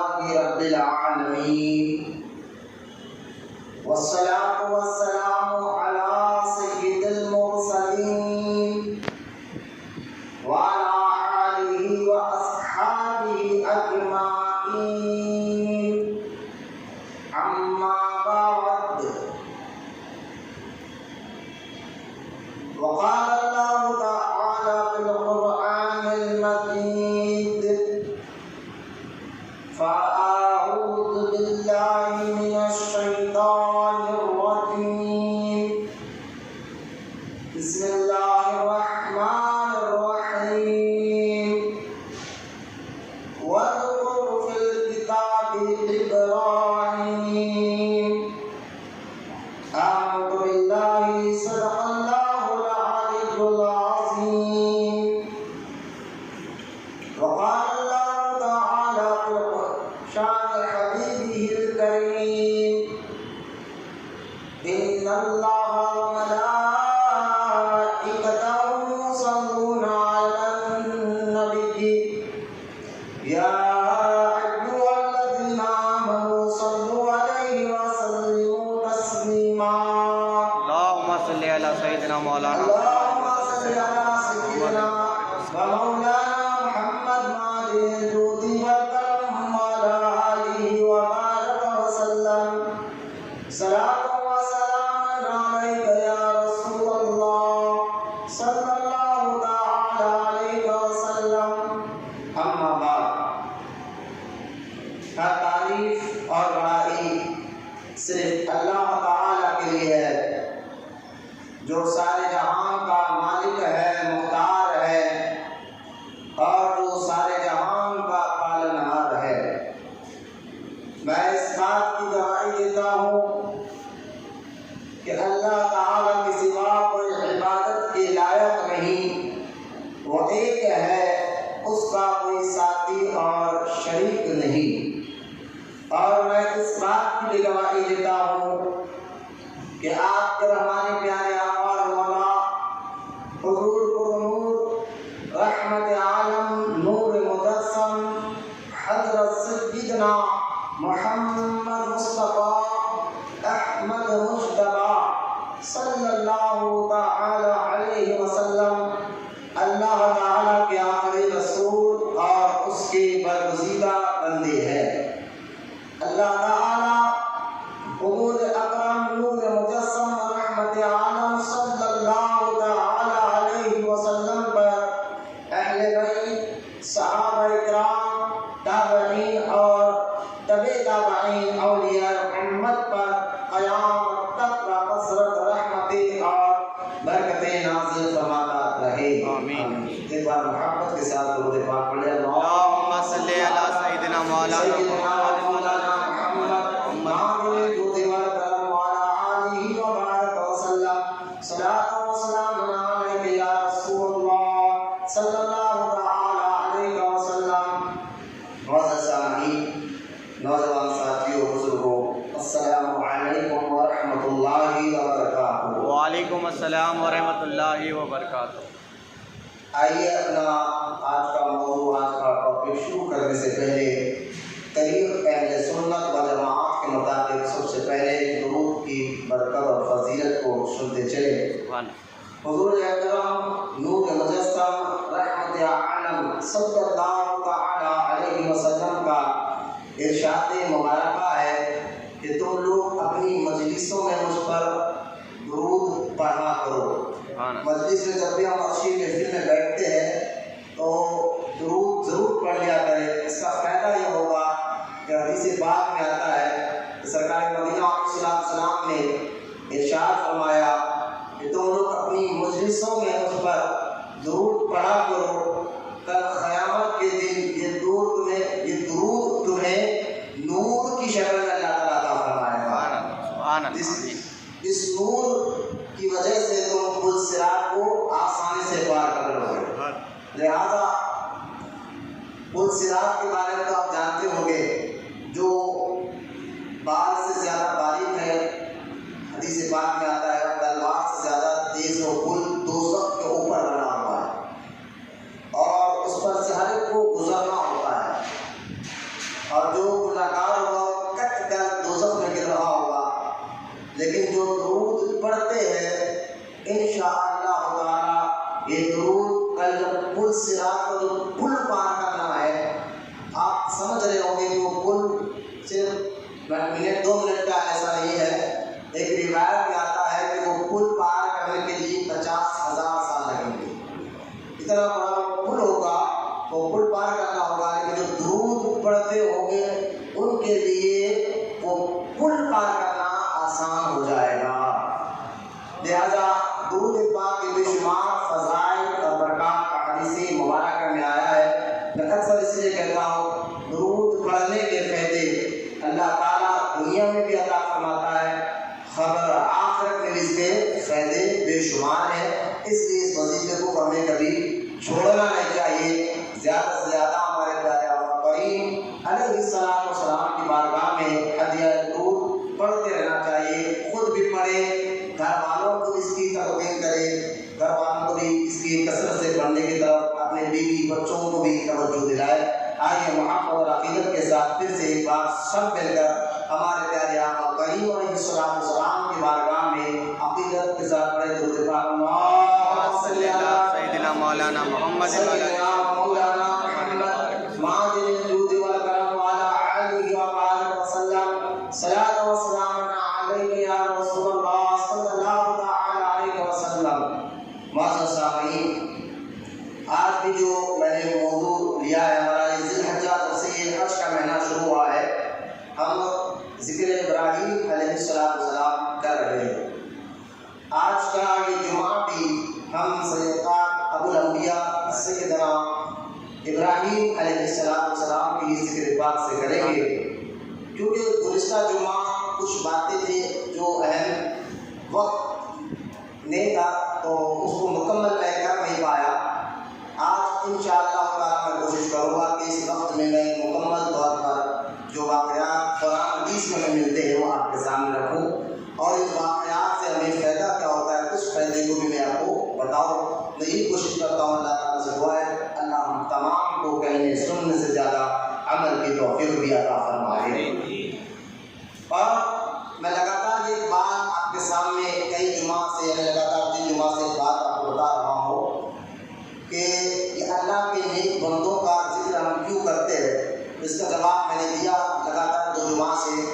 لله رب العالمين والصلاة والسلام على سيد المرسلين وعلى آله وأصحابه أجمعين أما بعد وقال الله تعالى في القرآن المجيد فأعوذ بالله من الشيطان الرجيم بسم الله الرحمن الرحيم واذكر في الكتاب إبراهيم أعوذ بالله صدق الله العلي العظيم وقال الله تعالى في شان حبيبه الكريم إن الله وملائكته يصلون على النبي يا أيها الذين آمنوا صلوا عليه وسلموا تسليما اللهم صل على سيدنا مولانا اللهم صل على سيدنا ومولانا محمد وعلى الجود والكرم وعلى آله وبارك وسلم صلاة وسلاما عليك يا رسول الله صلى الله تعالى عليه وسلم اما بعد ہر تعریف اور بڑائی صرف اللہ تعالی کے لیے ہے جو سارے جہان کا مالک ہے، مختار ہے اور جو سارے جہان کا پالنہار ہے۔ میں اس بات کی گواہی دیتا ہوں کہ اللہ تعالی کے سوا کوئی عبادت کے لائق نہیں، وہ ایک ہے، اس کا کوئی ساتھی اور شریک نہیں۔ اور میں اس بات کی بھی گواہی دیتا ہوں کہ آپ کے رحمان پیارے آقا اور مولا حضور پرنور رحمت عالم نور مجسم حضرت سیدنا محمد مصطفیٰ احمد مجتبی صلی اللہ تعالی علیہ وسلم اللہ تعالی کے آخری رسول اور اس کے برگزیدہ بندے ہیں۔ اللہ تعالی حضور اکرم نور مجسم رحمت عالم صلی اللہ تعالی علیہ وسلم پر، اہل بیت، صحابہ اکرام، تابعین اور تبع تابعین اولیاء محمد پر قیامت تک کثرت رحمتیں اور برکتیں نازل فرماتا رہے۔ آمین۔ ایک بار محبت کے ساتھ درود پاک پڑھ لیں۔ اللهم صل على سيدنا مولانا سیدنا مولانا محمد معاویہ درود والکرم وعلی آلہ وبارک وسلم صلاۃ وسلام علیک یا رسول اللہ صلی اللہ تعالی علیہ وسلم۔ معزز سامعین، نوجوان ساتھیوں، بزرگوں، السلام علیکم ورحمۃ اللہ وبرکاتہ۔ وعلیکم السلام ورحمۃ اللہ وبرکاتہ۔ آئیے اپنا آج کا موضوع، آج کا ٹاپک شروع کرنے سے پہلے طریق اہل سنت و جماعت کے مطابق سب سے پہلے درود کی برکت اور فضیلت کو سنتے چلے۔ حضور اکرم نور مجسم رحمت عالم صلی اللہ تعالی علیہ وسلم کا ارشاد مبارکہ ہے کہ تم لوگ اپنی مجلسوں میں مجھ پر درود پڑھا کرو۔ مجلس میں جب بھی ہم اچھی محفل میں بیٹھتے ہیں تو درود ضرور پڑھ لیا کریں۔ اس کا فائدہ یہ ہوگا کہ حدیث پاک میں آتا ہے کہ سرکار مدینہ علیہ السلام نے ارشاد فرمایا کہ تم لوگ اپنی مجلسوں میں مجھ پر درود پڑھا کرو، کل قیامت کے دن یہ درود تمہیں نور کی شکل میں اللہ تعالیٰ عطا فرمائے گا۔ اس نور کی وجہ سے تم پل صراط کو آسانی سے پار کر لو گے۔ لہذا پل صراط کے بارے میں تو آپ جانتے ہوں گے، جو بال سے زیادہ باریک ہے، حدیث پاک میں آتا ہے تلوار سے زیادہ تیز وہ پل دوزخ کے اوپر بنا ہوا ہے، اور جو گناہگار ہوگا وہ کٹ کر دوزخ میں گر رہا ہوگا، لیکن جو درود پڑھتے ہیں انشاءاللہ تعالی یہ درود کل جب پل صراط کا جو پل پار کرنا ہے، آپ سمجھ رہے ہوں گے کہ وہ پل صرف منٹ 2 منٹ کا ایسا نہیں ہے۔ ایک روایت میں آتا ہے کہ وہ پل پار کرنے کے لیے 50,000 سال لگیں گے۔ اتنا بڑا پل ہوگا، وہ پل پار کرنا ہوگا، لیکن جو درود پڑھتے ہوں گے ان کے لیے وہ پل پار کرنا آسان ہو جائے گا۔ لہذا درود پاک کے بے شمار فضائل اور برکات حدیث مبارکہ میں آیا ہے۔ میں اکثر اس لیے کہتا ہوں درود پڑھنے کے فائدے اللہ تعالیٰ دنیا میں بھی عطا فرماتا ہے، خبر آخرت میں بھی اس کے فائدے بے شمار ہیں۔ اس لیے اس وظیفے کو ہمیں کبھی چھوڑنا نہیں چاہیے۔ زیادہ سے زیادہ ہمارے پیارے آقا کریم علیہ السلام کی بارگاہ میں ہدیہ درود پڑھتے رہنا چاہیے، خود بھی پڑھیں، گھر والوں کو اس کی تلقین کریں، گھر والوں کو بھی اس کی کثرت سے پڑھنے کی طرف اپنے بیوی بچوں کو بھی توجہ دلائے۔ آئیے محبت اور عقیدت کے ساتھ پھر سے ایک بار سب مل کر ہمارے پیارے آقا کریم علیہ السلام کی بارگاہ میں عقیدت کے ساتھ پڑھے درود پاک۔ اللہم صلی علی سیدنا مولانا محمد سیدنا مولانا محمد معدن الجود والکرم وعلی آلہ وآلہ وسلم صلاۃ و سلام علیک یا رسول اللہ صلی اللہ تعالی علیہ وسلم۔ معزز سامعین، آج بھی جو میں نے موضوع لیا ہے ہمارا یہ ذی الحجہ تفسیر حج کا مہینہ شروع ہوا ہے، ہم ذکر ابراہیم علیہ السلام کر رہے ہیں۔ آج کا یہ جمعہ بھی ہم سیدنا ابو الانبیاء سیدنا ابراہیم علیہ السلام کی ذکر پاک سے کریں گے، کیونکہ گزشتہ جمعہ کچھ باتیں تھیں جو اہم وقت نہیں تھا تو اس کو مکمل میں کر نہیں پایا۔ آج انشاءاللہ تعالیٰ میں کوشش کروں گا کہ اس وقت میں مکمل طور پر جو واقعات قرآن حدیث میں ملتے ہیں وہ آپ کے سامنے رکھوں، اور اس واقعات سے ہمیں فائدہ کیا ہوتا ہے اس فائدے کو بھی میں آپ کو بتاؤں۔ میں یہی کوشش کرتا ہوں، اللہ تعالیٰ سے دعا ہے اللہ ہم تمام کو کہنے سننے سے زیادہ عمل کی توفیق بھی عطا فرمائے۔ اور میں لگاتار یہ بات آپ کے سامنے کئی جمعہ سے لگاتار 3 جمعہ سے بات آپ کو بتا رہا ہوں کہ یہ اللہ کے نیک بندوں کا ذکر ہم کیوں کرتے ہیں۔ اس کا جواب میں نے دیا لگاتار 2 جمعہ سے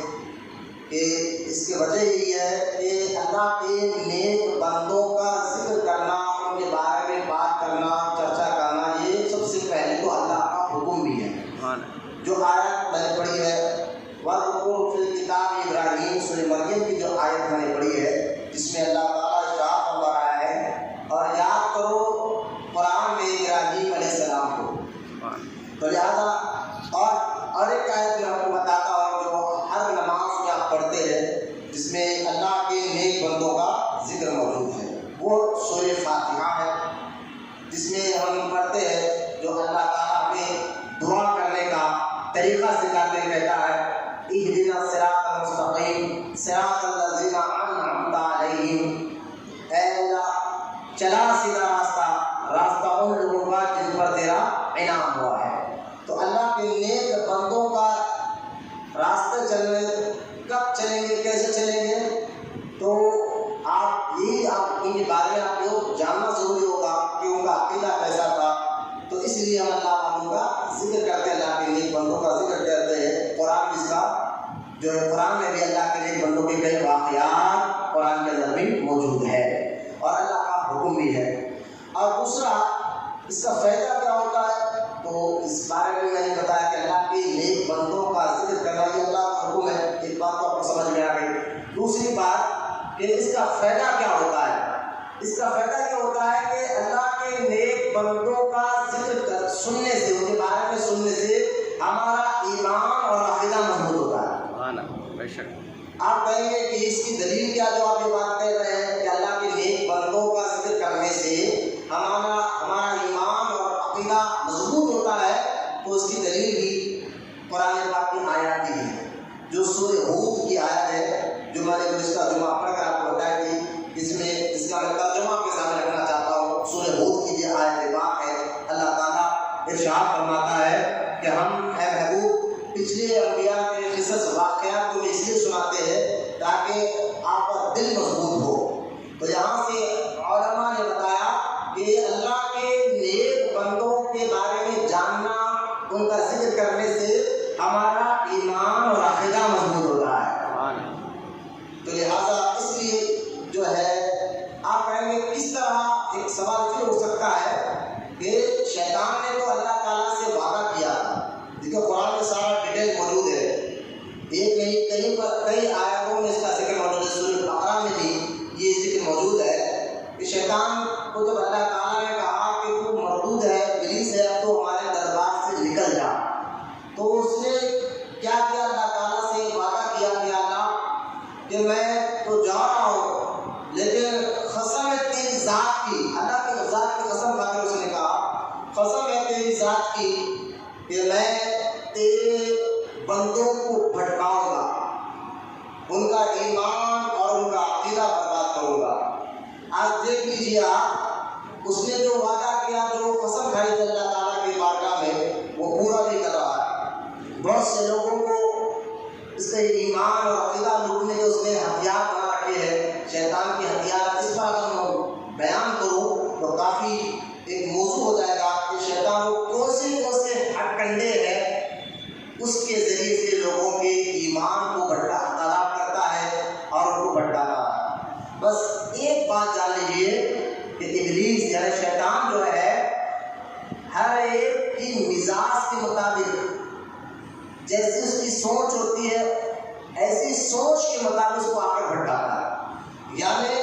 کہ اس کی وجہ یہی ہے کہ اللہ کے نیک بندوں کا ذکر کرنا، ان کے بارے میں بات کرنا، چرچا کرنا، یہ سب سے پہلے تو اللہ کا حکم بھی ہے۔ جو آیت میں نے پڑھی ہے وَاذْكُرْ فِي الْكِتَابِ ابراہیم سورہ مریم کی جو آیت میں نے پڑھی ہے، جس میں اللہ تعالیٰ ارشاد فرما رہا ہے اور یاد کرو قرآن میں ابراہیم علیہ السلام کو۔ تو لہٰذا اور ایک آیت میں آپ کو بتاتا ہوں جو ہر نماز میں آپ پڑھتے ہیں، جس میں اللہ کے نیک بندوں کا ذکر موجود ہے، وہ سورہ فاتحہ ہے، جس میں ہم پڑھتے ہیں جو اللہ تعالیٰ ہمیں دعا کرنے کا طریقہ سکھاتے کہتا ہے اہدنا الصراط المستقیم صراط الذین انعمت علیہم، اے اللہ چلا سیدھا راستہ ان لوگوں کا جن پر تیرا انعام ہوا ہے۔ تو اللہ کے نیک بندوں کا راستے چلنے کب چلیں گے، کیسے چلیں گے، تو آپ ان کے بارے میں آپ کو جاننا ضروری ہوگا کہ ان کا عقیدہ کیسا تھا۔ تو اس لیے ہم اللہ والوں کا ذکر کرتے ہیں، اللہ کے نیک بندوں کا ذکر کرتے ہیں۔ قرآن اس کا جو ہے قرآن میں بھی اللہ کے نیک بندوں کے کئی واقعات قرآن کے اندر بھی موجود ہے اور اللہ کا حکم بھی ہے۔ اور دوسرا اس کا فائدہ کیا ہوتا ہے، تو اس بارے میں نے بتایا کہ اللہ کے نیک بندوں کا ذکر کرنا یہ اللہ کا حکم ہے، ایک بات تو آپ کو سمجھ میں آ گئی۔ دوسری بات کہ اس کا فائدہ کیا ہوتا ہے، اس کا فائدہ یہ ہوتا ہے کہ اللہ کے نیک بندوں کا ذکر سننے سے، ان کے بارے میں سننے سے ہمارا ایمان اور عقیدہ مضبوط ہوتا ہے۔ بے شک آپ کہیں گے کہ اس کی دلیل کیا جو آپ یہ بات کہہ رہے ہیں کہ اللہ کے نیک بندوں کا ذکر کرنے سے ہمارا ایمان اور عقیدہ مضبوط ہوتا ہے، تو اس کی دلیل بھی قرآن پاک کی آیات ہی ہے، جو سورہ ہود کی آیت ہے جو میں نے گزشتہ جمعہ پڑھ کر آپ کو بتائی تھی۔ اس میں اس کا میں ترجمہ آپ کے سامنے رکھنا چاہتا ہوں۔ سورہ ہود کی جو آیت پاک ہے، اللہ تعالیٰ ارشاد فرماتا ہے کہ ہم اے محبوب پچھلے انبیاء کے قصص واقعات کو اس لیے سناتے ہیں تاکہ آپ کا دل مضبوط ہو۔ تو یہاں سے علماء نے بتایا کہ اللہ کے نیک بندوں کے بارے میں جاننا، ان کا ذکر کرنے سے ہمارا ایمان اور عقیدہ مضبوط ہوتا ہے۔ تو لہٰذا اس لیے جو ہے آپ کہیں گے کس طرح، ایک سوال پھر ہو سکتا ہے کہ شیطان نے تو اللہ تعالیٰ سے وعدہ کیا تھا، دیکھو قرآن میں سارا ڈیٹیل موجود ہے، کئی آیاتوں میں اس کا ذکر موجود ہے، سورۃ بقرہ میں بھی یہ ذکر موجود ہے کہ شیطان کو جب اللہ تعالیٰ نے کہا کہ تو مردود ہے، ابلیس ہے، اب تو ہمارے دربار سے نکل جا، تو اس نے کیا کیا؟ اللہ تعالیٰ سے وعدہ کیا کہ اللہ کہ میں تو جا رہا ہوں، لیکن قسم ہے تیری ذات کی، اللہ کی ذات کی قسم کھا کر اس نے کہا قسم ہے تیری ذات کی کہ میں تیرے بندوں کو بھٹکاؤں گا، ان کا ایمان اور ان کا عقیدہ برباد کروں گا۔ آج دیکھ لیجیے آپ، اس نے جو وعدہ کیا، جو قسم کھائی تھی اللہ تعالیٰ کی بارگاہ میں، وہ پورا نہیں کر رہا ہے۔ بہت سے لوگوں کو اس سے ایمان اور عقیدہ لوٹنے کے اس نے ہتھیار بنا رکھے ہیں، شیطان کے ہتھیار۔ اس پر اگر میں بیان کروں تو کافی ایک موضوع ہو جائے گا کہ شیطان کو کون سے ہتھ کنڈے ہیں اس کے ذریعے سے لوگوں کے ایمان کو خراب کرتا ہے اور ان کو بھٹکاتا ہے۔ بس ایک بات جان لیجیے کہ ابلیس یعنی شیطان جو ہے ہر ایک کی مزاج کے مطابق، جیسی اس کی سوچ ہوتی ہے ایسی سوچ کے مطابق اس کو آ کر بھٹکاتا ہے۔ یعنی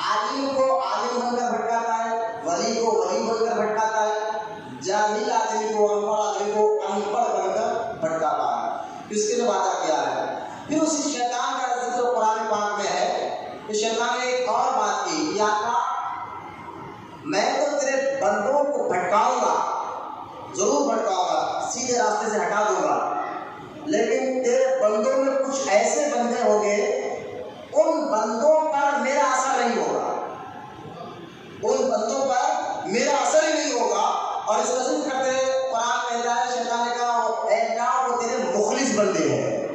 عالم کو عالم بن کر بھٹکاتا ہے، ولی کو ولی بن کر بھٹکاتا ہے، جاہل آدمی کو، ان پڑھ آدمی کو ان پڑھ بن کر بھٹکاتا ہے۔ اس کے لیے وعدہ کیا ہے۔ پھر اسی شیطان کا ذکر قرآن پاک میں ہے کہ شیطان نے ایک اور بات کی، یا میں تو تیرے بندوں کو بھٹکاؤں گا، ضرور بھٹکاؤں گا، سیدھے راستے سے ہٹا دوں گا، لیکن تیرے بندوں میں کچھ ایسے بندے ہوں گے ان بندوں پر میرا اثر نہیں ہوگا، ان بندوں پر میرا اثر ہی نہیں ہوگا۔ اور اس کا ذکر کرتے قرآن کہتا ہے، شیطان نے کہا اے اللہ وہ تیرے مخلص بندے ہیں۔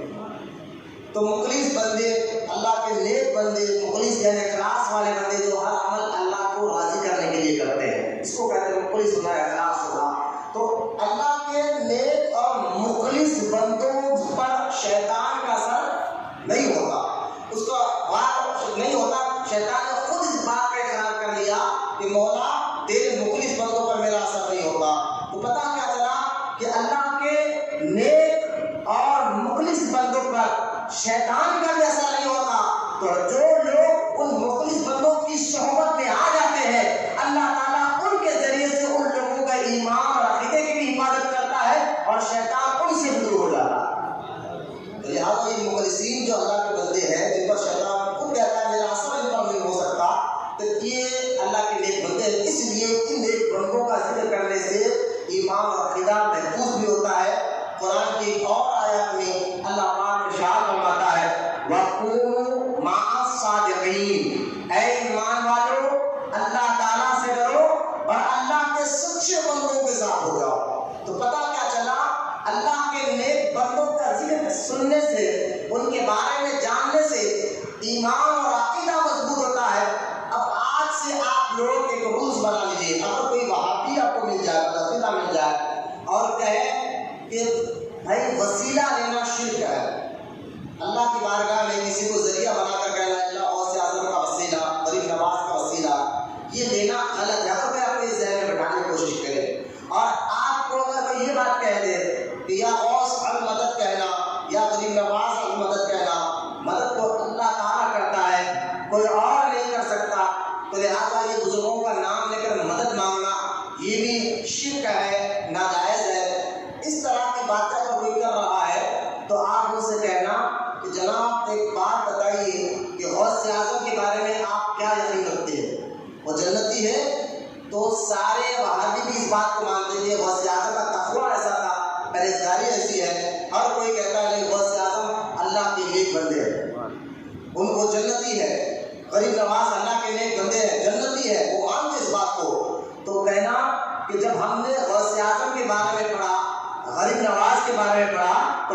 تو مخلص بندے، اللہ کے نیک بندے، مخلص یعنی اخلاص والے بندے جو ہر عمل اللہ کو راضی کرنے کے لیے کرتے ہیں، اس کو کہتے ہیں مخلص ہونا، اخلاص ہونا۔ تو اللہ کے نیک اور مخلص بندوں پر شیطان کا اثر نہیں ہوتا، اس کا وار نہیں ہوتا۔ شیطان نے خود اس بات کا اقرار کر لیا کہ مولا تیرے مخلص بندوں پر میرا اثر نہیں ہوتا۔ تو پتہ کیا چلا کہ اللہ کے نیک اور مخلص بندوں پر شیطان کا بھی اثر نہیں ہوتا۔ تو جو لوگ ان مخلص بندوں کی صحبت میں آ جاتے ہیں، اللہ تعالیٰ ان کے ذریعے سے ان لوگوں کا ایمان اور عقیدے کی بھی حفاظت کرتا ہے اور شیطان ان سے دور ہو جاتا ہے۔ تو لہٰذا یہ مخلصین جو اللہ کے بندے ہیں، جن پر شیطان خود کہتا ہے میرا اثر ان پر نہیں ہو سکتا، تو یہ اللہ کے نیک بندے ہیں۔ اس لیے ان نیک بندوں کا ذکر کرنے سے ایمان اور عقیدہ محفوظ بھی ہوتا ہے۔ قرآن کی اور آیات میں اللہ پاک ارشاد فرماتا ہے وَكُونُوا مَعَ الصَّادِقِينَ، اے ایمان والو اللہ تعالیٰ سے ڈرو اور اللہ کے سچے بندوں کے ساتھ ہو جاؤ۔ تو پتہ کیا چلا، اللہ کے نیک بندوں کا ذکر سننے سے، ان کے بارے میں جاننے سے ایمان اور عقیدہ مضبوط ہوتا ہے۔ اب آج سے آپ لوگ ایک رولز بنا لیجیے، اگر کوئی وہابی آپ کو مل جائے، وسیلہ مل جائے اور کہے کہ بھائی وسیلہ لینا شرک ہے، اللہ کی بارگاہ میں کسی کو ذریعہ بنا کر کہنا اللہ غوث اعظم کا وسیلہ، غریب نواز کا وسیلہ، یہ لینا غلط ہے۔ تو اپنے ذہن میں بٹھانے کی کوشش کریں، اور آپ کو اگر کوئی یہ بات کہہ دے کہ یا غوث المدد کہنا یا غریب نواز المدد کہنا، مدد تو اللہ تعالیٰ کرتا ہے، کوئی اور نہیں کر سکتا، تو لہٰذا یہ بزرگوں کا نام لے کر مدد مانگنا یہ بھی شرک ہے، ناجائز ہے۔ اس طرح کی باتیں اگر کوئی کر رہا ہے تو آپ ان سے کہنا کہ جناب ایک بات بتائیے کہ غوث اعظم کے بارے میں آپ کیا یقین رکھتے ہیں، وہ جنتی ہے؟ تو سارے وہابی بھی اس بات کو مانتے ہیں کہ غوث اعظم کا تقویٰ ایسا تھا، پرہیزگاری ایسی ہے۔ ہر کوئی کہتا ہے نہیں غوث اعظم اللہ کے نیک بندے ہیں، ان کو جنتی ہے، غریب نواز اللہ کے نیک بندے ہیں، جنتی ہے، وہ مانتے اس بات کو۔ تو کہنا کہ جب ہم نے غوث اعظم کے بارے میں پڑھا، غریب نواز کے بارے میں پڑھا،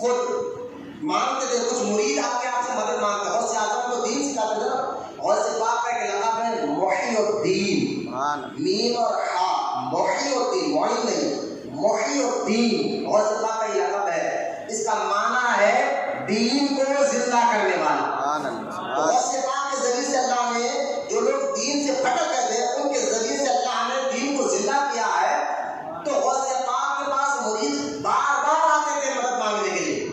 خود مانگتے تھے، کچھ مرید آپ کے آپ سے مدد مانگتے ہیں. غوث اعظم کو دین سکھاتے تھے نا. غوث پاک کا ایک لقب ہے محی الدین، میم اور ہا، محی الدین، معین نہیں، محی الدین غوث پاک کا یہ لقب ہے. اس کا معنی ہے دین کو زندہ کرنے والا. غوث پاک کے ذریعے سے اللہ نے جو لوگ دین سے پھٹک گئے تھے ان کے ذریعے سے اللہ نے دین کو زندہ کیا ہے. تو غوث پاک کے پاس مرید بار بار آتے تھے مدد مانگنے کے لیے.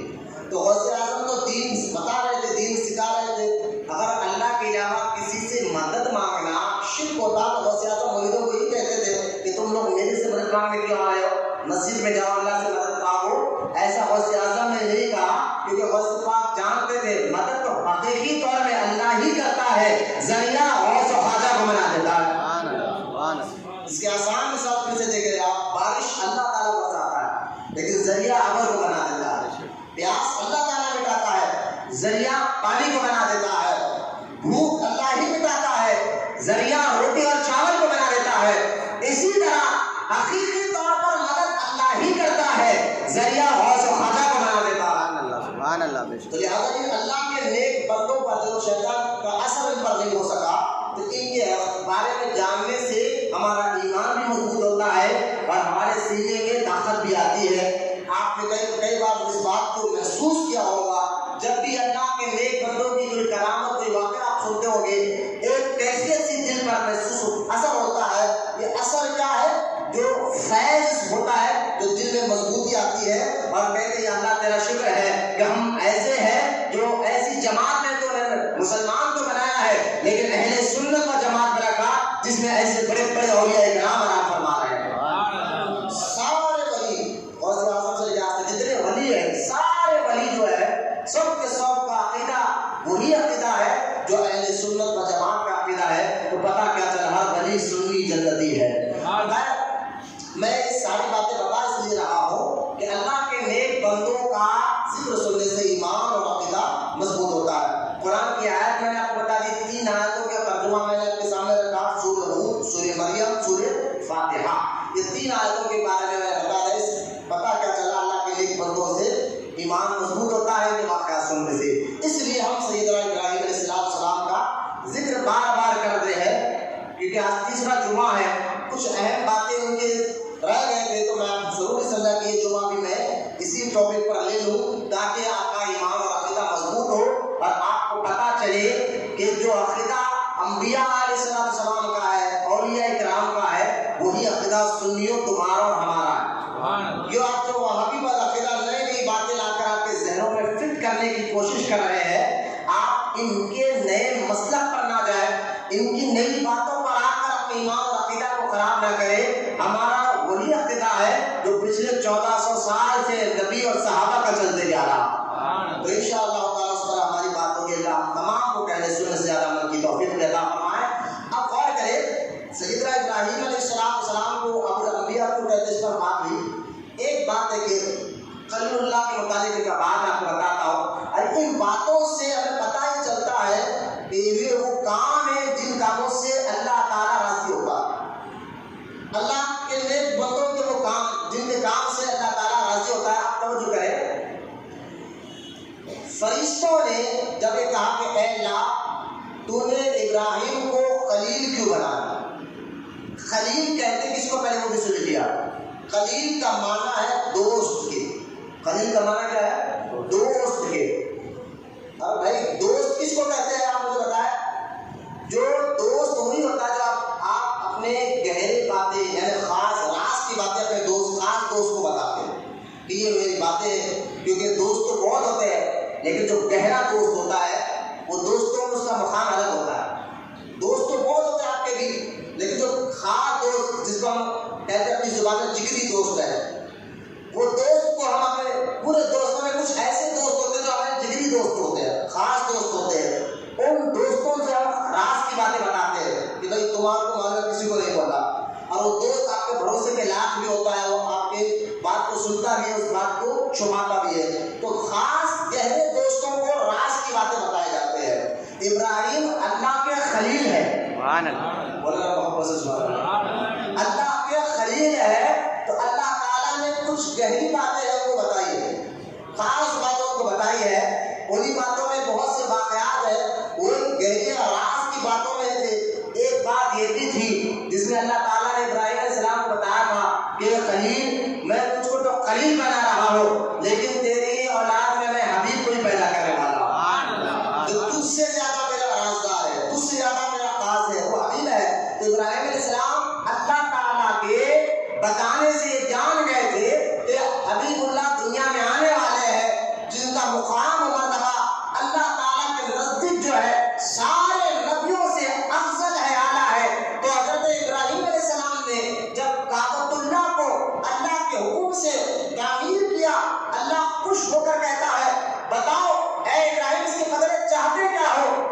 تو غوث اعظم تو دین بتا رہے تھے، دین سکھا رہے تھے. اگر اللہ کے علاوہ کسی سے مدد مانگنا شرک ہوتا تو غوث اعظم مریدوں کو یہ کہتے تھے کہ تم لوگ میرے سے مدد مانگنے کیوں آ رہے ہو، مسجد میں جاؤ اللہ سے مدد مانگو. ایسا غوث اعظم نے نہیں کہا، کیونکہ غوث پاک جانتے تھے مدد تو حقیقی طور میں اللہ ہی کرتا ہے، ذریعہ غوث و خواجہ کو بنا دیتا ہے. اس کے آسان مثال پھر سے دیکھ رہے آپ، بارش اللہ تعالیٰ کو برساتا ہے لیکن ذریعہ ابر کو بنا دیتا ہے. پیاس اللہ تعالیٰ مٹاتا ہے، ذریعہ پانی کو بنا دیتا ہے. بھوک اللہ ہی مٹاتا ہے، ذریعہ روٹی اور چاول کو بنا دیتا ہے. اسی طرح حقیقی طور پر مدد اللہ ہی کرتا ہے، ذریعہ غوث و خواجہ کو بنا دیتا ہے. سبحان اللہ. تو لہٰذا یہ اللہ کے نیک بندوں پر جو شیطان کا اثر ان پر نہیں ہو سکا، تو ان کے بارے میں جاننے سے ہمارا ایمان بھی مضبوط ہوتا ہے اور ہمارے سینے میں طاقت بھی آتی ہے. آپ نے کئی بار اس بات کو محسوس کیا ہوگا، جب بھی اللہ کے نیک بندوں کی کوئی کرامت کوئی واقعہ آپ سنتے ہوں گے، ایک کیفیت سی دل پر محسوس اثر ہوتا ہے. یہ اثر کیا ہے؟ جو فیض ہوتا ہے، جو دل میں مضبوطی آتی ہے اور کہتے ہیں اللہ تیرا شکر ہے کہ ہم ایسے ہیں جو ایسی جماعت میں تو مسلمان تو بنایا ہے لیکن اہل سنت و جماعت میں رکھا جس میں ایسے بڑے بڑے اولیاء کرام آرام فرما رہے ہیں. سارے ولی غوث اعظم سے جتنے ولی ہیں، سارے ولی جو ہے سب کے سب کا عقیدہ وہی عقیدہ ہے جو اہل سنت و جماعت کا عقیدہ ہے. تو پتہ کیا چلا، ہر ولی سنی جنتی ہے. میں یہ ساری باتیں بتا اس لیے رہا ہوں کہ اللہ کے نیک بندوں کا ذکر سننے سے ایمان اور عقیدہ مضبوط ہوتا ہے. قرآن کی آیت میں نے آپ کو بتا دی، 3 آیتوں کا ترجمہ میں نے آپ کے سامنے رکھا، سورہ ہود، سورہ مریم، سورہ فاتحہ. یہ 3 آیتوں کے بارے میں بتا رہے. پتا کیا چلا، اللہ کے نیک بندوں سے ایمان مضبوط ہوتا ہے یہ واقعہ سننے سے. اس لیے ہم سیدنا ابراہیم علیہ السلام کا ذکر بار بار کرتے ہیں، کیونکہ آج تیسرا جمعہ ہے. کچھ اہم باتیں ان کے رہ گئے تھے تو میں ضروری سمجھا کہ یہ جمعہ بھی میں اسی ٹاپک پر لے لوں تاکہ آپ کا ایمان اور عقیدہ مضبوط ہو اور آپ کو پتہ چلے کہ جو عقیدہ انبیاء علیہ السلام کا ہے، اولیاء کرام کا ہے، وہی عقیدہ سنیوں تمہارا اور ہمارا ہے. یہ آپ جو وہابی پر عقیدہ نئی نئی باتیں لا کر آپ کے ذہنوں میں فٹ کرنے کی کوشش کر رہے ہیں، آپ ان کے نئے مسلک پر نہ جائیں، ان کی نئی باتوں پر آ کر اپنے ایمان اور عقیدہ کو خراب نہ کریں. ہمارا وہی عقیدہ ہے جو پچھلے 1400 سال سے نبی اور صحابہ کا چلتے جا رہا. تو انشاءاللہ تعالیٰ اس پر ہماری باتوں کے اللہ تمام کو کہنے سننے سے زیادہ عمل کی توفیق عطا فرمائے. اب غور کریں، سیدنا ابراہیم علیہ السلام کو ابو الانبیاء کو کہتے اس پر بات ہوئی. ایک بات ہے کہ خلیل اللہ کے متعلق ایک بات میں آپ کو بتاتا ہوں، اور ان باتوں سے ہمیں پتہ ہی چلتا ہے کہ یہ وہ کام ہے جن کاموں سے اللہ تعالیٰ راضی ہوگا. اللہ کے نیک بندوں کے وہ کام جن کے کام سے اللہ تعالیٰ راضی ہوتا ہے. آپ توجہ کریں، فرشتوں نے جب یہ کہا کہ اے اللہ تو نے ابراہیم کو خلیل کیوں بنایا. خلیل کہتے کس کو، پہلے وہ بھی سن لیا. خلیل کا معنی ہے دوست کے. خلیل کا معنی کیا ہے؟ دوست کے. اور بھائی دوست کس کو کہتے ہیں آپ مجھے بتائیں. جو دوست وہی ہوتا ہے جو آپ اپنے گہری باتیں یعنی خاص راز کی باتیں اپنے دوست خاص دوست کو بتاتے ہیں کہ یہ میری باتیں ہیں. کیونکہ دوست تو بہت ہوتے ہیں لیکن جو گہرا دوست ہوتا ہے وہ دوستوں میں اس کا مقام الگ ہوتا ہے. دوست تو بہت ہوتے ہیں آپ کے بھی، لیکن جو خاص دوست جس کو ہم کہتے ہیں اپنی زبان میں جگری دوست ہے، وہ دوست کو ہم اپنے پورے دوستوں میں کچھ ایسے دوست ہوتے ہیں جو ہمارے جگری دوست ہوتے ہیں، خاص دوست ہوتے ہیں. ان دوستوں سے ہم راز کی باتیں بتاتے ہیں کہ بھائی تمہارے کو مانگا کسی کو نہیں بولا، اور وہ دوست آپ کے بھروسے کے لائق بھی ہوتا ہے، وہ آپ کے بات کو سنتا بھی ہے، اس بات کو چھپاتا بھی ہے. تو خاص گہرے دوستوں کو راز کی باتیں بتائے جاتے ہیں. ابراہیم اللہ کے خلیل ہے. اللہ کے خلیل ہے تو اللہ تعالیٰ نے کچھ گہری باتیں ہیں وہ بتائی ہے، خاص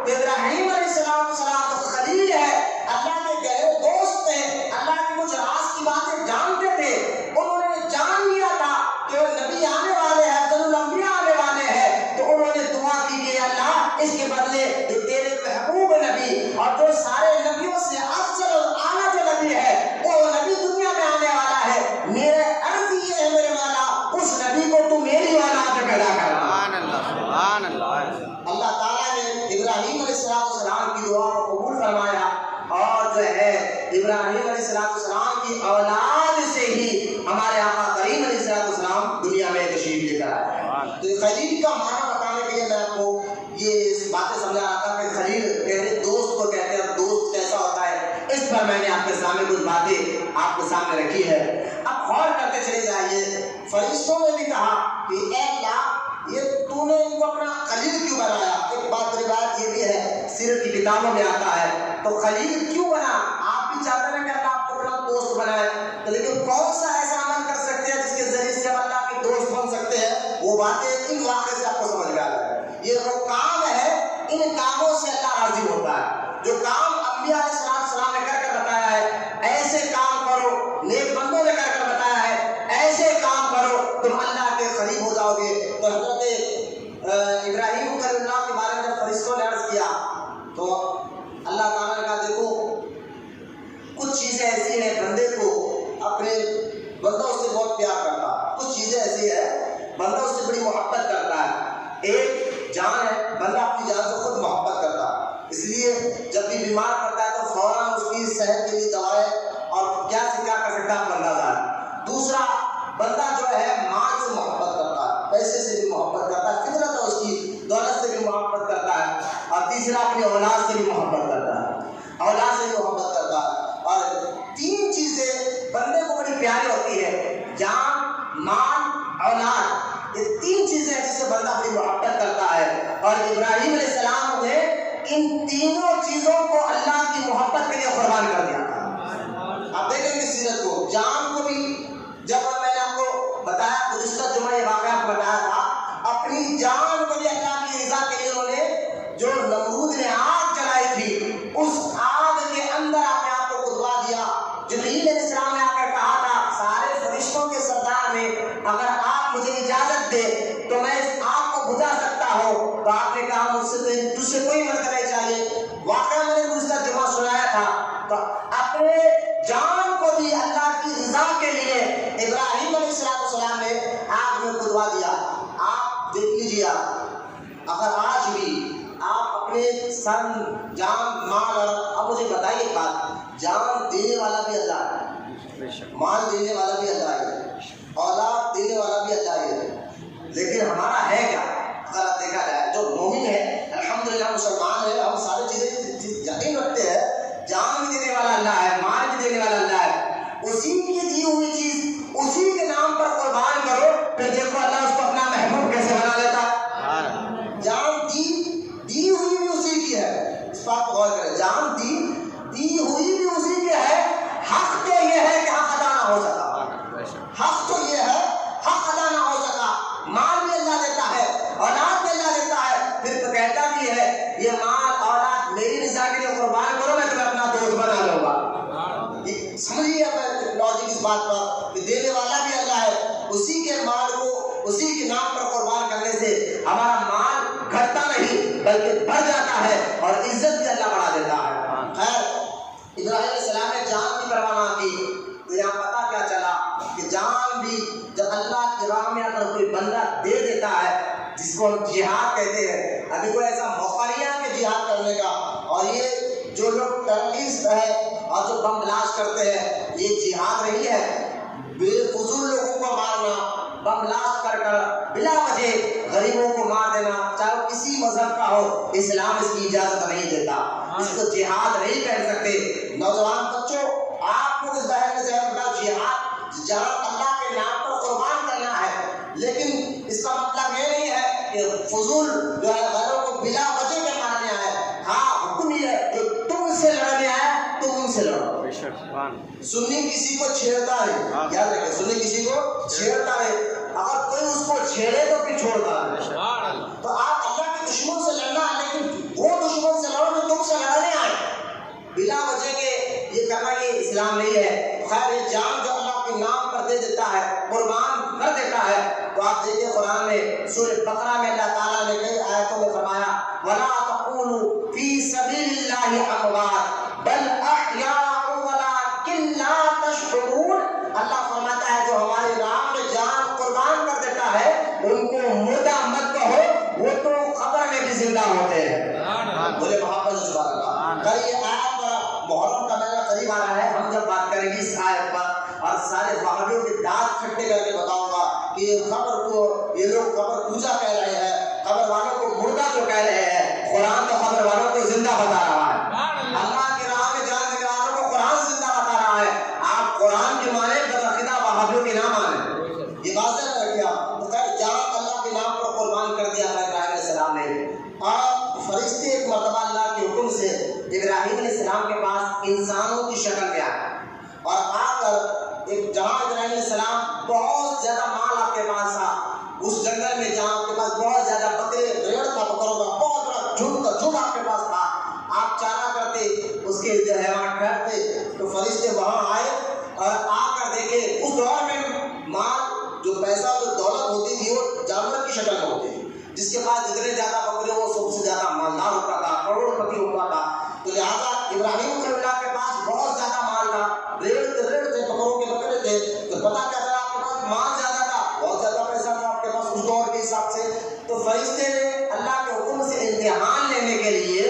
ابراہیم علیہ السلام تو خلیل ہے، اللہ کے گہرے دوست ہیں، اللہ کی کچھ راز کی باتیں جانتے تھے، انہوں نے جان لیا تھا کہ وہ نبی آنے والے ہیں، افضل الانبیاء آنے والے ہیں، تو انہوں نے دعا کی کہ اللہ اس کے بدلے تیرے محبوب نبی اور جو سارے نبیوں سے افضل اور اعلیٰ جو نبی ہے وہ نبی دنیا میں آنے والا ہے، میرے عرض یہ ہے میرے مولا اس نبی کو تو میری اولاد میں پیدا کرنا۔ سبحان اللہ، سبحان اللہ۔ اللہ تعالیٰ نے ابراہیم علیہ السلام کی دعا کو قبول فرمایا اور جو ہے ابراہیم علیہ السلام کی اولاد سے ہی ہمارے آقا کریم علیہ السلام دنیا میں تشریف لے کر آئے۔ تو خلیل کا معنی بتانے کے لیے میں آپ کو یہ باتیں سمجھا رہا تھا کہ خلیل گہرے دوست کو کہتے ہیں، دوست کیسا ہوتا ہے، اس پر میں نے آپ کے سامنے کچھ باتیں آپ کے سامنے رکھی ہے۔ اب غور کرتے چلے جائیے، فرشتوں نے بھی کہا کہ اے اللہ یہ تو نے ان کو اپنا خلیل کیوں بنایا؟ ایک بات روایت یہ بھی ہے، سیرت کی کتابوں میں آتا ہے، تو خلیل کیوں بنا؟ آپ بھی چاہتے ہیں کہ اللہ آپ کو اپنا دوست بنائے، تو لیکن کون سا ایسا عمل کر سکتے ہیں جس کے ذریعے سے ہم اللہ کے دوست بن سکتے ہیں؟ وہ باتیں ان واقعے سے آپ کو سمجھ میں آ رہا ہے۔ یہ جو کام ہے ان کاموں سے اللہ راضی ہوتا ہے، جو کام انبیاء علیہ السلام نے کر کر بتایا ہے ایسے کام کرو، نیک بندوں نے کر کر بتایا ہے ایسے کام کرو تم اللہ کے قریب ہو جاؤ گے۔ تو حضرت ابراہیم خلیل اللہ کے بارے میں جب فرشتوں نے عرض کیا تو اللہ تعالیٰ نے کہا دیکھو کچھ چیزیں ایسی ہیں بندے کو اپنے بندہ اس سے بہت پیار کرتا ہے، کچھ چیزیں ایسی ہیں بندہ اس سے بڑی محبت کرتا ہے۔ ایک جان ہے، بندہ اپنی جان سے خود محبت کرتا ہے، اس لیے جب بھی بیمار پڑتا ہے تو فوراً اس کی صحت کے لیے دوائیں اور کیا سے کیا کر سکتا ہے اپنا اندازہ ہے۔ دوسرا بندہ جو ہے مال سے محبت کرتا ہے، پیسے سے بھی محبت کرتا ہے، فطرت ہے اس کی، دولت سے بھی محبت کرتا ہے، اور تیسرا اپنی اولاد سے بھی محبت کرتا ہے، اولاد سے بھی محبت کرتا ہے۔ اور تین چیزیں بندے کو بڑی پیاری ہوتی ہے، جان، مال، اولاد، یہ تین چیزیں جس سے بندہ اپنی محبت کرتا ہے۔ اور ابراہیم علیہ السلام نے ان تینوں چیزوں کو اللہ کی محبت کے لیے قربان کر دیا تھا۔ آپ دیکھیں گے سیرت کو، جان کو بھی جب میں نے آپ کو بتایا گزشتہ جمعہ یہ واقعہ آپ کو بتایا تھا، اپنی جان کو بھی اللہ کی رضا کے لیے انہوں نے جو نمرود نے آگ جلائی تھی اس آگ کے اندر اپنے آپ کو کھدوا دیا۔ جبریل علیہ السلام نے آ کر کہا تھا سارے فرشتوں کے سردار میں اگر آپ مجھے اجازت دے تو میں اس آگ کو بجھا سکتا ہوں، تو آپ نے کہا مجھ سے تجھ سے کوئی مدد نہیں چاہیے۔ واقعہ میں نے گزشتہ جمعہ سنایا تھا، تو اپنے جان کو بھی اللہ کی رضا کے لیے ابراہیم علیہ السلام نے آگ میں کھدوا دیا۔ آپ دیکھ لیجیے، اگر آج بھی آپ اپنے سن، جان، مال، اب مجھے بتائیے ایک بات، جان دینے والا بھی اللہ ہے، مال دینے والا بھی اللہ ہے، اولاد دینے والا بھی اللہ ہے، لیکن ہمارا ہے کیا؟ اگر دیکھا جائے جو مومن ہے الحمدللہ مسلمان ہے، ہم ساری چیزیں یقین رکھتے ہیں، جان بھی دینے والا اللہ ہے، مال بھی دینے والا اللہ ہے، اسی کی دی ہوئی چیز اسی کے نام پر قربان کرو، پھر دیکھو اللہ اس کو اپنا محبوب کیسے بنا لیتا ہے۔ جان دی ہوئی بھی اسی کی ہے، اس بات کو غور کریں، جان دی ہوئی بھی اسی کی ہے، حق تو یہ ہے کہ حق ادا نہ ہو سکا، حق تو یہ ہے حق ادا نہ ہو سکا، مال بھی اللہ دیتا ہے، اولاد بھی اللہ دیتا ہے، پھر تو کہتا بھی ہے یہ مال اولاد میری رضا کے لیے قربان کرو میں تمہیں اپنا دوست بنا لوں گا۔ سمجھیے لاجک اس بات پر کہ دینے والا بھی اللہ ہے، اسی کے مال کو اسی کے نام پر قربان کرنے سے ہمارا مال گھٹتا نہیں بلکہ بڑھ جاتا ہے اور عزت بھی اللہ بڑھا دیتا ہے۔ خیر ابراہیم علیہ السلام نے جان کی پرواہ نہ کی، تو یہاں پتہ کیا چلا کہ جان بھی جب اللہ کی راہ میں اگر کوئی بندہ دے دیتا ہے جس کو ہم جہاد کہتے ہیں، ابھی کوئی ایسا موقع نہیں ہے کہ جہاد کرنے کا، اور یہ جو لوگ ٹیررسٹ ہے اور جو بم بلاسٹ کرتے ہیں یہ جہاد نہیں ہے، بے فضول لوگوں کو مارنا، بم بلاسٹ کر کر بلا وجہ غریبوں کو مار دینا، چاہے وہ کسی مذہب کا ہو، اسلام اس کی اجازت نہیں دیتا، اس کو جہاد نہیں کہہ سکتے۔ نوجوان بچوں آپ کو اس بحث میں ذہن بتاؤ، جہاد اللہ کے نام پر قربان کرنا ہے، لیکن اس کا مطلب یہ نہیں ہے کہ فضول جو ہے غیروں کو بلا وجہ پہ مارنے آئے۔ ہاں حکم یہ ہے کہ تم سے لڑنے آئے تم ان سے لڑو۔ سنی کسی کو چھیڑتا ہے، یاد رکھیں سنی کسی کو چھیڑتا ہے، اگر کوئی اس کو چھیڑے تو پھر چھوڑتا ہے۔ تو آپ اللہ کے دشمن سے لڑنا، لیکن وہ دشمن سے خیر یہ جان جو اللہ کے نام پر دے دیتا ہے، قربان کر دیتا ہے، تو آپ دیکھیں قرآن میں سورہ بقرہ میں اللہ تعالیٰ نے کئی آیتوں میں فرمایا وَلَا تَقُولُوا فِي سَبِيلِ اللَّهِ أَمْوَاتٌ بَلْ أَحْيَاءٌ وَلَٰكِن لَّا تَشْعُرُونَ۔ اللہ فرماتا ہے جو ہماری راہ میں جان قربان کر دیتا ہے ان کو مردہ مت کہو، وہ تو قبر میں بھی زندہ ہوتے ہیں۔ بولے محبت سے سبحان اللہ۔ کل یہ آیت محرم کا مہینہ قریب آ رہا ہے، ہم جب بات کریں گے اس آیت پر اور سارے وہابیوں کے دانت کھٹے کر کے بتاؤں گا کہ قبر کو یہ لوگ قبر پوجا کہہ رہے ہیں، قبر والوں کو مردہ جو کہہ رہے ہیں، قرآن تو قبر والوں کو زندہ بتا رہا ہے، اللہ کی راہ میں جان دینے والوں کو قرآن زندہ بتا رہا ہے۔ آپ قرآن کی مانیں بدعقیدہ وہابیوں کی نہ مانیں، یہ واضح نہ رکھیے آپ۔ تو خیر جان اللہ کے نام پر قربان کر دیا ابراہیم علیہ السلام نے، اور فرشتے ایک مرتبہ اللہ کے حکم سے ابراہیم علیہ السلام کے پاس انسانوں کی شکل میں آئے اور آ کر ایک جہاں ابراہیم علیہ السلام بہت زیادہ مال آپ کے پاس تھا، اس جنگل میں جہاں آپ کے پاس بہت زیادہ بکرے ریڑ کا بکروں کا بہت بڑا جھنڈ آپ کے پاس تھا، آپ چارہ کرتے اس کے جو ہے وہاں ٹھہرتے، تو فرشتے وہاں آئے اور آ کر دیکھے اس دور میں مال جو پیسہ جو دولت ہوتی تھی وہ جانور کی شکل میں ہوتی تھی، جس کے پاس جتنے زیادہ بکرے وہ سب سے زیادہ مالدار ہوتا تھا، کروڑ پتی ہوتا تھا۔ تو لہٰذا ابراہیم خلیل اللہ کے پاس بہت زیادہ مال تھا، ریڑ تھے، بکروں کے بکرے تھے، تو پتا کیا تھا آپ کے پاس مال زیادہ تھا، بہت زیادہ پیسہ تھا آپ کے پاس اس دور کے حساب سے۔ تو فرشتے نے اللہ کے حکم سے امتحان لینے کے لیے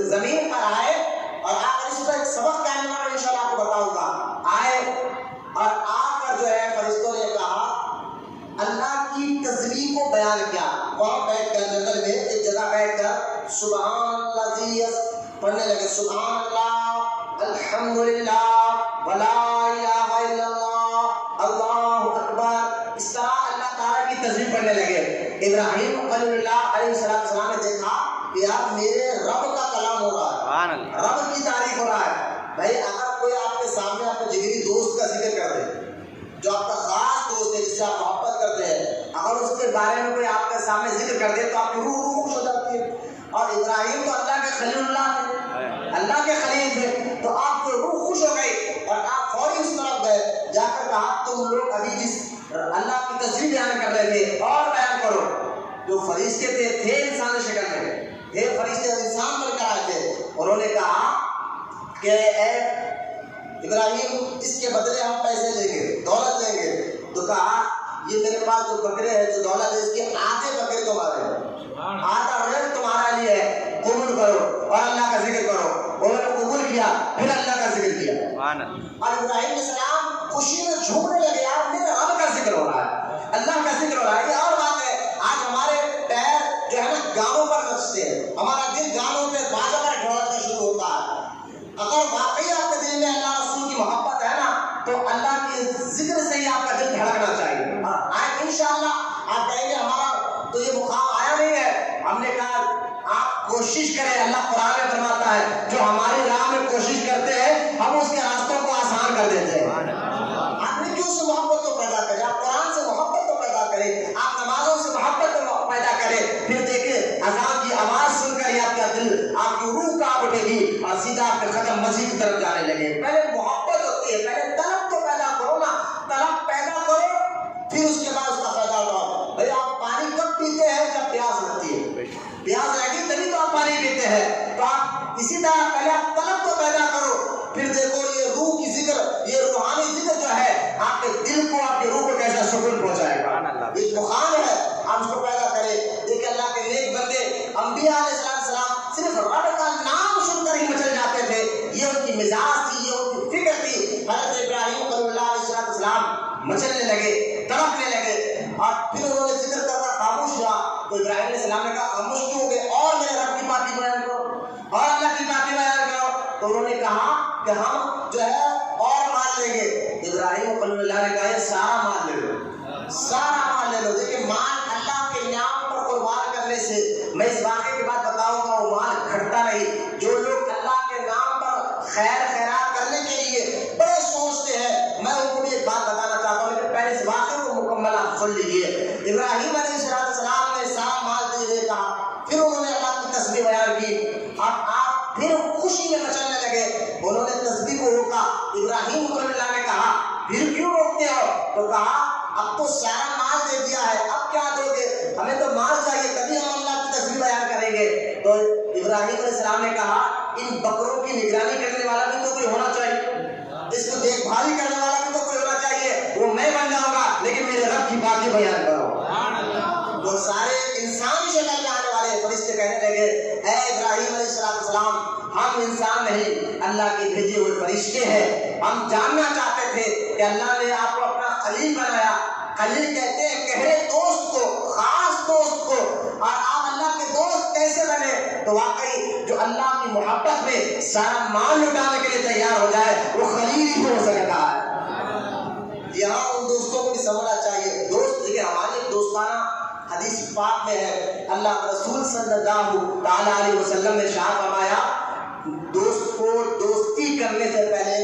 زمین پر آئے اور آ کر اس پر ایک سبق کہنے والا انشاءاللہ آپ کو بتاؤں گا، آئے اور آ کر جو ہے فرشتوں نے کہا اللہ کی تسبیح کو بیان کیا، وہاں بیٹھ کر جنگل میں ایک جگہ بیٹھ کر سبحان اللہ پڑھنے لگے، سبحان اللہ الحمدللہ ولا الہ الا اللہ اللہ اکبر، اس طرح اللہ تعالیٰ کی تسبیح پڑھنے لگے۔ ابراہیم خلیل اللہ علیہ السلام نے دیکھا کہ یار میرے رب کا کلام ہو رہا ہے، رب کی تعریف ہو رہا ہے۔ بھائی اگر کوئی آپ کے سامنے آپ کے جگری دوست کا ذکر کر دے جو آپ کا خاص دوست ہے جس سے آپ محبت کرتے ہیں، اگر اس کے بارے میں کوئی آپ کے سامنے ذکر کر دے تو آپ کی روح خوش ہو جاتی ہے، اور ابراہیم تو اللہ کے خلیل اللہ تھے، اللہ کے خلیل تھے، تو آپ کی روح خوش ہو گئی اور آپ فوری اس طرف گئے، جا کر کہا تم لوگ ابھی جس اللہ کی تصویر بیان کر رہے تھے اور بیان کرو۔ جو فرشتے تھے انسانی شکل میں تھے، فرشتے انسان بن کر آئے تھے، انہوں نے کہا کہ اے ابراہیم اس کے بدلے ہم پیسے لیں گے، دولت لیں گے۔ تو کہا یہ میرے پاس جو بکرے ہیں جو دولت ہے اس کے آدھے بکرے تمہارے ہیں، آدھا ریڑ تمہارا لیے ہے، قبول کرو اور اللہ کا ذکر کرو۔ انہوں نے قبول کیا، پھر اللہ کا ذکر کیا، اور ابراہیم علیہ السلام خوشی میں جھومنے لگے، یار میرے رب کا ذکر ہو رہا ہے، اللہ کا ذکر ہو رہا ہے۔ یہ اور بات ہے، آج ہمارے پیر جو ہے نا گانوں پر نچتے ہیں، ہمارا دل گانوں پہ باجا پر ڈھولنا شروع ہوتا ہے۔ اگر واقعی آپ کے دل میں اللہ رسول کی محبت ہے نا تو اللہ کے ذکر سے ہی آپ کا دل دھڑکنا چاہیے۔ آج انشاءاللہ آپ کہیں گے ہمارا تو یہ مقام آیا نہیں ہے، ہم نے کہا آپ کوشش کریں، اللہ قرآن میں فرماتا ہے جو ہماری راہ میں کوشش کرتے ہیں ہم اس کے راستوں کو آسان کر دیتے ہیں۔ آپ نے کیوں سے محبت کو پیدا کریں، آپ قرآن سے محبت کو پیدا کریں، آپ نمازوں سے محبت کو پیدا کریں، پھر دیکھیں اذان کی آواز سن کر ہی آپ کا دل، آپ کی روح کانپ اٹھے گی اور سیدھا آپ کے قدم مسجد کی طرف جانے لگے۔ پہلے محبت ہوتی ہے، پہلے طلب تو پیدا کرو نا، طلب پیدا کرو پھر اس کے بعد اس کا فائدہ اٹھاؤ۔ بھائی آپ پانی کب پیتے ہیں؟ جب پیاس لگتی ہے، پیاس لگی تبھی تو آپ پانی پیتے ہیں۔ تو آپ اسی طرح پہلے آپ طلب کو پیدا کرو، پھر دیکھو یہ روح کی ذکر، یہ روحانی ذکر جو ہے آپ کے دل کو، آپ کے روح کو کیسا سکون پہنچائے گا۔ یہ بخار ہے، آپ اس کو پیدا کریں۔ دیکھیں اللہ کے نیک بندے انبیاء علیہ السلام صرف رب کا نام سن کر ہی مچل جاتے تھے، یہ ان کی مزاج تھی، یہ ان کی فکر تھی۔ حضرت ابراہیم خلیل اللہ علیہ السلام مچلنے لگے، تڑپنے لگے، اور پھر انہوں نے ذکر کرنا خاموش ہوا۔ تو ابراہیم علیہ السلام نے کہا خاموش کیوں ہو گئے، اور میرے رب کی باتیں بیان کرو اور اللہ کی باتیں بیان کرو۔ تو انہوں نے کہا کہ ہم جو ہے اور مال لیں گے۔ ابراہیم خلیل اللہ نے کہا یہ سارا مال لے لو، سارا مال لے لو۔ دیکھیں مال اللہ کے نام پر قربان کرنے سے، میں اس واقعے کے بعد بتاؤں گا، وہ مال گھٹتا نہیں۔ جو لوگ اللہ کے نام پر خیر خیرات کرنے کے لیے بڑے سوچتے ہیں، میں ان کو بھی ایک بات بتانا چاہتا ہوں، لیکن پہلے اس واقعے کو مکمل آپ سن لیجیے۔ ابراہیم علیہ السلام نے سارا مال دے کہا، پھر انہوں نے اللہ کی تسبیح بیان کی، اب آپ پھر خوشی میں مچلنے لگے۔ انہوں نے تسبیح کو روکا۔ ابراہیم خلیل اللہ نے کہا پھر کیوں روکتے ہو؟ تو کہا اب تو سارا مال دے دیا ہے، اب کیا دو گے؟ ہمیں تو مال چاہیے، تبھی ہم اللہ کی تصویر بیان کریں گے۔ تو ابراہیم علیہ السلام نے کہا ان بکروں کی نگرانی کرنے والا بھی تو کوئی ہونا چاہیے، اس کو دیکھ بھال کرنے والا بھی تو کوئی ہونا چاہیے، وہ میں بن جاؤں گا لیکن میرے رب کی باتیں بیان کرو۔ وہ سارے انسانی شکل میں آنے والے فرشتے کہنے لگے اے ابراہیم علیہ السلام، ہم انسان نہیں، اللہ کے بھیجے ہوئے فرشتے ہیں، ہم جاننا چاہتے تھے کہ اللہ نے آپ کو اپنا خلیل بنایا۔ خلیل کہتے ہیں گہرے دوست کو، خاص دوست کو، اور آپ اللہ کے دوست کیسے بنے؟ تو واقعی جو اللہ کی محبت میں سارا مال لٹانے کے لیے تیار ہو جائے وہ خلیل ہی ہو سکتا ہے۔ یہاں ان دوستوں کو بھی سمجھنا چاہیے۔ دوست دیکھیں، ہماری دوستانہ حدیث پاک میں ہے، اللہ کے رسول صلی اللہ تعالی علیہ وسلم نے ارشاد فرمایا دوست کو دوستی کرنے سے پہلے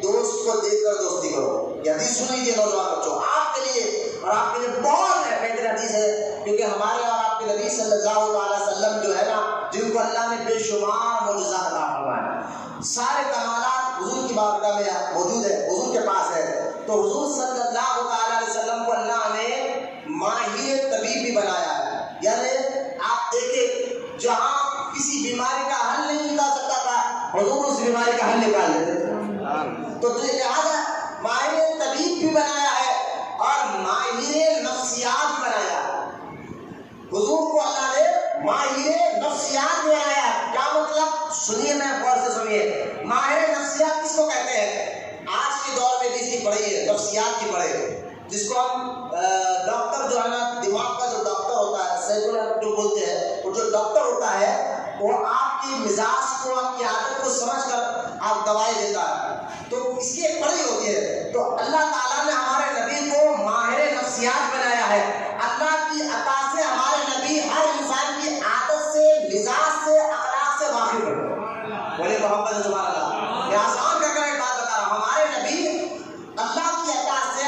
دوست کو دیکھ کر دوستی کرو۔ یہ حدیث سن لیجیے نوجوان بچوں، آپ کے لیے اور آپ کے لیے بہت بہتر حدیث ہے، کیونکہ ہمارے اور آپ کے نبی صلی اللہ علیہ وسلم جو ہے نا، جن کو اللہ نے بے شمار معجزات عطا فرمائے، سارے کمالات حضور کی بارگاہ میں موجود ہے، حضور کے پاس ہے۔ تو حضور صلی اللہ علیہ وسلم کو اللہ نے ماہر طبیب بھی بنایا ہے، یعنی آپ دیکھیں جہاں کسی بیماری کا حل نہیں نکال سکتا تھا، حضور اس بیماری کا حل نکال دیتے تھے۔ تو لہٰذا ماہر طبیب بھی بنایا ہے اور ماہر نفسیات بنایا ہے۔ حضور کو اللہ نے ماہر نفسیات بنایا ہے۔ کیا مطلب؟ سنیے، میں غور سے سنیے، ماہر نفسیات کس کو کہتے ہیں؟ آج کے دور میں بھی پڑھی ہے، نفسیات کی پڑھے، جس کو ہم ڈاکٹر جو ہے نا، دماغ کا جو ڈاکٹر ہوتا ہے، سائیکولوجسٹ جو بولتے ہیں، وہ جو ڈاکٹر ہوتا ہے وہ آپ کی مزاج کو، آپ کی عادت کو سمجھ کر آپ دوائی دیتا ہے، تو اس کی ایک پڑھی ہوتی ہے۔ تو اللہ تعالیٰ نے ہمارے نبی کو ماہر نفسیات بنایا ہے۔ اللہ کی عطا سے ہمارے نبی ہر انسان کی عادت سے، مزاج سے، اخلاق سے واقف ہے۔ بولے محمد سبحان اللہ۔ میں آسان کر ایک بات بتا رہا ہوں، ہمارے نبی اللہ کی عطا سے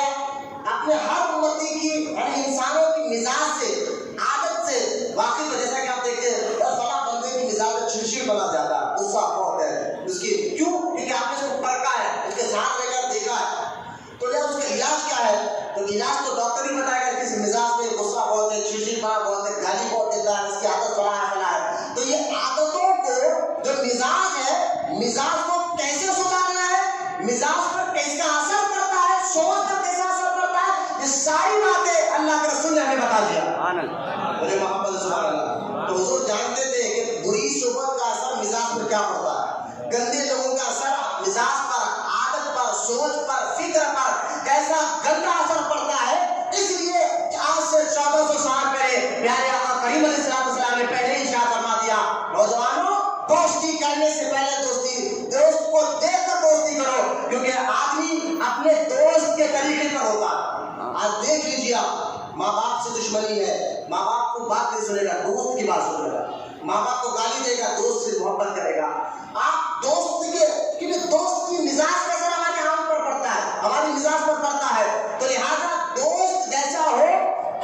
اپنے ہر امتی کی، ہر انسانوں کی مزاج سے، عادت سے واقف ہے۔ جیسا کہ آپ دیکھتے ہیں فلاں بندے کی مزاج چڑچڑ بنا زیادہ ہے، غصہ بہت ہے اس کی، کیوں؟ کیونکہ آپ نے اس کو پرکھا ہے، اس کے ساتھ رہ کر دیکھا ہے، تو اس کا علاج کیا ہے؟ تو علاج تو ڈاکٹر ہی بتائے گا کہ اس مزاج میں غصہ بہت ہے، چڑچڑ بنا بہت ہے، گالی بہت دیتا ہے، اس کی عادت فلاں ہے۔ تو یہ عادتوں کو، جو مزاج ہے، مزاج کو کیسے سدھارنا ہے، مزاج پر کس کا اثر پڑتا ہے، سوچ پر کیسا اثر پڑتا ہے، یہ ساری باتیں اللہ کے رسول نے ہمیں بتا دیا۔ بولے محمد سبحان اللہ۔ تو حضور جانتے تھے کہ بری صحبت کا اثر مزاج پر کیا پڑتا ہے، گندے لوگوں کا اثر مزاج پر، عادت پر، سوچ پر، فکر پر کیسا گندا اثر پڑتا ہے۔ اس لیے آج سے 1400 سال پہلے پیارے آقا کریم علیہ السلام نے پہلے ہی ارشاد فرما دیا، نوجوانوں دوستی کرنے سے پہلے دوست کو دیکھ کر دوستی کرو، کیونکہ آدمی اپنے دوست کے طریقے پر ہوتا ہے۔ آج دیکھ لیجیے، آپ ماں باپ سے دشمنی ہے، ماں باپ کو بات نہیں سنے گا، دوست کی بات سنے گا، ماں باپ کو گالی دے گا، دوست سے محبت کرے گا۔ آپ دوست کے، کیونکہ دوست کی مزاج کا اثر ہمارے ہم پر پڑتا ہے، ہماری مزاج پر پڑتا ہے، تو لہٰذا دوست جیسا ہو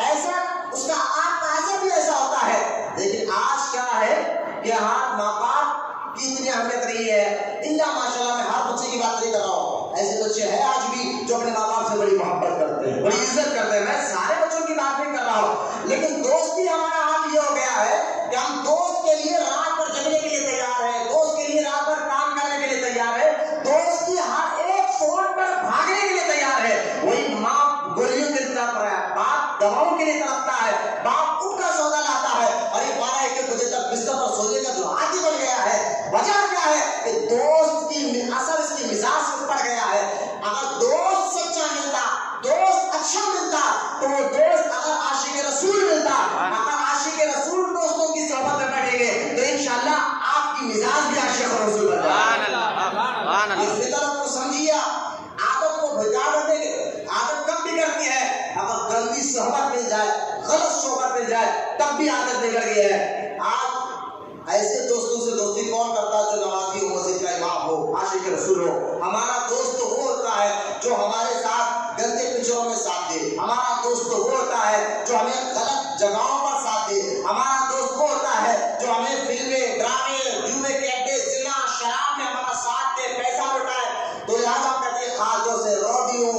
ایسا اس کا آپ کا اثر بھی ایسا ہوتا ہے۔ لیکن آج کیا ہے کہ ہاں ماں باپ کی اتنی اہمیت نہیں ہے، اللہ ماشاء اللہ، میں ہر بچے کی بات نہیں کر رہا ہوں، ایسے بچے ہیں آج بھی جو اپنے ماں باپ سے بڑی محبت کرتے ہیں، بڑی عزت کرتے ہیں، میں سارے بچوں کی بات نہیں کر رہا ہوں، لیکن دوستی ہمارا حال یہ ہو گیا ہے کہ ہم دوست کے لیے رات پر جگنے کے لیے تیار ہیں، دوست کے لیے رات بھر کام کرنے کے لیے تیار ہے، دوست کی ہر ایک فون پر بھاگنے کے لیے تیار ہے۔ وہی ماں گولیوں کے لیے تڑپ رہا ہے، باپ دواؤں کے لیے تڑپتا ہے، باپ ان کا سودا لاتا ہے، اور یہ 12-1 بجے تک بستر پر سونے کا جو عادی بن گیا ہے۔ وجہ کیا ہے کہ دوست کی اثر اس کی مزاج سے پڑ گیا ہے۔ اگر دوست سچا ملتا، دوست اچھا ملتا، تو وہ دوست اگر عاشق رسول ملتا، اگر عاشق رسول دوستوں کی صحبت میں بیٹھیں گے تو انشاءاللہ آپ کی مزاج بھی عاشق رسول بن جائے گا۔ اس فطرت کو سمجھیے، عادت کو بگاڑنے کی عادت کب بگڑتی ہے؟ اگر گندی صحبت مل جائے، غلط صحبت مل جائے، تب بھی عادت بگڑ گئی ہے۔ آج ایسے دوستوں سے دوستی کون کرتا ہے جو نمازی ہو، مسجد کا امام ہو، عاشق رسول ہو؟ ہمارا دوست تو وہ ہوتا ہے جو ہمارے ساتھ گندے پچڑوں میں ساتھ دے، ہمارا دوست تو وہ ہوتا ہے جو ہمیں غلط جگہوں پر ساتھ دے، ہمارا دوست وہ ہوتا ہے جو ہمیں فلمیں، ڈرامے، جوئے کے اڈے، زنا، شراب میں ہمارا ساتھ دے، پیسہ لٹائے۔ تو لہٰذا ہم کہتے ہیں خاصوں سے، روڈیوں،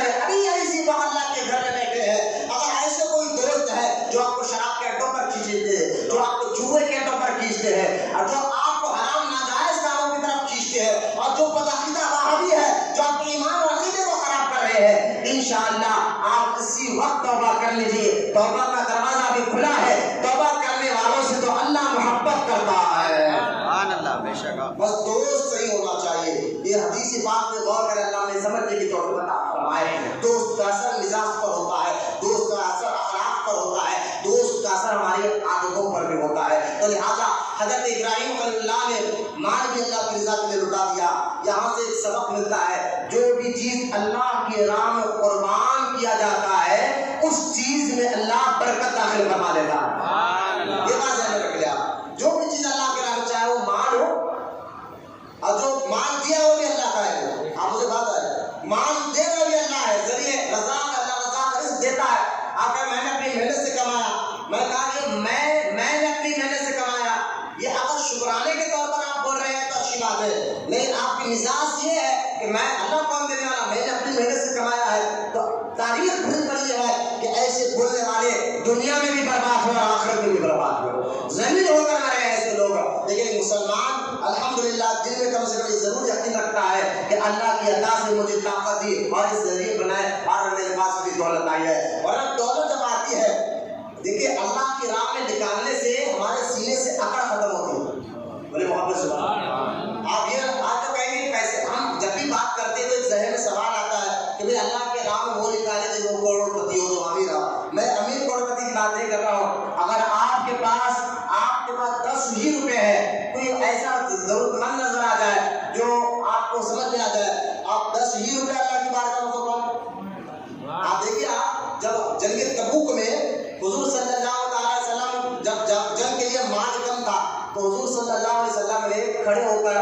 کرے. ابھی ایسی محلہ کے گھر میں بیٹھے ہیں, اگر ایسے کوئی دوست ہے جو آپ کو شراب کے اڈوں پر کھینچتے ہیں, جو آپ کو جوئے کے اڈوں پر کھینچتے ہیں, اور جو آپ کو حرام ناجائز کاموں کی طرف کھینچتے ہیں, اور جو بدعقیدہ وہابی ہے جو آپ کے ایمان اور عقیدے کو خراب کر رہے ہیں, انشاءاللہ آپ اسی وقت توبہ کر لیجیے. توبہ کا دروازہ بھی کھلا ہے. توبہ کرنے والوں سے تو اللہ محبت کرتا ہے. سبحان اللہ. بے شک بس دوست صحیح ہونا چاہیے. یہ حدیث بات پہ غور کرے, اللہ نے سمجھنے کی توفیق عطا فرمائے. دوست کا اثر مزاج پر ہوتا ہے, دوست کا اثر اخلاق پر ہوتا ہے, دوست کا اثر ہماری عادتوں پر بھی ہوتا ہے. تو لہٰذا حضرت ابراہیم خلیل اللہ نے مال بھی اللہ کی رضا کے لیے لٹا دیا. یہاں سے ایک سبق ملتا ہے, جو بھی چیز اللہ کی راہ میں قربان کیا جاتا ہے اس چیز میں اللہ برکت داخل فرما دیتا ہے. یہ بات ذہن میں رکھ لیا. جو بھی چیز اللہ کے راہ میں, چاہے وہ مال ہو, اور جو مال دیا وہ بھی اللہ کا ہے. آپ مجھے بات ہے, مال دے گا بھی اللہ ہے, ذریعے رزاق, اللہ رزاق رزق دیتا ہے. آپ کہا میں نے اپنی محنت سے کمایا, میں کہا کہ میں نے اپنی محنت سے کمایا. یہ اگر شکرانے کے طور پر آپ بول رہے ہیں تو اچھی بات ہے, لیکن آپ کی مزاج یہ ہے کہ میں اللہ کون دینے والا, میں نے اپنی محنت سے کمایا ہے, تو تاریخ بھول پڑی ہے کہ ایسے بولنے والے دنیا میں بھی برباد ہو اور آخرت میں بھی برباد ہو. ذلیل ہو کر رہے ہیں ایسے لوگ. لیکن مسلمان الحمدللہ دل میں کم سے کم یہ ضرور یقین رکھتا ہے کہ اللہ کی عطا سے مجھے طاقت دی اور اس ذریعے بنائے, اور میرے پاس بھی دولت آئی ہے. اور اب دولت جب آتی ہے, دیکھیے اللہ کی راہ میں نکالنے سے ہمارے سینے سے اکڑ ختم ہوتی ہے. بولے محبت سبحان اللہ. آپ یہ آج تو کہیں گے پیسے, ہم جب بھی بات کرتے ہیں تو ایک ذہن میں سوال آتا ہے کہ بھائی اللہ کے راہ میں وہ نکالے جو کروڑ پتی ہو, جو امیر ہو. میں امیر کروڑ پتی کی بات نہیں کر رہا ہوں. اگر آپ کے پاس 10 ہی روپے ہے, کوئی ایسا ضرورت مند نظر آ جائے جو آپ کو سمجھ میں آ جائے, آپ 10 ہی روپے اللہ کی بارگاہ میں کو, آپ دیکھیے آپ جب جنگ تبوک میں حضور صلی اللہ علیہ وسلم جب جنگ کے لیے مال کم تھا تو حضور صلی اللہ علیہ وسلم نے کھڑے ہو کر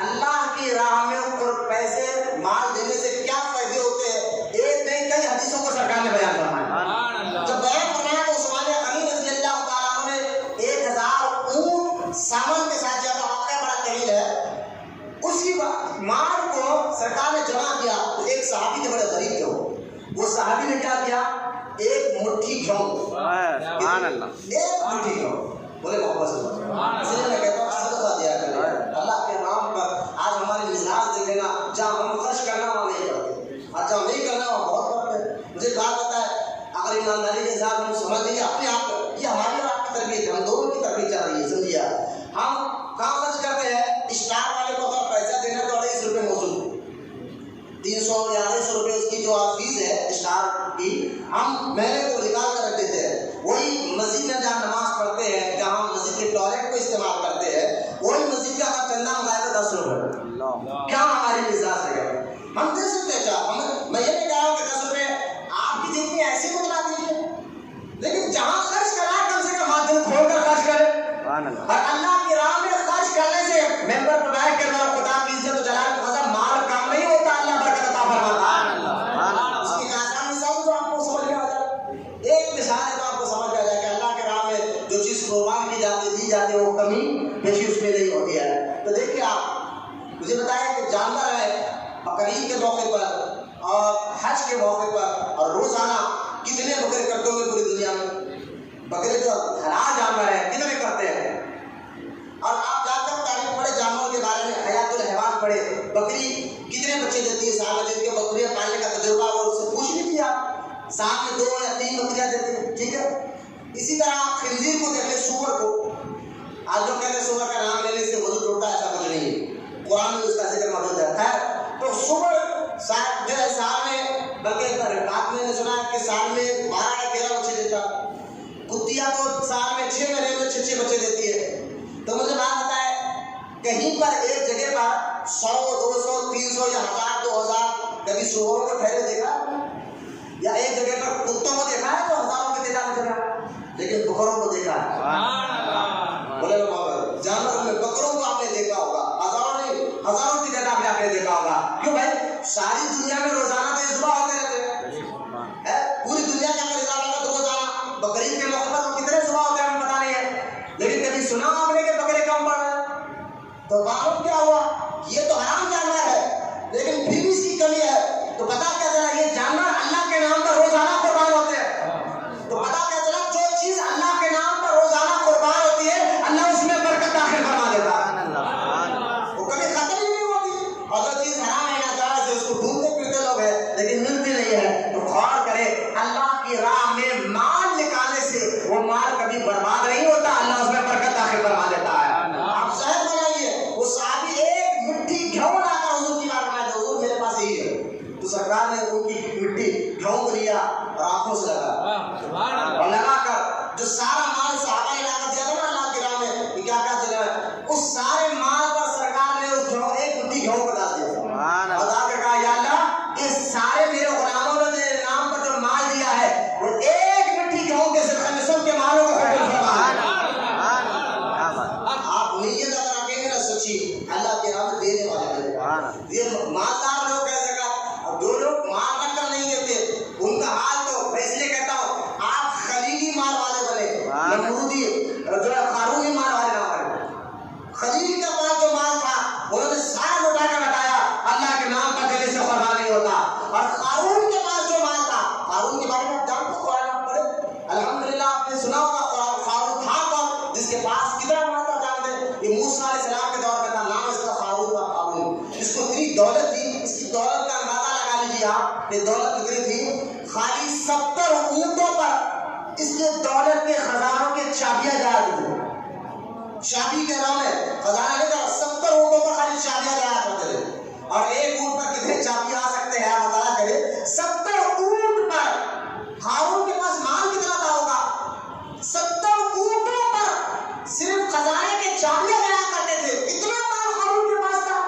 اللہ کی راہ میں پیسے مال دینے سے کیا فائدے ہوتے ہیں, ایک نہیں کئی حدیثوں کو سرکار نے بیان فرمایا. جب بیان فرمایا تو عثمان غنی رضی اللہ تعالیٰ عنہ نے 1000 اونٹ سامان کے ساتھ جب واقعہ بڑا طویل ہے, اسی مال کو سرکار نے جمع کیا. تو ایک صحابی جو بڑے غریب تھے, وہ صحابی نے کیا کیا, ایک مٹھی گھیوں, سبحان اللہ, ایک مٹھی گھیوں. بولے محبت سبحان. اس لیے میں کہتا ہوں صدقہ دیا کریں اللہ کے نام پر. آج ہمارے مزاج دیکھیں نا, جہاں ہم خرچ کرنا وہاں نہیں کرتے, اور جہاں نہیں کرنا وہاں بہت کرتے ہیں. مجھے بات پتا ہے, اگر ایمانداری کے ساتھ ہم سمجھ لیں اپنے آپ کو, یہ ہماری اور آپ کی تربیت ہے, ہم دونوں کی تربیت چل رہی ہے, سمجھیے. ہم کہاں خرچ کرتے ہیں, اسٹار والے کو اگر پیسہ دینا تو 250 روپے موصول, 300 یا 250 روپے اس کی جو فیس ہے اسٹار کی, ہم مہینے کو نکال کر رکھ دیتے ہیں. وہی مسجد میں جہاں نماز پڑھتے ہیں, جہاں مسجد کے ٹوائلٹ کو استعمال کرتے ہیں, وہی مسجد کا اگر چندہ منگائے تو 10 روپے. کیا ہماری مزاج ہے, ہم دے سکتے ہیں کیا؟ میں یہ نہیں کہہ رہا ہوں کہ 10 روپے آپ کی جتنی ایسے کو بنا دیجیے, لیکن جہاں خرچ کرا کم سے کم ہاتھ دل کھول کر خرچ کرے. اور اللہ کی راہ میں خرچ کرنے سے ممبر پر بیٹھ کر خدا کی عزت و جلال کا قسم مال کم نہیں ہوتا, اللہ برکت عطا فرماتا ہے. اس کی آسان مثال تو آپ کو سمجھ میں آ جائے, ایک مثال ہے تو آپ کو سمجھ میں آ جائے کہ اللہ کے راہ میں جو چیز قربان کی جاتی دی جاتی ہے وہ کمی بیشی اس میں نہیں ہوتی ہے. تو دیکھیے آپ مجھے بتائیں کہ جانور ہے بقرعید کے موقع پر اور حج کے موقع پر, اور روزانہ کتنے بکرے کرتے ہوں گے پوری دنیا میں, بکرے جو حلال جانور ہے کتنے کرتے ہیں. اور آپ جا کر تاریخ پڑھے جانوروں کے بارے میں, حیات الحیوان پڑھے, بکری کتنے بچے دیتی ہے سال میں, جن کے بکریاں پالنے کا تجربہ وہ اس سے پوچھ لیجیے آپ, سال میں 2 یا 3 بکریاں دیتی ہیں, ٹھیک ہے. اسی طرح آپ خنزیر کو دیکھ لیں, سور کو, آج جو کہتے ہیں سور کا نام لینے سے وضو ٹوٹتا ہے, ایسا کچھ نہیں ہے, قرآن میں اس کا ذکر موجود ہے. خیر, تو سور جو ہے سال میں, بلکہ رات میں نے سنا ہے کہ سال میں 12 یا 13 بچے دیتا, کتیا تو سال میں 6 مہینے میں 6 بچے دیتی ہے. تو مجھے بات بتائے, کہیں پر ایک جگہ پر 100 200 300 یا 1000 2000 کبھی سوروں کو ٹھہرے دیکھا, یا ایک جگہ پر کتوں کو دیکھا ہے تو ہزاروں کی تعداد میں دیکھا, لیکن بکروں کو دیکھا ہے. بولے جانوروں میں بکروں کو آپ نے دیکھا ہوگا, ہزاروں کی تعداد میں آپ نے دیکھا ہوگا. کیوں بھائی, ساری دنیا میں روزانہ تو ذبح ہوتے رہتے ہیں, پوری دنیا کے اندر حساب لگا تو روزانہ بقرعید کے موقع پر کتنے ذبح ہوتے ہیں ہمیں پتا نہیں ہے, لیکن کبھی سنا آپ نے کہ بکرے کم پڑ رہے ہیں. تو معلوم کیا ہوا, یہ تو حرام جانور ہے لیکن پھر بھی اس کی کمی ہے. تو پتا کیا چلا, یہ اللہ کے راہ میں دینے والے لوگ. یہ مالدار لوگ ہیں زکات. اب جو لوگ مال رکھ کر نہیں دیتے ان کا حال تو میں اس لیے کہتا ہوں آپ خلیلی مال والے بنے, نمرودی جو ہے قارونی مال والے نہ بنے. خلیل کے پاس جو مال تھا انہوں نے سارا لوٹا کر بتایا اللہ کے نام پر دینے سے خدا نہیں ہوتا. اور قارون کے پاس جو مال تھا, قارون کے بارے میں آپ جانتے ہیں, قرآن پڑھے الحمدللہ آپ نے سنا ہوگا قارون تھا کون, جس کے پاس کتنا مال تھا جانتے ہیں؟ یہ موسیٰ علیہ السلام کے دور میں تھا, نام اس کا قارون تھا. قارون اس کو اتنی دولت تھی, اس کی دولت کا اندازہ لگا لیجیے آپ, یہ دولت کتنی تھی. خالی 70 اونٹوں پر اس کے دولت کے خزانوں کے چابیاں جا دی. شادی کے نام ہے خزانہ لے کر 70 اونٹوں پر خالی چابیاں لایا کرتے تھے. اور ایک اونٹ پر کتنے چابیاں آ سکتے ہیں آپ اندازہ کریں. 70 اونٹ پر ہارون کے پاس مال کتنا تھا ہوگا. 70 اونٹوں پر صرف خزانے کے چابیاں لایا کرتے تھے, اتنا مال ہارون کے پاس تھا.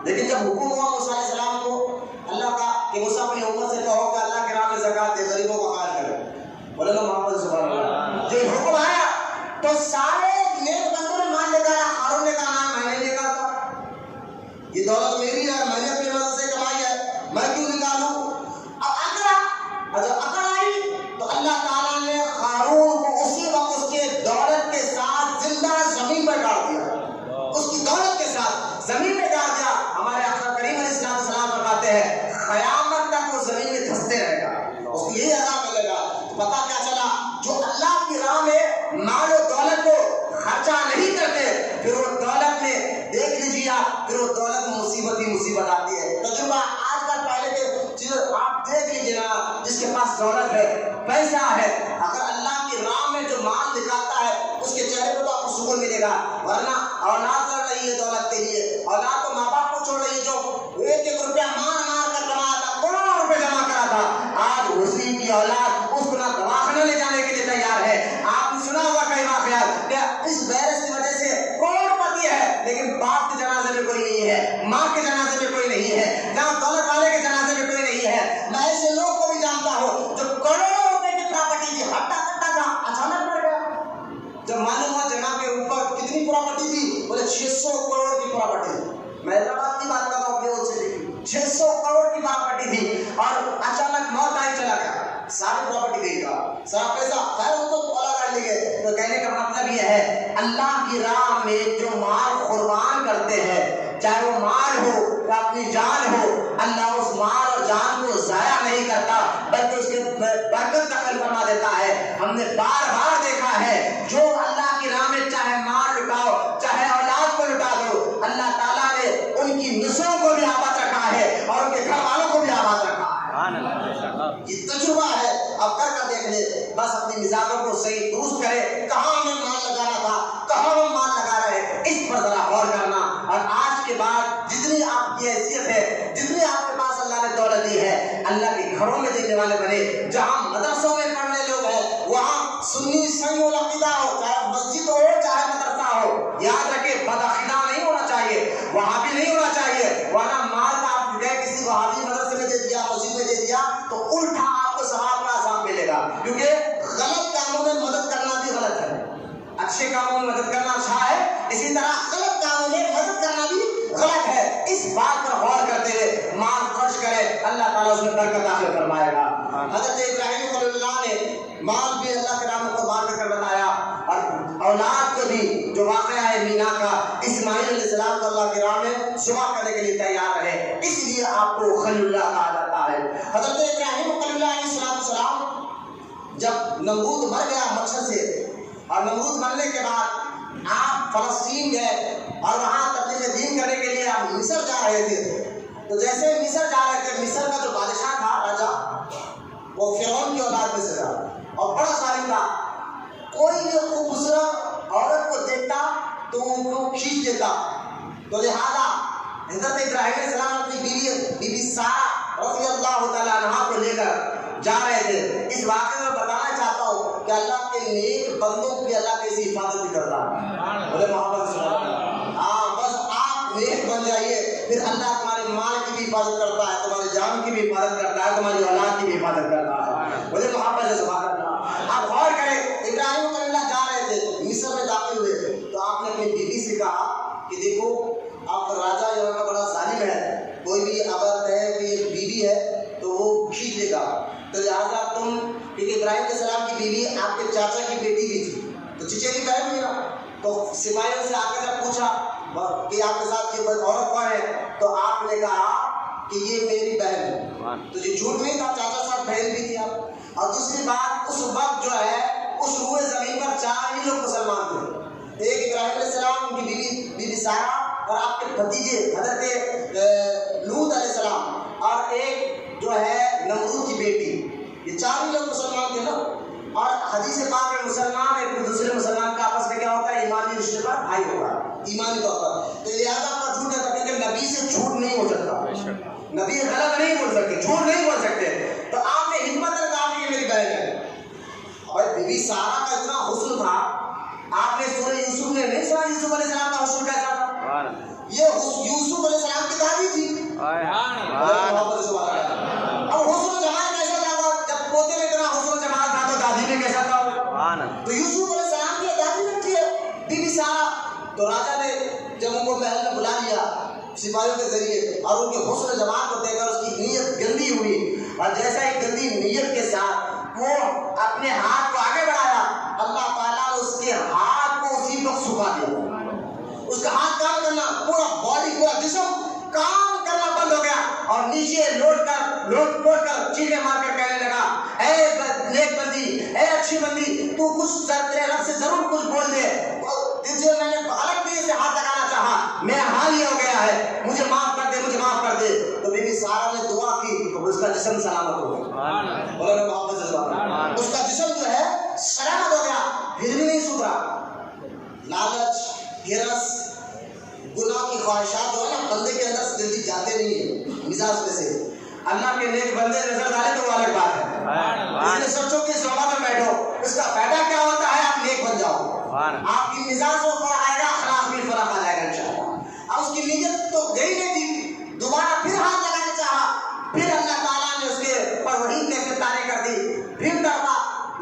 لیکن جب حکم ہوا موسیٰ علیہ السلام کو اللہ کا کہ موسیٰ اپنی امت سے کہو کہ اللہ کے راہ میں زکات دے, غریبوں کو خیال کرے, بولے نا محمد سبحان اللہ. جب حکم آیا تو سارے نیک بندوں نے مال نکالا. ہارون نے کہا نا میں نے نکالا تھا, یہ دولت میری ہے, میں نے اپنی مدد سے کمائی ہے, میں کیوں نکالوں. اب اکڑ آئی تو اللہ تعالیٰ نے ہارون کو اسی وقت اس کے دولت کے ساتھ زندہ زمین پر ڈال دیا. اس کی دولت کے ساتھ زمین میں ڈال دیا. ہمارے آقا کریم علیہ السلام فرماتے ہیں قیامت تک وہ زمین میں دھستے رہے گا, اس کو یہی عذاب ملے گا. تو پتہ کیا چلا, جو اللہ کی راہ میں مال و دولت کو خرچہ نہیں کرتے پھر وہ دولت میں دیکھ لیجیے آپ, پھر وہ دولت میں مصیبت ہی مصیبت آتی ہے. تجربہ آج کل پہلے کے چیز آپ دیکھ لیجیے نا, جس کے پاس دولت ہے, پیسہ ہے, اگر اللہ کی راہ میں جو مال نکالتا ہے اس کے چہرے پہ تو آپ کو سکون ملے گا. ورنہ اولاد لڑ رہی ہے دولت کے لیے, اولاد کو ماں باپ کو چھوڑ رہی ہے, جو 1-1 روپیہ مار مار کر کمایا تھا, کروڑوں روپے جمع کرا تھا, آج اسی کی اولاد اس کو نہ دواخانہ لے جانے کے لیے تیار ہے. آپ نے سنا ہوگا کئی واقعات کہ اس وائرس کی وجہ سے کروڑ پتی ہے لیکن باپ کے جنازے میں کوئی نہیں ہے, ماں کے جنازے میں کوئی نہیں ہے, نہ دولت والے کے جنازے میں کوئی نہیں ہے. میں ایسے لوگ کو بھی جانتا ہوں جو کروڑوں روپے کی پراپرٹی تھی, ہٹا کٹا تھا, اچانک مر گیا. جب معلوم ہوا جناب کے اوپر کتنی پراپرٹی تھی, بولے 600 کروڑ کی پراپرٹی تھی. میں حیدرآباد کی بات کر رہا ہوں, دیوبند سے 600 کروڑ کی پراپرٹی تھی اور اچانک موت آئی, چلا گیا, ساری پراپرٹی گئی کا سارا پیسہ. خیر وہ تو اولا کر لیے. تو کہنے کا مطلب یہ ہے اللہ کی راہ میں جو مال قربان کرتے ہیں, چاہے وہ مال ہو یا اپنی جان ہو, اللہ اس مال اور جان کو ضائع نہیں کرتا بلکہ اس کے برکت دخل فرما دیتا ہے. ہم نے بار بار دیکھا ہے جو اللہ کی راہ میں چاہے مال لٹاؤ چاہے اولاد کو لٹا دو, اللہ تعالیٰ نے ان کی نسلوں کو بھی آباد رکھا ہے اور ان کے گھر والوں کو بھی آباد رکھا ہے. یہ تجربہ ہے, اب کر کر دیکھ لے, بس اپنی مزاجوں کو صحیح درست کرے, کہاں ہمیں مال لگانا تھا, کہاں ہم مال لگا رہے ہیں, اس پر ذرا غور کرنا. اور آج کے بعد جتنی آپ کی حیثیت ہے, جتنی آپ کے پاس اللہ نے دولت دی ہے, اللہ کے گھروں میں دینے والے بنے. جہاں مدرسوں میں پڑھنے لوگ ہیں وہاں سنی سنگ العقیدہ ہو, چاہے مسجد ہو چاہے مدرسہ ہو, یاد رکھے بدعقیدہ نہیں ہونا چاہیے, وہاں بھی نہیں ہونا چاہیے. ورنہ مال آپ گئے کسی وہابی مدرسے میں دے دیا, مسجد میں دے دیا تو الٹا آپ کو ثواب کا عذاب ملے گا. کیونکہ غلط کاموں میں مدد کرنا بھی غلط ہے, اچھے کاموں میں مدد کرنا اچھا ہے, اسی طرح غلط کاموں میں مدد کرنا بھی غلط ہے. اس بات پر غور کرتے ہوئے مال خرچ کرے, اللہ تعالیٰ اس میں برکت داخل فرمائے گا. حضرت ابراہیم علیہ اللہ نے مال بھی اللہ کے نام کو مال کر بتایا, اور اولاد کو بھی جو واقعہ ہے مینا کا, اسماعیل علیہ السلام کو اللہ کے راہ میں ذبح کرنے کے لیے تیار رہے, اس لیے آپ کو خلیل اللہ کہا جاتا ہے. حضرت ابراہیم خلیل اللہ علیہ السلام جب نمرود مر گیا مچھر سے, اور نمرود مرنے کے بعد آپ فلسطین گئے اور وہاں تبلیغ دین کرنے کے لیے آپ مصر جا رہے تھے. تو جیسے مصر جا رہے تھے, مصر کا جو بادشاہ تھا, راجا, وہ فرعون کی اولاد میں سے تھا اور بڑا ظالم تھا. کوئی بھی خوبصورت عورت کو دیکھتا تو ان کو کھینچ دیتا. تو لہذا حضرت ابراہیم علیہ السلام اپنی بیوی سارہ رضی اللہ تعالیٰ عنہا کو لے کر جا رہے تھے. اس واقعے میں بتانا چاہتا ہوں کہ اللہ کے نیک بندوں کی اللہ کیسی حفاظت بھی کرتا ہے. بولے محمد صلی اللہ علیہ وسلم, ہاں بس آپ نیک بن جائیے, پھر اللہ تمہارے مال کی بھی حفاظت کرتا ہے, تمہارے جان کی بھی حفاظت کرتا ہے, تمہاری اولاد کی بھی حفاظت کرتا ہے. بولے محمد سے سبحان اللہ. آپ غور کریں, ابراہیم علیہ اللہ جا رہے تھے, مصر میں داخل ہوئے, تو آپ نے اپنی بیوی سے کہا کہ دیکھو اب چچیری بہن ہوئی نا. تو سپاہیوں سے آ کے جب پوچھا کہ آپ کے ساتھ یہ عورت کون ہے, تو آپ نے کہا کہ یہ میری بہن ہے. تو یہ جھوٹ نہیں تھا, چاچا صاحب بہن بھی تھی آپ. اور دوسری بات, اس وقت جو ہے اس روئے زمین پر 4 ہی لوگ مسلمان تھے. ایک ابراہیم علیہ السلام, ان کی بیوی سارہ, اور آپ کے بھتیجے حضرت لوط علیہ السلام, اور ایک جو ہے نمرود کی بیٹی. یہ 4 ہی لوگ مسلمان تھے نا. اور حدیث پاک میں مسلمان ایک دوسرے مسلمان کا آپس میں کیا ہوتا ہے, ایمانی رشتے پر بھائی ہوگا, ایمانی طور پر. تو لہٰذا پر جھوٹ ہے, کیونکہ نبی سے جھوٹ نہیں ہو سکتا, نبی غلط نہیں بول سکتے, جھوٹ نہیں بول سکتے. تو آپ نے ہمت سے کہا کہ میری بہن ہے. اور بیوی سارہ کا اتنا حسن تھا, آپ نے سورہ یوسف میں نہیں سنا یوسف علیہ السلام کا حسن کیسا تھا؟ یہ یوسف علیہ السلام کی دادی تھی. اب حسن و جمال کیسا تھا, جب پوتے میں اتنا حسن و جمال تھا تو دادی میں کیسا تھا؟ تو یوسف علیہ السلام کی دادی بیٹھی ہے بیوی سارہ. تو راجا نے جب ان کو محل میں بلا لیا سپاہیوں کے ذریعے, اور ان کے حسن و جمال کو دیکھ کر اس کی نیت گندی ہوئی, اور جیسا ایک گندی نیت کے ساتھ وہ اپنے ہاتھ کو آگے بڑھایا, اللہ تعالیٰ نے اس کے ہاتھ کو اسی وقت سکھا دیا. اس کا ہاتھ کام کرنا, پورا باڈی, پورا جسم کام کرنا بند ہو گیا, اور نیچے لوٹ پوٹ کر چیخیں مار کر کہنے لگا, اے نیک بندی, اے اچھی بندی, تو کچھ تیرے رب سے ضرور کچھ بول دے. تجھے میں نے غلط طریقے سے ہاتھ لگانا چاہا, میرا حال یہ ہو گیا ہے, مجھے معاف کر دے, مجھے معاف کر دے. تو بیوی سارہ نے دعا کی تو اس کا جسم سلامت ہو گیا. اس کا جسم جو ہے سلامت ہو گیا, پھر بھی نہیں سدھرا. لالچ, ہرس, گناہ کی خواہشات جو ہے نا بندے کے اندر جلدی جاتے نہیں ہیں مزاج میں سے. اللہ کے نیک بندے نظر ڈالے تو وہ الگ بات ہے. اس لیے سوچو کہ صحبت میں بیٹھو, اس کا فائدہ کیا ہوتا ہے, آپ نیک بن جاؤ, آپ کی مزاج میں فرق آئے گا, اخلاق میں فرق آ جائے گا انشاءاللہ. اب اس کی نیت تو گئی نہیں تھی, دوبارہ پھر ہاتھ لگانے چاہا, پھر اللہ تعالیٰ نے اس کے پر وہی کیسے تانے کر دی. پھر ڈرتا,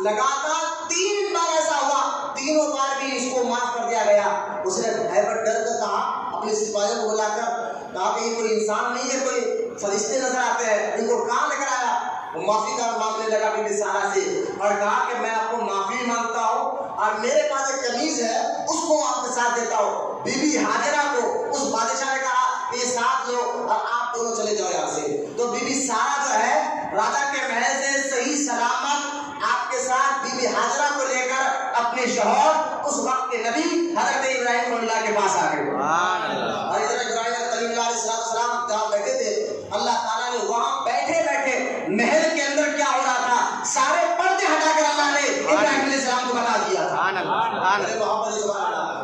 لگاتار 3 بار ایسا ہوا, تینوں بار بھی اس کو معاف کر دیا گیا. اس نے ہیبت ڈر کر کہا, اپنے سپاہیوں کو بلا کر کہا کہ یہ کوئی انسان نہیں ہے, کوئی فرشتے نظر آتے ہیں, ان کو کہاں لے کر آیا. وہ معافی کا مانگنے لگا بیوی سارہ سے, اور کہا کہ میں آپ کو معافی مانگتا ہوں, اور میرے پاس ایک قمیض ہے اس کو آپ کے ساتھ دیتا ہوں. بیوی ہاجرہ کو اس بادشاہ نے کہا یہ ساتھ لو اور آپ دونوں چلے جاؤ یہاں سے. تو بیوی سارہ جو ہے راجا کے محل سے صحیح سلامت آپ کے ساتھ بیوی ہاجرہ کو لے کر اپنے شوہر اس وقت کے نبی حضرت ابراہیم اللہ کے پاس آ گئے. اور حضرت ابراہیم خلیل اللہ علیہ السلام جہاں بیٹھے تھے, اللہ تعالیٰ نے وہاں بیٹھے بیٹھے محل کے اندر کیا ہو رہا تھا سارے پردے ہٹا کر اللہ نے ابراہیم علیہ السلام کو بتا دیا تھا.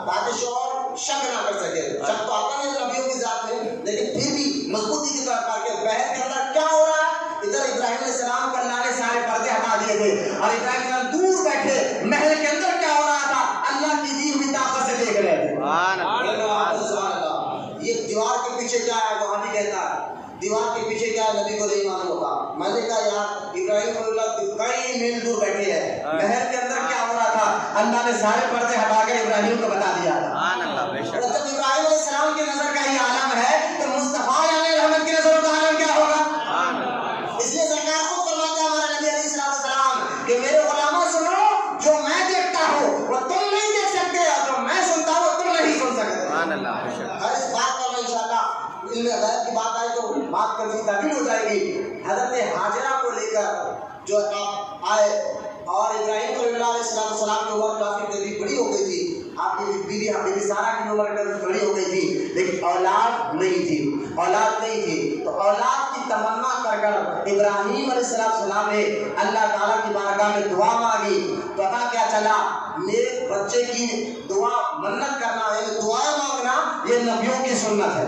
تاکہ شوہر شک نہ کر سکے. شک تو آتا نہیں نبیوں کی ذات میں, لیکن پھر بھی مضبوطی کی طور پر کہ محل کے اندر کیا ہو رہا ہے. ادھر ابراہیم علیہ السلام کو اللہ نے سارے پردے ہٹا دیے تھے, اور ابراہیم علیہ السلام دور بیٹھے محل کے اندر کیا ہو رہا تھا اللہ کی دی ہوئی طاقت سے دیکھ رہے تھے. یہ دیوار کے پیچھے کیا ہے, وہاں بھی کہتا ہے دیوار کے پیچھے کیا ہے, نبی کو نہیں معلوم ہوتا. میں نے کہا یار ابراہیم اللہ کئی میل دور بیٹھے ہیں, محل کے اندر کیا ہو رہا تھا اللہ نے سارے پردے ہٹا کر ابراہیم کو بتا دیا تھا. جب ابراہیم علیہ السلام کی نظر کا یہ عالم ہے تو مصطفیٰ علیہ رحمت کی نظر کا عالم کیا ہوگا. اس لیے سرکار خود فرماتے ہیں ہمارے نبی علیہ السلام کہ میرے غلاموں سنو, جو میں دیکھتا ہوں وہ تم نہیں دیکھ سکتے, اور جو میں سنتا ہوں وہ تم نہیں سن سکتے. ہر اس بات پر انشاءاللہ علم غیب کی بات آئی تو بات کرنی تعبیر ہو جائے گی. حضرت ہاجرہ کو لے کر جو آپ آئے, اور ابراہیم علیہ السلام کی عمر کافی قریب بڑی ہو گئی تھی, آپ کی بیوی سارہ کی عمر بڑی ہو گئی تھی, لیکن اولاد نہیں تھی. تو اولاد کی تمنا کر کر ابراہیم علیہ السلام نے اللہ تعالیٰ کی بارگاہ میں دعا مانگی. پتا کیا چلا, میرے بچے کی دعا منت کرنا ہے, دعائیں مانگنا یہ نبیوں کی سنت ہے.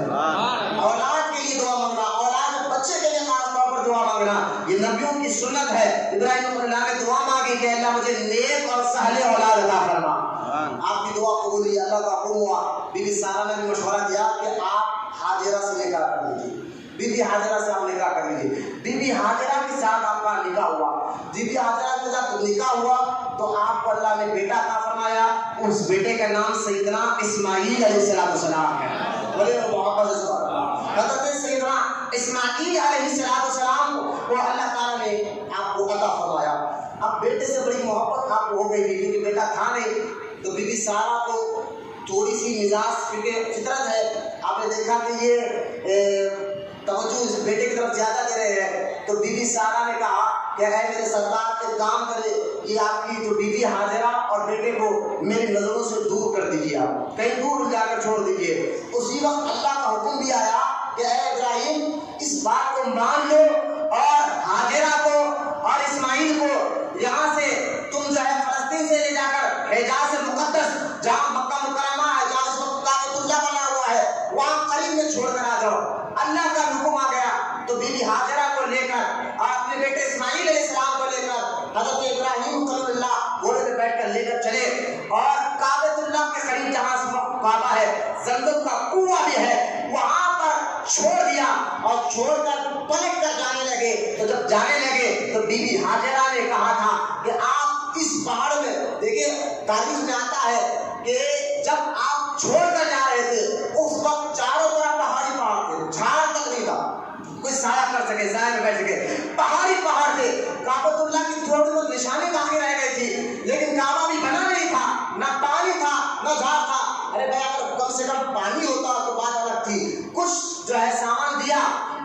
اولاد کے لیے دعا مانگنا, اولاد بچے کے لیے خاص طور پر دعا مانگنا یہ نبیوں کی سنت ہے. ابراہیم اللہ نے دعا مانگی کہ اللہ مجھے نیک اور صالح اولاد عطا فرما. آپ کی دعا قبول ہوئی, اللہ کا حکم ہوا. بیوی سارہ نے بھی مشورہ دیا کہ آپ ہاجرہ سے نکاح کر لیجیے. بیوی ہاجرہ سے آپ نکاح کر لیجیے. بیوی ہاجرہ کے ساتھ آپ کا نکاح ہوا. بیوی ہاجرہ کے ساتھ نکاح ہوا تو آپ کو اللہ نے بیٹا عطا فرمایا. اس بیٹے کا نام سیدنا اسماعیل علیہ السلام ہے. حضرت سیدنا اسماعیل علیہ السلام کو اللہ تعالیٰ نے آپ کو عطا فرمایا. اب بیٹے سے بڑی محبت آپ کو ہو گئی, کیونکہ بیٹا تھا نہیں, تو بیوی سارا کو تھوڑی سی مزاج کیونکہ فطرت ہے، آپ نے دیکھا کہ یہ توجہ اس بیٹے کی طرف زیادہ دے رہے ہیں، تو بی بی سارا نے کہا کہ اے میرے سردار ایک کام کرے، یہ آپ کی جو بی بی حاجرہ اور بیٹے کو میری نظروں سے دور کر دیجیے، آپ کہیں دور جا کر چھوڑ دیجیے۔ اسی وقت اللہ کا حکم بھی آیا کہ اے ابراہیم اس بات کو مان لو اور حاجرہ کو اور اسماعیل کو یہاں سے تم جو ہے فلسطین سے لے جا کر حجاز مقدس جہاں مکہ مکرمہ ہے، جہاں اس وقت کعبۃ اللہ بنا ہوا ہے، وہاں قریب میں چھوڑ کر آ جاؤ۔ اللہ کا حکم آ گیا تو بی بی حاجرہ کو لے کر اور اپنے بیٹے اسماعیل علیہ السلام کو لے کر حضرت ابراہیم خلیل اللہ گھوڑے پہ بیٹھ کر لے کر چلے اور کعبۃ اللہ کے قریب جہاں اس وقت کعبہ ہے، زمزم کا کنواں بھی ہے، وہاں پر چھوڑ دیا اور چھوڑ کر پلٹ کر جانے لگے۔ تو جب جانے لگے تو بی بی حاجرہ نے کہا تھا کہ آپ اس پہاڑ میں، دیکھیے تاریخ میں آتا ہے کہ جب آپ چھوڑ کر جا رہے تھے اس وقت چاروں طرف پہاڑی پہاڑ تھے، جھاڑ تک نہیں تھا، کوئی سایہ کر سکے، سایہ میں بیٹھ سکے، پہاڑی پہاڑ تھے۔ کعبۃ اللہ کی تھوڑی بہت نشانی باقی رہ گئی تھی، لیکن کعبہ بھی بنا نہیں تھا، نہ پانی تھا نہ جھاڑ تھا۔ ارے بھائی اگر کم سے کم پانی ہوتا تو بات الگ تھی۔ کچھ جو ہے سامان دیا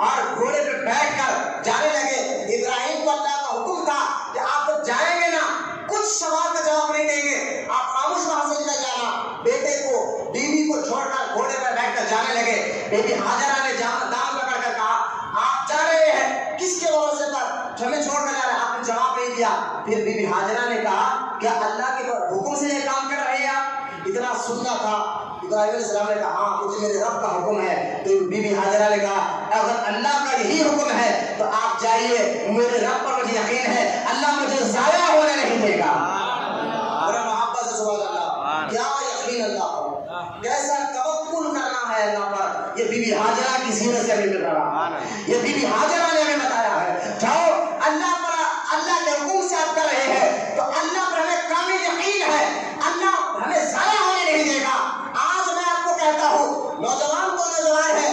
اور گھوڑے پہ بیٹھ کر جانے لگے۔ ابراہیم کو اللہ کا حکم تھا کہ آپ جب جائیں گے نا کچھ سوال کا جواب نہیں دیں گے، آپ خاموش وہاں سے نکل جانا۔ بیٹے کو بیوی کو چھوڑ کر گھوڑے پہ بیٹھ کر جانے لگے۔ بیٹی حاجرہ نے دام پکڑ کر کہا آپ جا رہے ہیں کس کے بھروسے پر، ہمیں چھوڑ کر جا رہے ہیں؟ آپ نے جواب نہیں دیا۔ پھر بی بی حاجرہ نے کہا کیا اللہ کے حکم سے یہ کام کر رہے ہیں آپ؟ اتنا سننا تھا۔ ابراہیم علیہ السلام نے کہا ہاں مجھے میرے رب کا حکم ہے۔ تو بی بی حاجرہ نے کہا اگر اللہ کا یہی حکم ہے تو آپ جائیے، میرے رب پر مجھے یقین ہے اللہ مجھے ضائع ہونے نہیں دے گا۔ میرا محبت سے سبحان اللہ، کیا یقین اللہ پر، کیسا توکل کرنا ہے اللہ پر، یہ بی بی حاجرہ کی سیرت سے ہمیں مل رہا ہے۔ یہ بی بی حاجرہ نے ہمیں بتایا ہے جاؤ اللہ پر، اللہ کے حکم سے آپ کر رہے ہیں تو اللہ پر ہمیں کامل یقین ہے، اللہ ہمیں ضائع ہونے نہیں دے گا۔ آج میں آپ کو کہتا ہوں نوجوان تو نوجوان ہے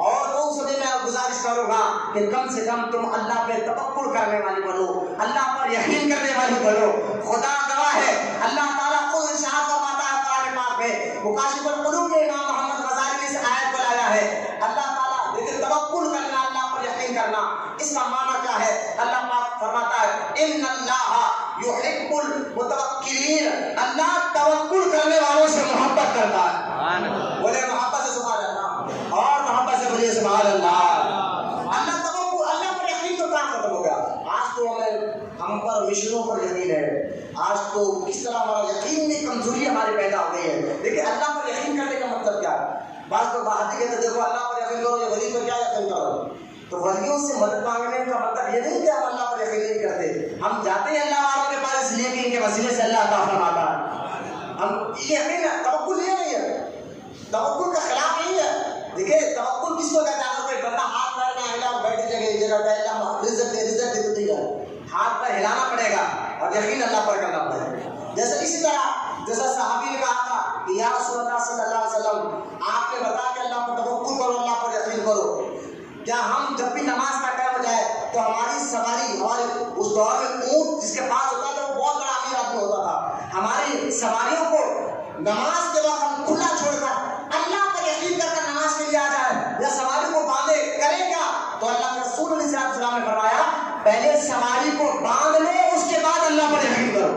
اور تو سبھی میں گزارش کروں گا کہ کم سے کم تم اللہ پہ توکل کرنے والی بنو، اللہ پر یقین کرنے والی بنو۔ خدا گواہ ہے اللہ تعالیٰ خود ارشاد فرماتا ہے قرآن پاک میں، مکاشف القلوب میں امام محمد غزالی نے اس آیت کو لایا ہے۔ اللہ تعالیٰ لیکن توکل کرنا، اللہ پر یقین کرنا، اس کا معنی کیا ہے؟ اللہ پاک فرماتا ہے ان اللہ یحب المتوکلین، اللہ توکل کرنے والوں سے محبت کرتا ہے۔ بولے محبت سے سبحان اللہ، اور محبت سے بولیے سبحان اللہ۔ اللہ توکل، اللہ پر یقین تو کہاں ختم ہو گیا؟ آج تو ہم پر مشنوں پر یقین ہے، آج تو کس طرح ہمارا یقین میں کمزوری ہماری پیدا ہو گئی ہے۔ لیکن اللہ پر یقین کرنے کا مطلب کیا ہے؟ بعض تو بات کہتے ہیں دیکھو اللہ پر یقین کرو، یہ ولی پر کیا یقین کرو؟ تو ولیوں سے مدد مانگنے کا مطلب یہ نہیں کہ ہم اللہ پر یقین نہیں کرتے، ہم جاتے ہیں اللہ والوں کے پاس اس لیے کہ ان کے وسیلے سے اللہ عطا فرماتا ہے۔ ہم یقین ہے، توکل یہ نہیں ہے، توکل کا خلاف نہیں ہے۔ دیکھیے توکل کس کو کہتا ہے؟ اگر کوئی بندہ ہاتھ پیر میں ہلا بیٹھی جگہ اللہ رزق دے دیتی ہے، ہاتھ پر ہلانا پڑے گا اور یقین اللہ پر کرنا پڑے گا۔ جیسے اسی طرح جیسا صحابی نے کہا تھا کہ یا رسول اللہ صلی اللہ علیہ وسلم آپ نے بتا کہ اللہ پر توکل کرو، اللہ پر یقین کرو، کیا ہم جب بھی نماز کا ٹائم ہو جائے تو ہماری سواری، ہمارے اس دور میں اونٹ جس کے پاس ہوتا تھا وہ بہت بڑا امیر آدمی ہوتا تھا، ہماری سواریوں کو نماز کے وقت ہم کھلا چھوڑ کر اللہ پر یقین کر کر نماز کے لیے آ جائے یا سواری کو باندھے کرے کیا؟ تو اللہ کے رسول علیہ السلام نے فرمایا پہلے سواری کو باندھ لو اس کے بعد اللہ پر یقین کرو،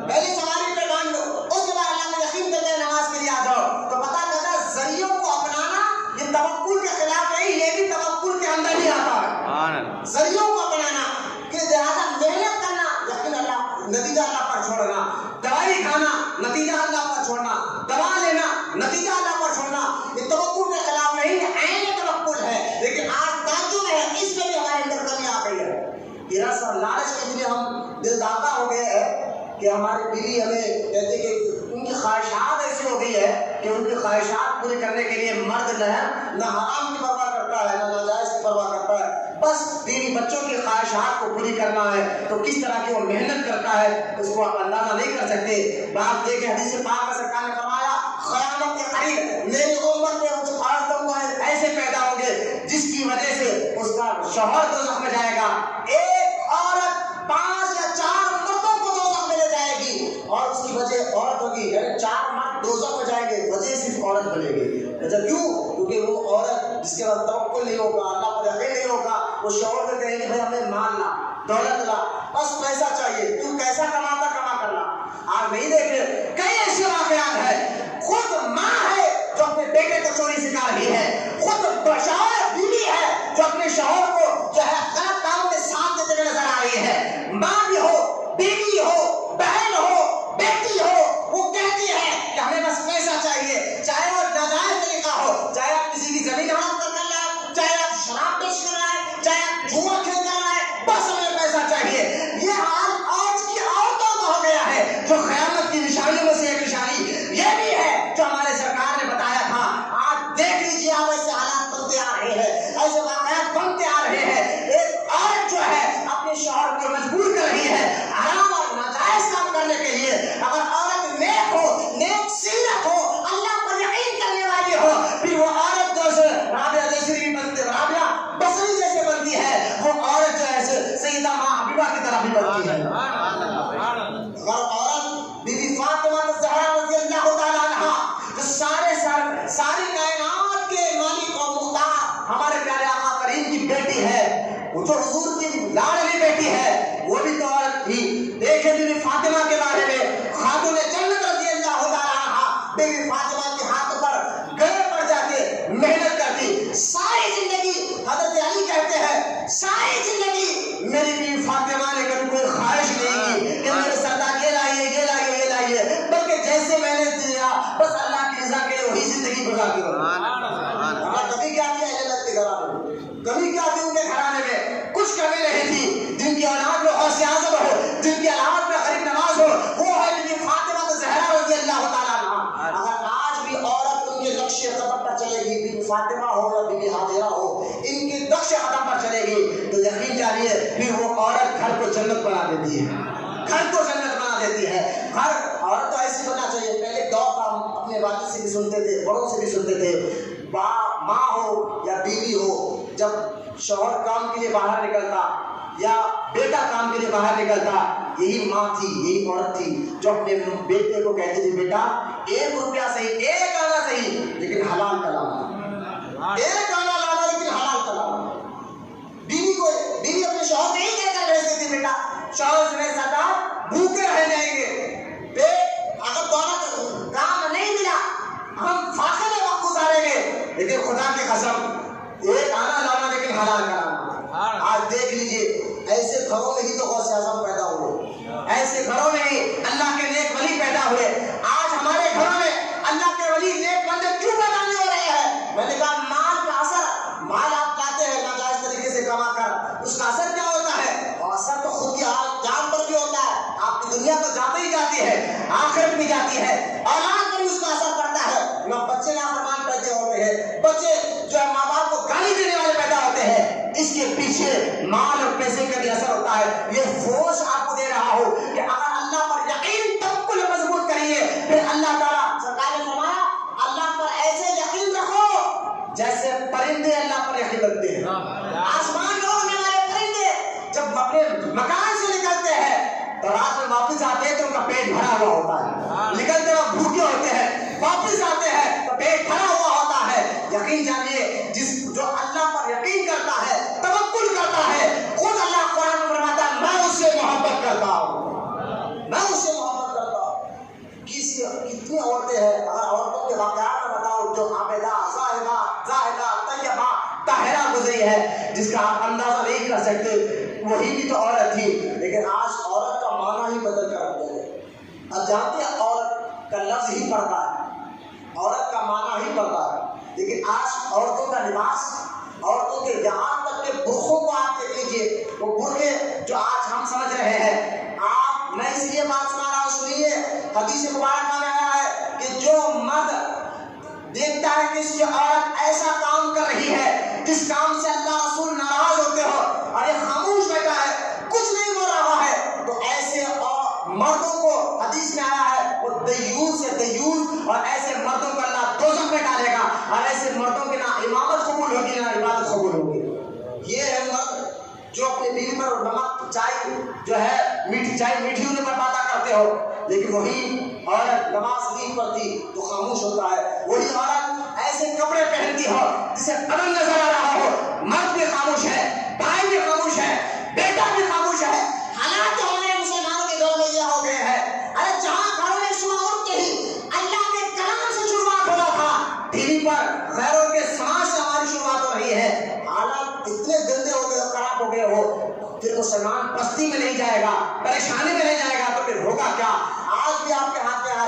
پہلے سواری پہ باندھ لو اس کے بعد اللہ پر یقین کر کے نماز کے لیے آ جاؤ۔ تو پتہ چلا ذریعوں کو اپنانا یہ توکل کے خلاف نہیں، یہ بھی توکل کے اندر ہی آتا ہے۔ ذریعوں کو اپنانا کہ لہٰذا محنت کرنا، یقین اللہ، نتیجہ اللہ پر چھوڑنا، دوائی کھانا نتیجہ اللہ پر چھوڑنا، دوا لینا نتیجہ اللہ پر چھوڑنا، یہ توکل کے خلاف نہیں، عین توکل ہے۔ لیکن آج تعجب ہے اس میں بھی ہماری اندر کمی آ گئی ہے، ہراس اور لالچ کے لیے ہم دل داغا ہو گئے ہیں کہ ہماری بیوی ہمیں کہتے کہ ان کی خواہشات ایسی ہو گئی ہے کہ ان کی خواہشات پوری کرنے کے لیے مرد نہ حرام کی پرواہ کرتا ہے نہ ناجائز کی پرواہ کرتا ہے، بس بیوی بچوں کی خواہشات کو پوری کرنا ہے۔ تو کس طرح کی وہ محنت کرتا ہے اس کو آپ اندازہ نہیں کر سکتے۔ بات یہ کہ حدیث پاک میں سرکار نے فرمایا قیامت کے قریب میری امت میں کچھ خاص طبقے ایسے پیدا ہوں گے جس کی وجہ سے اس کا شوہر دوزخ میں جائے گا، ایک عورت 5 یا 4 مردوں کو دوزخ میں لے جائے گی اور اس کی وجہ عورت ہوگی، یعنی 4 جس کے بعد توکل نہیں ہوگا، اللہ پر یقین نہیں ہوگا، وہ شوہر سے کہیں گے بھائی ہمیں مال لا، دولت لا، بس پیسہ چاہیے، تو کیسا کماتا کما کر لا۔ آپ نہیں دیکھے کئی ایسے واقعات ہیں، خود ماں ہے جو اپنے بیٹے کو چوری سکھا رہی ہے، خود شوہر بیوی ہے جو اپنے شوہر کو جو ہے غلط کاموں میں ساتھ دیتے ہوئے نظر آ رہی ہے۔ ماں بھی ہو، بیوی ہو، بہن ہو، بیٹی ہو، وہ کہتی ہے کہ ہمیں بس پیسہ چاہیے، چاہے وہ ناجائز طریقہ ہو، چاہے آپ کسی کی زمین ہڑپ کر رہے ہیں، چاہے آپ شراب بیچ کر رہے ہیں، چاہے آپ جوا کھیل کر رہے ہیں، بس ہمیں پیسہ چاہیے۔ یہ حال آج کی عورتوں کا ہو گیا ہے، جو قیامت کی نشانیوں میں سے ایک نشانی یہ بھی ہے جو ہمارے سرکار نے بتایا تھا۔ آج دیکھ لیجیے آپ ایسے حالات بنتے آ رہے ہیں، ایسے واقعات بنتے آ رہے ہیں۔ ایک عورت جو ہے اپنے شوہر کو مجبور کر رہی ہے حرام اور ناجائز کام کرنے کے لیے۔ اگر عورت نیک ہو، نیک سیرت ہو، اللہ پر یقین کرنے والی ہو، پھر وہ عورت جو ہے رابعہ جیسی بھی بنتی، رابعہ بصری جیسے بنتی ہے، وہ عورت جو ہے سیدہ ماں حبیبہ کی طرح بھی بنتی ہے۔ اگر عورت بی بی فاطمہ الزہرا رضی اللہ تعالیٰ عنہا جو ساری کائنات کے مالک اور مختار ہمارے پیارے آقا کریم کی بیٹی ہے، وہ جو حضور کی لاڈلی بیٹی ہے، وہ بھی تو عورت تھی۔ دیکھیں بی بی فاطمہ کے بارے میں، خاتون جنت رضی اللہ تعالیٰ عنہا بی بی فاطمہ کے ہاتھ پر گلے پڑ جاتے، محنت کرتی ساری زندگی۔ حضرت علی کہتے ہیں ساری زندگی میری بی فاطمہ نے کبھی کوئی خواہش نہیں کی کہ میرے سردار یہ لائیے یہ لائیے یہ لائیے، بلکہ جیسے میں نے دیا بس اللہ کی رضا کے لیے وہی زندگی گزارتی رہی۔ کبھی کیا کیا جنت کے گھرانے میں، کبھی کیا کہ ان کے گھرانے میں کچھ کمی نہیں تھی۔ جن کی اولاد میں غوث اعظم ہو، جن کی اولاد میں غریب نواز ہو، وہ ہے بی بی فاطمہ الزہرا رضی اللہ تعالیٰ عنہا۔ اگر آج بھی عورت ان کے نقش قدم پر چلے گی، بی بی فاطمہ ہو یا بی بی ہاجرہ ہو، ان کے نقش قدم پر چلے گی تو یقین جانیے پھر وہ عورت گھر کو جنت بنا دیتی ہے، گھر کو جنت بنا دیتی ہے۔ ہر عورت تو ایسی بننا چاہیے۔ پہلے دور کا ہم اپنے والد سے بھی سنتے تھے، بڑوں سے بھی سنتے تھے، ماں ہو یا بیوی ہو، جب شوہر کام کے لیے باہر نکلتا یا بیٹا کام کے لیے باہر نکلتا، یہی ماں تھی، یہی عورت تھی جو اپنے بیٹے کو کہتی تھی بیٹا 1 روپیہ صحیح، 1 آنا صحیح لیکن حلال کا لانا، 1 آنا لانا لیکن حلال کا لانا۔ بیوی اپنے شوہر سے یہی کہہ کر بھیجتی تھی بیٹا شوہر سے میرے ساتھ بھوکے رہ جائیں گے، اگر دونوں کام نہیں ملا ہم فاقے میں وقت گزاریں گے، لیکن خدا کی قسم 1 آنا لانا لیکن حلال کا لانا۔ آج دیکھ لیجئے ایسے گھروں میں ہی تو غوث اعظم پیدا ہوئے، ایسے گھروں میں ہی اللہ کے نیک ولی پیدا ہوئے۔ آج ہمارے گھروں میں اللہ کے ولی نیک بندے کیوں پیدا نہیں ہو رہے ہیں؟ میں نے کہا مال کا اثر، مال آپ لاتے ہیں ناجائز طریقے سے کما کر، اس کا اثر کیا ہوتا ہے؟ اور اثر تو خود کی جان پر بھی ہوتا ہے۔ آپ کی دنیا تو جاتے ہی جاتی ہے، آخرت بھی جاتی ہے، اولاد پر بھی اس کا اثر پڑتا ہے۔ بچے نافرمان پیدا ہوتے ہیں، بچے جو ہے ماں باپ کو گالی دینے والے پیدا ہوتے ہیں، اس کے پیچھے مال اور پیسے کا بھی اثر ہوتا ہے۔ یہ فوج آپ کو دے رہا ہو کہ اگر اللہ پر یقین توکل مضبوط کریے، پھر اللہ تعالیٰ سرکار نے فرمایا اللہ پر ایسے یقین رکھو جیسے پرندے اللہ پر یقین رکھتے ہیں۔ آسمان میں اڑنے والے پرندے جب اپنے مکان سے نکلتے ہیں تو رات میں واپس آتے ہیں تو ان کا پیٹ بھرا ہوا ہوتا ہے، نکلتے وقت بھوکے ہوتے ہیں، واپس آتے ہیں تو پیٹ بھرا ہوا ہوتا ہے۔ یقین جانیے جو اللہ پر یقین کرتا ہے، توکل کرتا ہے، خود اللہ قرآن میں فرماتا ہے میں اس سے محبت کرتا ہوں، میں اس سے محبت کرتا ہوں۔ کتنی عورتیں ہیں، اگر عورتوں کے واقعات میں بتاؤ جو عابدہ، زاہدہ، طیبہ، طاہرہ گزری ہے، جس کا آپ اندازہ نہیں کر سکتے، وہی بھی تو عورت تھی۔ لیکن آج عورت کا معنی ہی بدل کر رکھ دیا ہے۔ اب جانتے ہیں عورت کا لفظ ہی پڑتا ہے، عورت کا معنی ہی پڑتا ہے، لیکن آج عورتوں کا لباس، عورتوں کے یہاں تک کے برقعوں کو آپ دیکھ لیجیے، وہ برقعے جو آج ہم سمجھ رہے ہیں۔ آپ میں اس لیے بات سنا رہا ہوں، سنیے، حدیث مبارکہ میں آیا ہے کہ جو مرد دیکھتا ہے کہ اس کی عورت ایسا کام کر رہی ہے جس کام سے اللہ رسول ناراض ہوتے ہو اور یہ خاموش بیٹھا ہے، کچھ نہیں بول رہا ہے، تو ایسے مردوں کو حدیث میں آیا ہے وہ دیوس سے دیوس، اور ایسے مردوں کو اللہ دوزخ میں ڈالے گا، اور ایسے مردوں کی نہ امامت قبول ہوگی نہ عبادت قبول ہوگی۔ یہ ہے مرد جو اپنی بیوی پر نمک چائے جو ہے میٹھی چائے میٹھی ہونے پر باتیں کرتے ہو، لیکن وہی عورت نماز نہیں پڑھتی تو خاموش ہوتا ہے، وہی عورت ایسے کپڑے پہنتی ہو جسے بدن پھر مسلمان پستی میں نہیں جائے گا، پریشانی میں نہیں جائے گا، تو پھر ہوگا کیا؟ آج بھی آپ کے ہاتھ میں ہے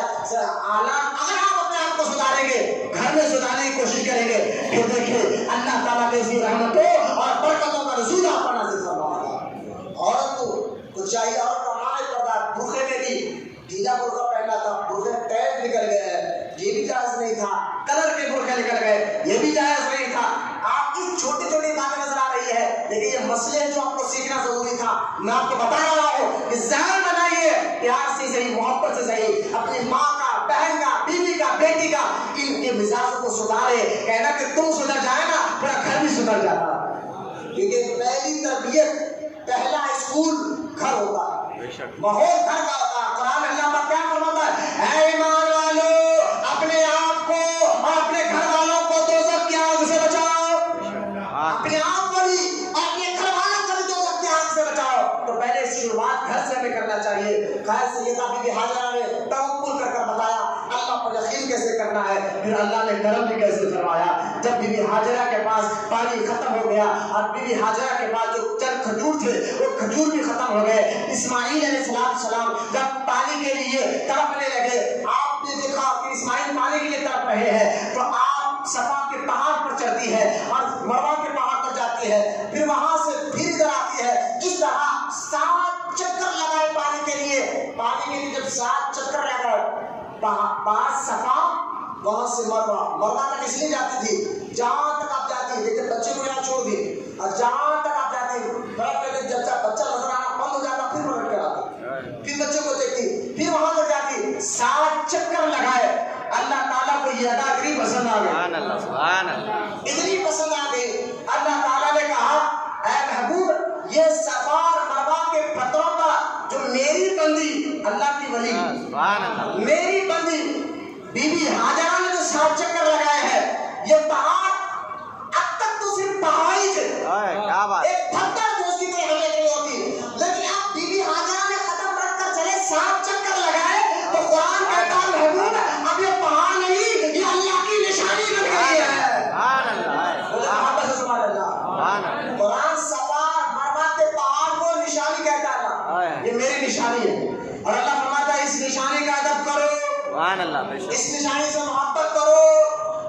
آلات، اگر آپ اپنے آپ کو سدھاریں گے، گھر میں سدھارنے کی کوشش کریں گے، پھر دیکھیں اللہ تعالیٰ نے اسی رحمتوں اور برکتوں کا نزول آپ پر نازل فرمائے گا۔ عورت کو چاہیے، اور کمائے پردہ، برقعے میں بھی ڈھیلا برقع پہنا تھا، برقعے ٹیپ نکل گئے، یہ بھی جائز نہیں تھا، کلر کے برقعے نکل گئے، یہ بھی جائز نہیں تھا۔ آپ کی چھوٹی چھوٹی باتیں نظر آ رہی ہے، لیکن یہ مسئلے جو آپ کو سیکھنا ضروری تھا، میں آپ کو بتا رہا ہوں کہ ذہن بنائیے، پیار سے صحیح، محبت سے صحیح، اپنی ماں کا، بہن کا، بیوی کا، بیٹی کا، ان کے مزاج کو سدھارے، کہنا کہ تم سدھر جائے نا پورا گھر بھی سدھر جاتا، کیونکہ پہلی تربیت، پہلا اسکول گھر ہوتا ہے، ماحول گھر کا ہوتا ہے۔ قرآن اللہ پاک کیا فرماتا ہے؟ اے ایمان والو، اپنے آپ کو اور اپنے گھر والوں کو دوزخ کی آگ سے بچاؤ، اپنے آپ کو بھی اور اپنے گھر والوں کو بھی دوزخ کی آگ سے بچاؤ۔ تو پہلے شروعات گھر سے ہمیں کرنا چاہیے۔ خیر سیدہ بی بی حاجرہ نے توکل کر کر بتایا اللہ پر یقین کیسے کرنا ہے، پھر اللہ نے کرم بھی کیسے فرمایا۔ جب بی بی حاجرہ کے پاس پانی ختم ہو گیا اور بی بی حاجرہ کے پاس جو چند کھجور تھے وہ کھجور بھی ختم ہو گئے، اسماعیل علیہ السلام جب پانی کے لیے تڑپنے لگے، آپ نے دیکھا کہ اسماعیل پانی کے لیے تڑپ رہے ہیں، تو آپ صفا کے پہاڑ پر چڑھتی ہے اور مروہ کے پہاڑ پر جاتی ہے، پھر وہاں سے پھر ادھر آتی ہے، اس طرح 7 چکر لگائے پانی کے لیے جب 7 چکر لگائے، 5 صفا وہاں سے مروہ تک اس لیے جاتی تھی جہاں تک آپ جاتی، لیکن بچے کو یہاں چھوڑ دی، اور جہاں تک آپ جاتی پہلے جب بچہ نظر آنا بند ہو جاتا پھر پلٹ کر آتی، پھر بچے کو دیکھتی، پھر وہاں تک جاتی، 7 چکر لگائے۔ اللہ تعالیٰ کو یہ اداکاری پسند آ گئی، اتنی پسند آ گئی، اللہ تعالیٰ نے کہا اے محبوب یہ صفا اور مروہ کے پتھروں پر جو میری بندی، اللہ کی ولی میری بندی بی بی حاجرہ نے جو 7 چکر لگائے ہیں، یہ پہاڑ اب تک تو صرف پہاڑ ہی تھے، ایک پتھر جو اس کی کوئی ہمیں نہیں ہوتی، لیکن اب بی بی حاجرہ نے قدم رکھ کر چلے 7 چکر لگائے، تو قرآن کہتا ہے محبوب اب یہ پہاڑ نہیں، یہ اللہ کی نشانی بن گئی ہے۔ قرآن صفا مروہ کے پہاڑ کو نشانی کہتا ہے، یہ میری نشانی ہے، اور اللہ فرماتا ہے اس نشانی کا ادب کرو، اس نشانی سے محبت کرو۔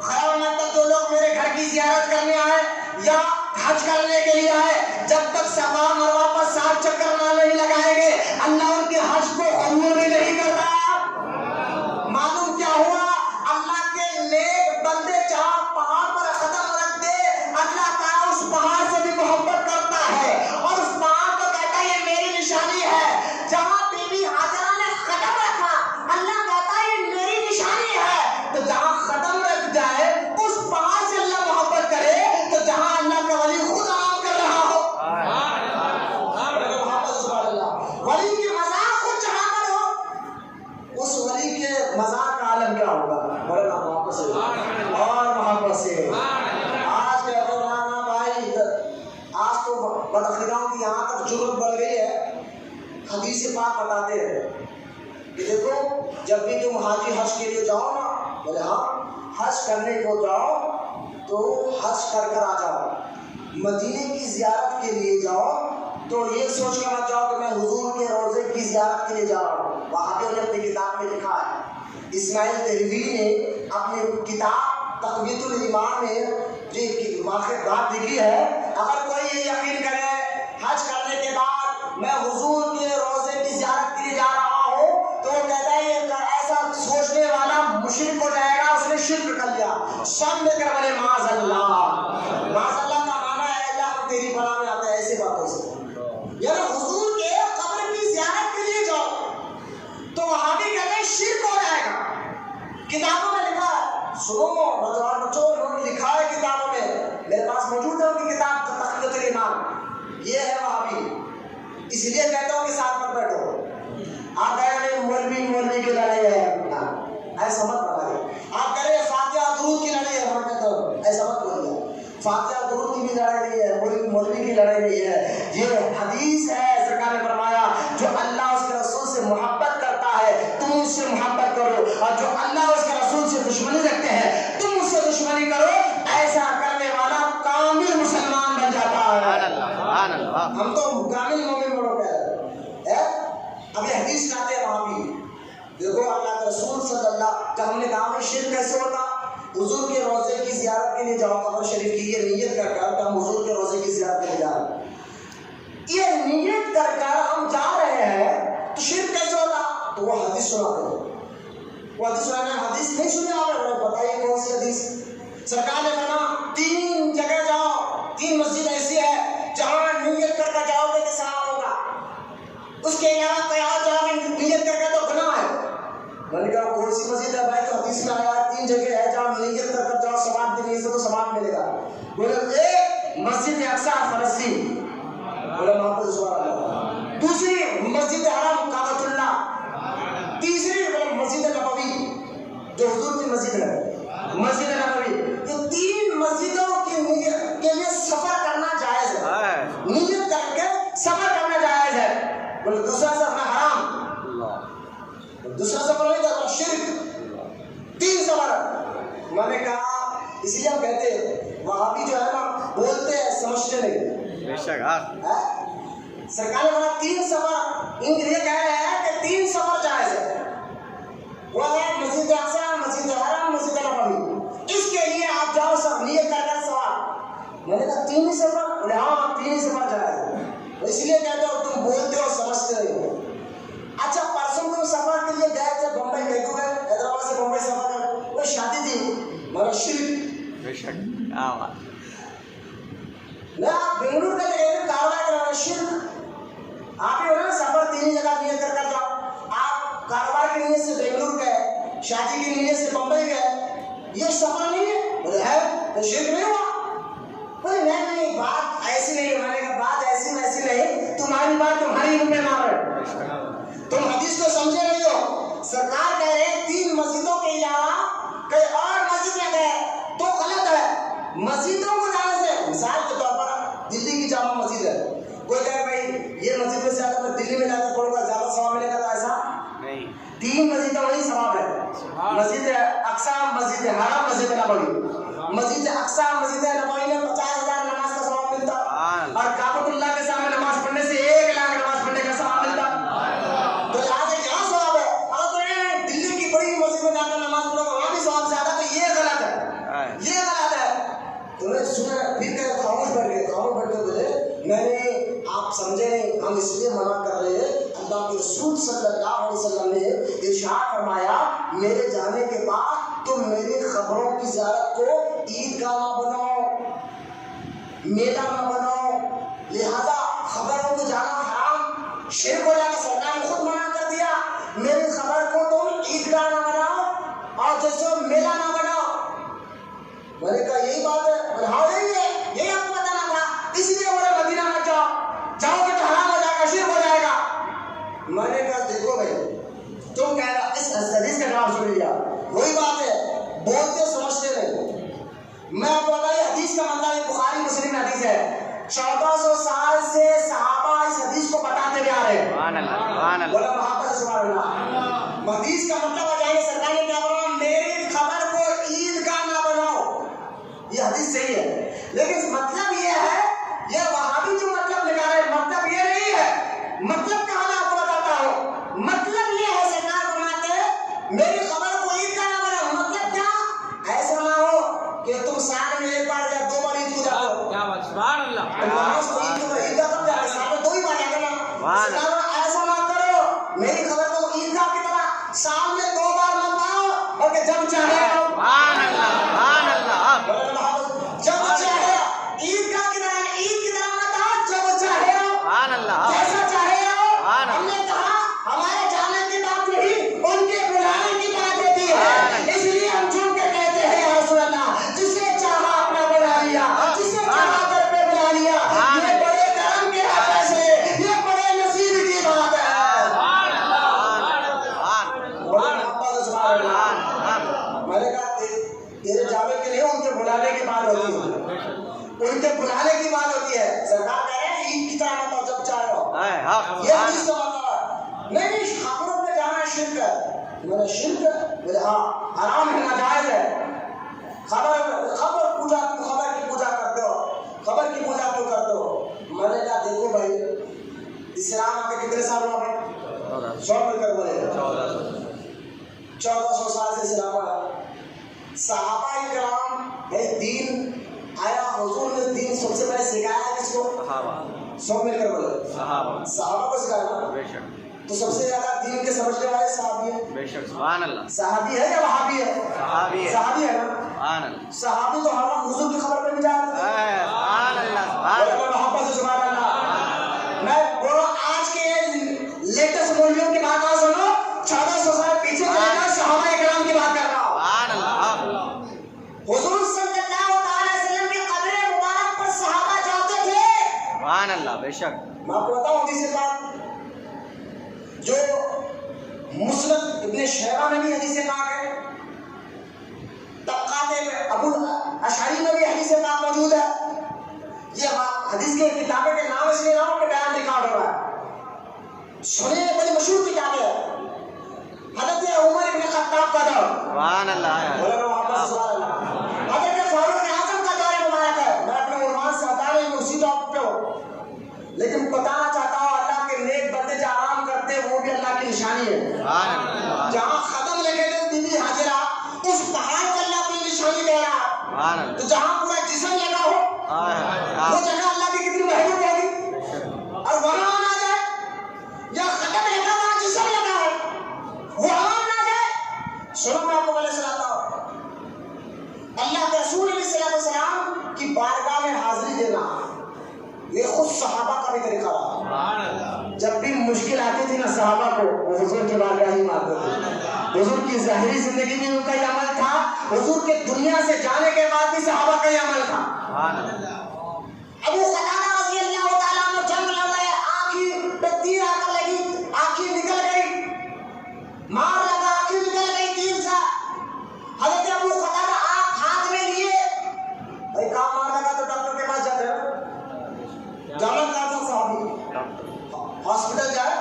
قیامت تک جو لوگ میرے گھر کی زیارت کرنے آئے یا حج کرنے کے لیے آئے، جب تک صفا مروہ پر 7 چکر نہیں لگائیں گے اللہ ان کے حج کو قبول بھی نہیں کرتا۔ معلوم کیا ہوا؟ اللہ کے نیک بندے جہاں پہاڑ پر قدم رکھ دے، اللہ تعالیٰ اس پہاڑ سے بھی محبت کرتا ہے اور اس پہاڑ کو کہتا ہے یہ میری نشانی ہے۔ جہاں بی بی حاجرہ نے قدم رکھا، اللہ کہتا ہے یہ میری نشانی ہے، تو جہاں قدم رکھ جائے اس پہاڑ سے اللہ محبت کرے، تو جہاں اللہ کا ولی خود آرام کر رہا ہو، ولی کی مزار خود جہاں پر ہو، اس ولی کے مزار کا عالم کیا ہوگا؟ بڑا محبت سے اور محبت سے۔ آج کے مولانا بھائی، آج تو بدخلاقوں کی یہاں تک جرت بڑھ گئی ہے، حدیث پاک بتاتے ہیں کہ دیکھو جب بھی تم حاجی حج کے لیے جاؤ نا، بولے ہاں حج کرنے کو جاؤ تو حج کر کر آ جاؤ، مدینے کی زیارت کے لیے جاؤ تو یہ سوچ کر مت جاؤ کہ میں حضور کے روزے کی زیارت کے لیے جا رہا ہوں۔ وہاں نے اپنی کتاب میں لکھا ہے، اسماعیل دہلوی نے اپنی کتاب تقویۃ الایمان میں جو بات لکھی ہے، اگر کوئی یہ یقین کرے حج کرنے کے بعد میں حضور کے روزے کی زیارت کے لیے جا رہا ہوں، تو وہ کہتا ہے یہ ایسا سوچنے والا مشرک ہو جائے گا، اس نے شرک کر لیا۔ سب میں کر بولے معاذ اللہ، معاذ اللہ کا معنی ہے اللہ کو تیری پناہ میں آتا ہے ایسی باتوں سے، یعنی حضور کے قبر کی زیارت کے لیے جاؤ تو وہاں بھی کہتے ہیں شرک ہو جائے گا۔ کتابوں میں لکھا ہے، سنو نوجوان بچوں، لکھا ہے کتابوں میں، میرے پاس موجود ہے ان کی کتاب تقویۃ الایمان، یہ ہے وہاں بھی، اس لیے کہتا ہوں کہ ساتھ مت بیٹھو۔ آپ کہہ رہے مولوی کی لڑائی ہے، ایسا مت بتائیے۔ آپ کہہ رہے فاتحہ درود کی لڑائی ہے، میں کہتا ہوں ایسا مت بولیے، فاتحہ درود کی بھی لڑائی نہیں ہے، مولوی کی لڑائی نہیں ہے، یہ حدیث ہے، سرکار نے فرمایا جو اللہ اس کے رسول سے محبت کرتا ہے تم اس سے محبت کرو، اور جو اللہ اس کے رسول سے دشمنی رکھتے ہیں تم اس سے دشمنی کرو، ایسا کرنے والا کامل مسلمان بن جاتا ہے۔ ہم تو کامل مومن بڑوں کہہ رہے ہیں. اب یہ حدیث لاتے ہیں وہاں بھی. دیکھو اللہ کے رسول صلی اللہ جب ہم نے کہا کہ شرک کیسے ہوتا, حضور کے روضے کی زیارت کے لیے جاؤ قبر شریف کی, یہ نیت کر کر کہ ہم حضور کے روضے کی زیارت کے لیے جا رہے ہیں, یہ نیت کر کر ہم جا رہے ہیں تو شرک کیسے ہوتا؟ تو وہ حدیث سناتے ہیں. وہ حدیث سنانے حدیث نہیں سنے آپ نے, بتائیے کون سی حدیث؟ سرکار نے کہا 3 جگہ جاؤ, 3 مسجد ایسی ہے جہاں نیت کر کے جاؤ گے تو ثواب ہوگا, اس کے علاوہ کوئی اور جگہ نیت کر کے تو گناہ ہے. میں نے کہا کون سی مسجد ہے بھائی؟ تو حدیث میں آیا 3 جگہ ہے جہاں نیت کر کر جاؤ ثواب ملے گا, تو ثواب ملے گا. بولے ایک مسجد اقصی فلسطین, بولے وہاں پہ سوال ہے. دوسری مسجد حرم کعبۃ اللہ. تیسری مسجد نبوی جو حضور کی مسجد ہے, مسجد نبوی. یہ 3 مسجدوں کے لیے سفر کرنا جائز ہے, نیت کر کے سفر کرنا جائز ہے. بولے دوسرا سفر حرام, دوسرا سفر نہیں کرنا شرک, 3 سفر. میں نے کہا اس لیے ہم کہتے ہیں وہابی جو ہے نا بولتے ہیں سمجھتے نہیں. بے شک سرکار نے کہا 3 سفر, ان کے لیے کہہ رہے ہیں کہ 3 سفر جائز ہے. وہ ہے مسجد اقصی, مسجد حرم, مسجد نبوی. اس کے لیے آپ جاؤ سب نیت کر کر سوال. میں نے کہا 3 ہی سفر؟ بولے ہاں 3 ہی سفر جائز ہے. اس لیے کہتے ہو تم بولتے ہو سمجھتے نہیں ہو. اچھا پرسوں تم سفر کے لیے گئے تھے بمبئی, گئے تھے حیدرآباد سے بمبئی سفر کر, وہ شادی تھی میرا شرک. بے شک میں آپ بنگلور کا جگہ کاروبار کرانا شرک. آپ ہی نا سفر 3 جگہ نیت کر کر جاؤ. آپ کاروبار کی نیت سے بنگلور گئے, شادی کی نیت سے بمبئی گئے, یہ سفر نہیں ہے. بولے ہے تو شرک نہیں ہوا؟ بولے نہیں بات ایسی نہیں. میں نے کہا بات ایسی نہیں, تمہاری بات تمہاری روح میں مار رہے, تم حدیث کو سمجھے نہیں ہو. سرکار کہہ رہے 3 مسجدوں کے علاوہ کئی اور مسجد میں گئے تو غلط ہے. مسجدوں کو جانے سے, مثال کے طور پر دلی کی جامع مسجد ہے, کوئی کہے بھائی یہ مسجد میں سے زیادہ میں دلی میں جا کے پڑھوں گا زیادہ ثواب ملے گا, تو ایسا نہیں. 3 مسجدیں وہی ثواب ہے. مسجد اقصی, مسجد حرم, مسجد نبوی. مسجد اقصی, مسجد نبوی میں 50,000 نماز کا ثواب ملتا, اور کعبۃ اللہ کے سامنے نماز پڑھنے سے 1 لاکھ نماز پڑھنے کا ثواب ملتا. تو لہٰذا یہاں ثواب ہے. اگر دلی کی بڑی مسجد میں جا کر نماز پڑھو گے وہاں بھی ثواب زیادہ, تو یہ غلط ہے, یہ غلط ہے. تو نے سنا پھر کہ خاموش بیٹھ کے بولے میں نے, آپ سمجھے نہیں, ہم اس لیے منع کر رہے ہیں. اللہ کے رسول صلی اللہ علیہ وسلم نے ارشاد فرمایا میرے جانے کے بعد تم میری خبروں کی زیارت کو عیدگاہ نہ بناؤ, میلہ نہ بناؤ. لہذا خبروں کو جانا حرام, شرک ہو جائے. سرکار نے خود منع کر دیا میری خبر کو تم عیدگاہ نہ بناؤ اور جیسے میلہ نہ بناؤ. میں نے کہا یہی بات ہے. ہاں یہی آپ کو بتانا تھا, اس لیے بولے مدینہ میں جاؤ, جاؤ گے تو حرام ہو جائے گا, شرک ہو جائے گا. میں نے کہا دیکھو بھائی تم کہہ رہا اس حدیث کا نام سن لیا, وہی بات ہے, بولتے سمجھتے نہیں. میں آپ کو بتایا حدیث کا مطلب بخاری مسلم حدیث ہے. 1400 سال سے صحابہ اس حدیث کو بتاتے ہوئے آ رہے ہیں. سبحان اللہ, بولا محبت سبحان اللہ. حدیث کا مطلب آ جائے سرکار نے کیا بولا میری خبر کو عیدگاہ نہ بناؤ. یہ حدیث صحیح ہے, لیکن مطلب یہ ہے, یہ وہابی جو مطلب نکالے مطلب یہ نہیں ہے. مطلب کہاں میں آپ کو بتاتا ہوں. مطلب یہ ہے سرکار فرماتے ہیں میری خبر کو عیدگاہ نہ بناؤ. مطلب کیا؟ ایسا نہ ہو کہ تم سال میں 1 بار یا 2 بار عید کو جاتے ہو. کیا بات, سبحان اللہ. عیدگاہ کب جاتے ہیں؟ سال میں 2 ہی بار جاتے ہیں. ایسا نہ کرو, میری خبر کو عیدگاہ کی طرح سال میں 2 بار مت آؤ, بلکہ جب چاہے جب چاہے عیدگاہ کی طرح عید کی طرح مت آؤ, جب چاہے جیسا چاہے ہو. ہم نے کہا ہمارے جانے کی بات نہیں, ان کے بلانے کی بات ہوتی ہے. اس لیے ہم جھوٹ کے کہتے ہیں یا رسول اللہ, جسے چاہا اپنا بلا لیا, جسے چاہا گھر پہ بلا لیا. یہ بڑے کرم کے فیصلے, یہ بڑے نصیب کی بات ہے. میں نے کہا تیرے جانے کے لیے ان کے بلانے کی بات ہوتی ہے, ان کے بلانے کی بات ہوتی ہے. سرکار کہہ رہے ہیں عید کی طرح مت جب چاہے ہو. یہ حدیث کا مطلب ہے. نہیں خبروں پہ جانا شرک ہے. میں نے شرک, بولے ہاں حرام ہے, ناجائز ہے. خبر پوجا, خبر کی پوجا کرتے ہو, خبر کی پوجا کیوں کرتے ہو؟ میں نے کہا دیکھو اسلام آ کے کتنے سال ہوا ہے؟ 100 مل کر بولے 1400 سال سے اسلام آیا. صحابہ کرام دین آیا، حضور نے دین سب سے پہلے سکھایا کس کو؟ 100 مل کر بولے صحابہ کو سکھایا. تو سب سے زیادہ دین کے سمجھنے والے صحابی ہیں. بے شک سبحان اللہ. صحابی ہے یا وہابی ہے؟ صحابی ہے نا. سبحان اللہ. صحابی تو ہر وقت حضور کی خبر پہ بھی جاتے ہیں. سبحان اللہ. محبت سے سبحان اللہ. میں بولو آج کے لیٹسٹ مولیوں کی بات نہ سنو، 1400 سال پیچھے چلے جاؤ، صحابہ کرام کی بات کر رہا ہوں. سبحان اللہ. حضور صلی اللہ علیہ وسلم کی قبر مبارک پر صحابہ جاتے تھے. سبحان اللہ. بے شک. میں آپ کو بتاؤں حدیث بات جو مسلم ابن شیبہ میں بھی حدیث پاک ہے، طبقات ابو اشعری میں بھی حدیث پاک موجود ہے. یہ حدیث کے کتابیں کے نام اس لیے نہ ہو کہ بیان ریکارڈ ہو رہا ہے. سنیں بڑی مشہور کتابیں ہیں. حضرت عمر ابن خطاب کا دور، سبحان اللہ. حضرت فاروق اعظم کا دور مبارک ہے. میں اپنے عنوان سے ہٹا رہی ہوں، اسی ٹاپک پہ ہوں، لیکن بتانا چاہتا ہوں اللہ کے نیک بندے جو آرام کرتے ہیں وہ بھی اللہ کی نشانی ہے. جہاں ختم لگے تھے بی بی حاجرہ، اس پہاڑ پر اللہ اپنی نشانی دے رہا. تو جہاں پورا جسم لگا ہو وہ جگہ اللہ کی کتنی محبوب ہوگی. اور وہاں نہ جائے یا ختم لگا وہاں جسم لگا ہے وہاں نہ جائے. سنو میں آپ کو پہلے سناتا ہوں. اللہ کے رسول علیہ السلام کی بارگاہ میں حاضری دینا یہ خود صحابہ کا بھی طریقہ رہا. جب بھی مشکل آتی تھی نا صحابہ کو وہ حضور کے بارگاہ ہی مانتے تھے. حضور کی ظاہری زندگی میں ان کا یہ عمل تھا، حضور کے دنیا سے جانے کے بعد بھی صحابہ کا یہ عمل تھا. ابو قتادہ رضی اللہ تعالیٰ عنہ جنگ لڑ رہے، آنکھ پہ تیر آ کر لگی، آنکھ نکل گئی، مار لگا، آنکھ نکل گئی تیر سے. حضرت ابو قتادہ آنکھ ہاتھ میں لیے، بھائی کام مار لگا تو ڈاکٹر کے پاس جاتے ہیں. جانا کہا تھا صحابی ہاسپٹل جائے،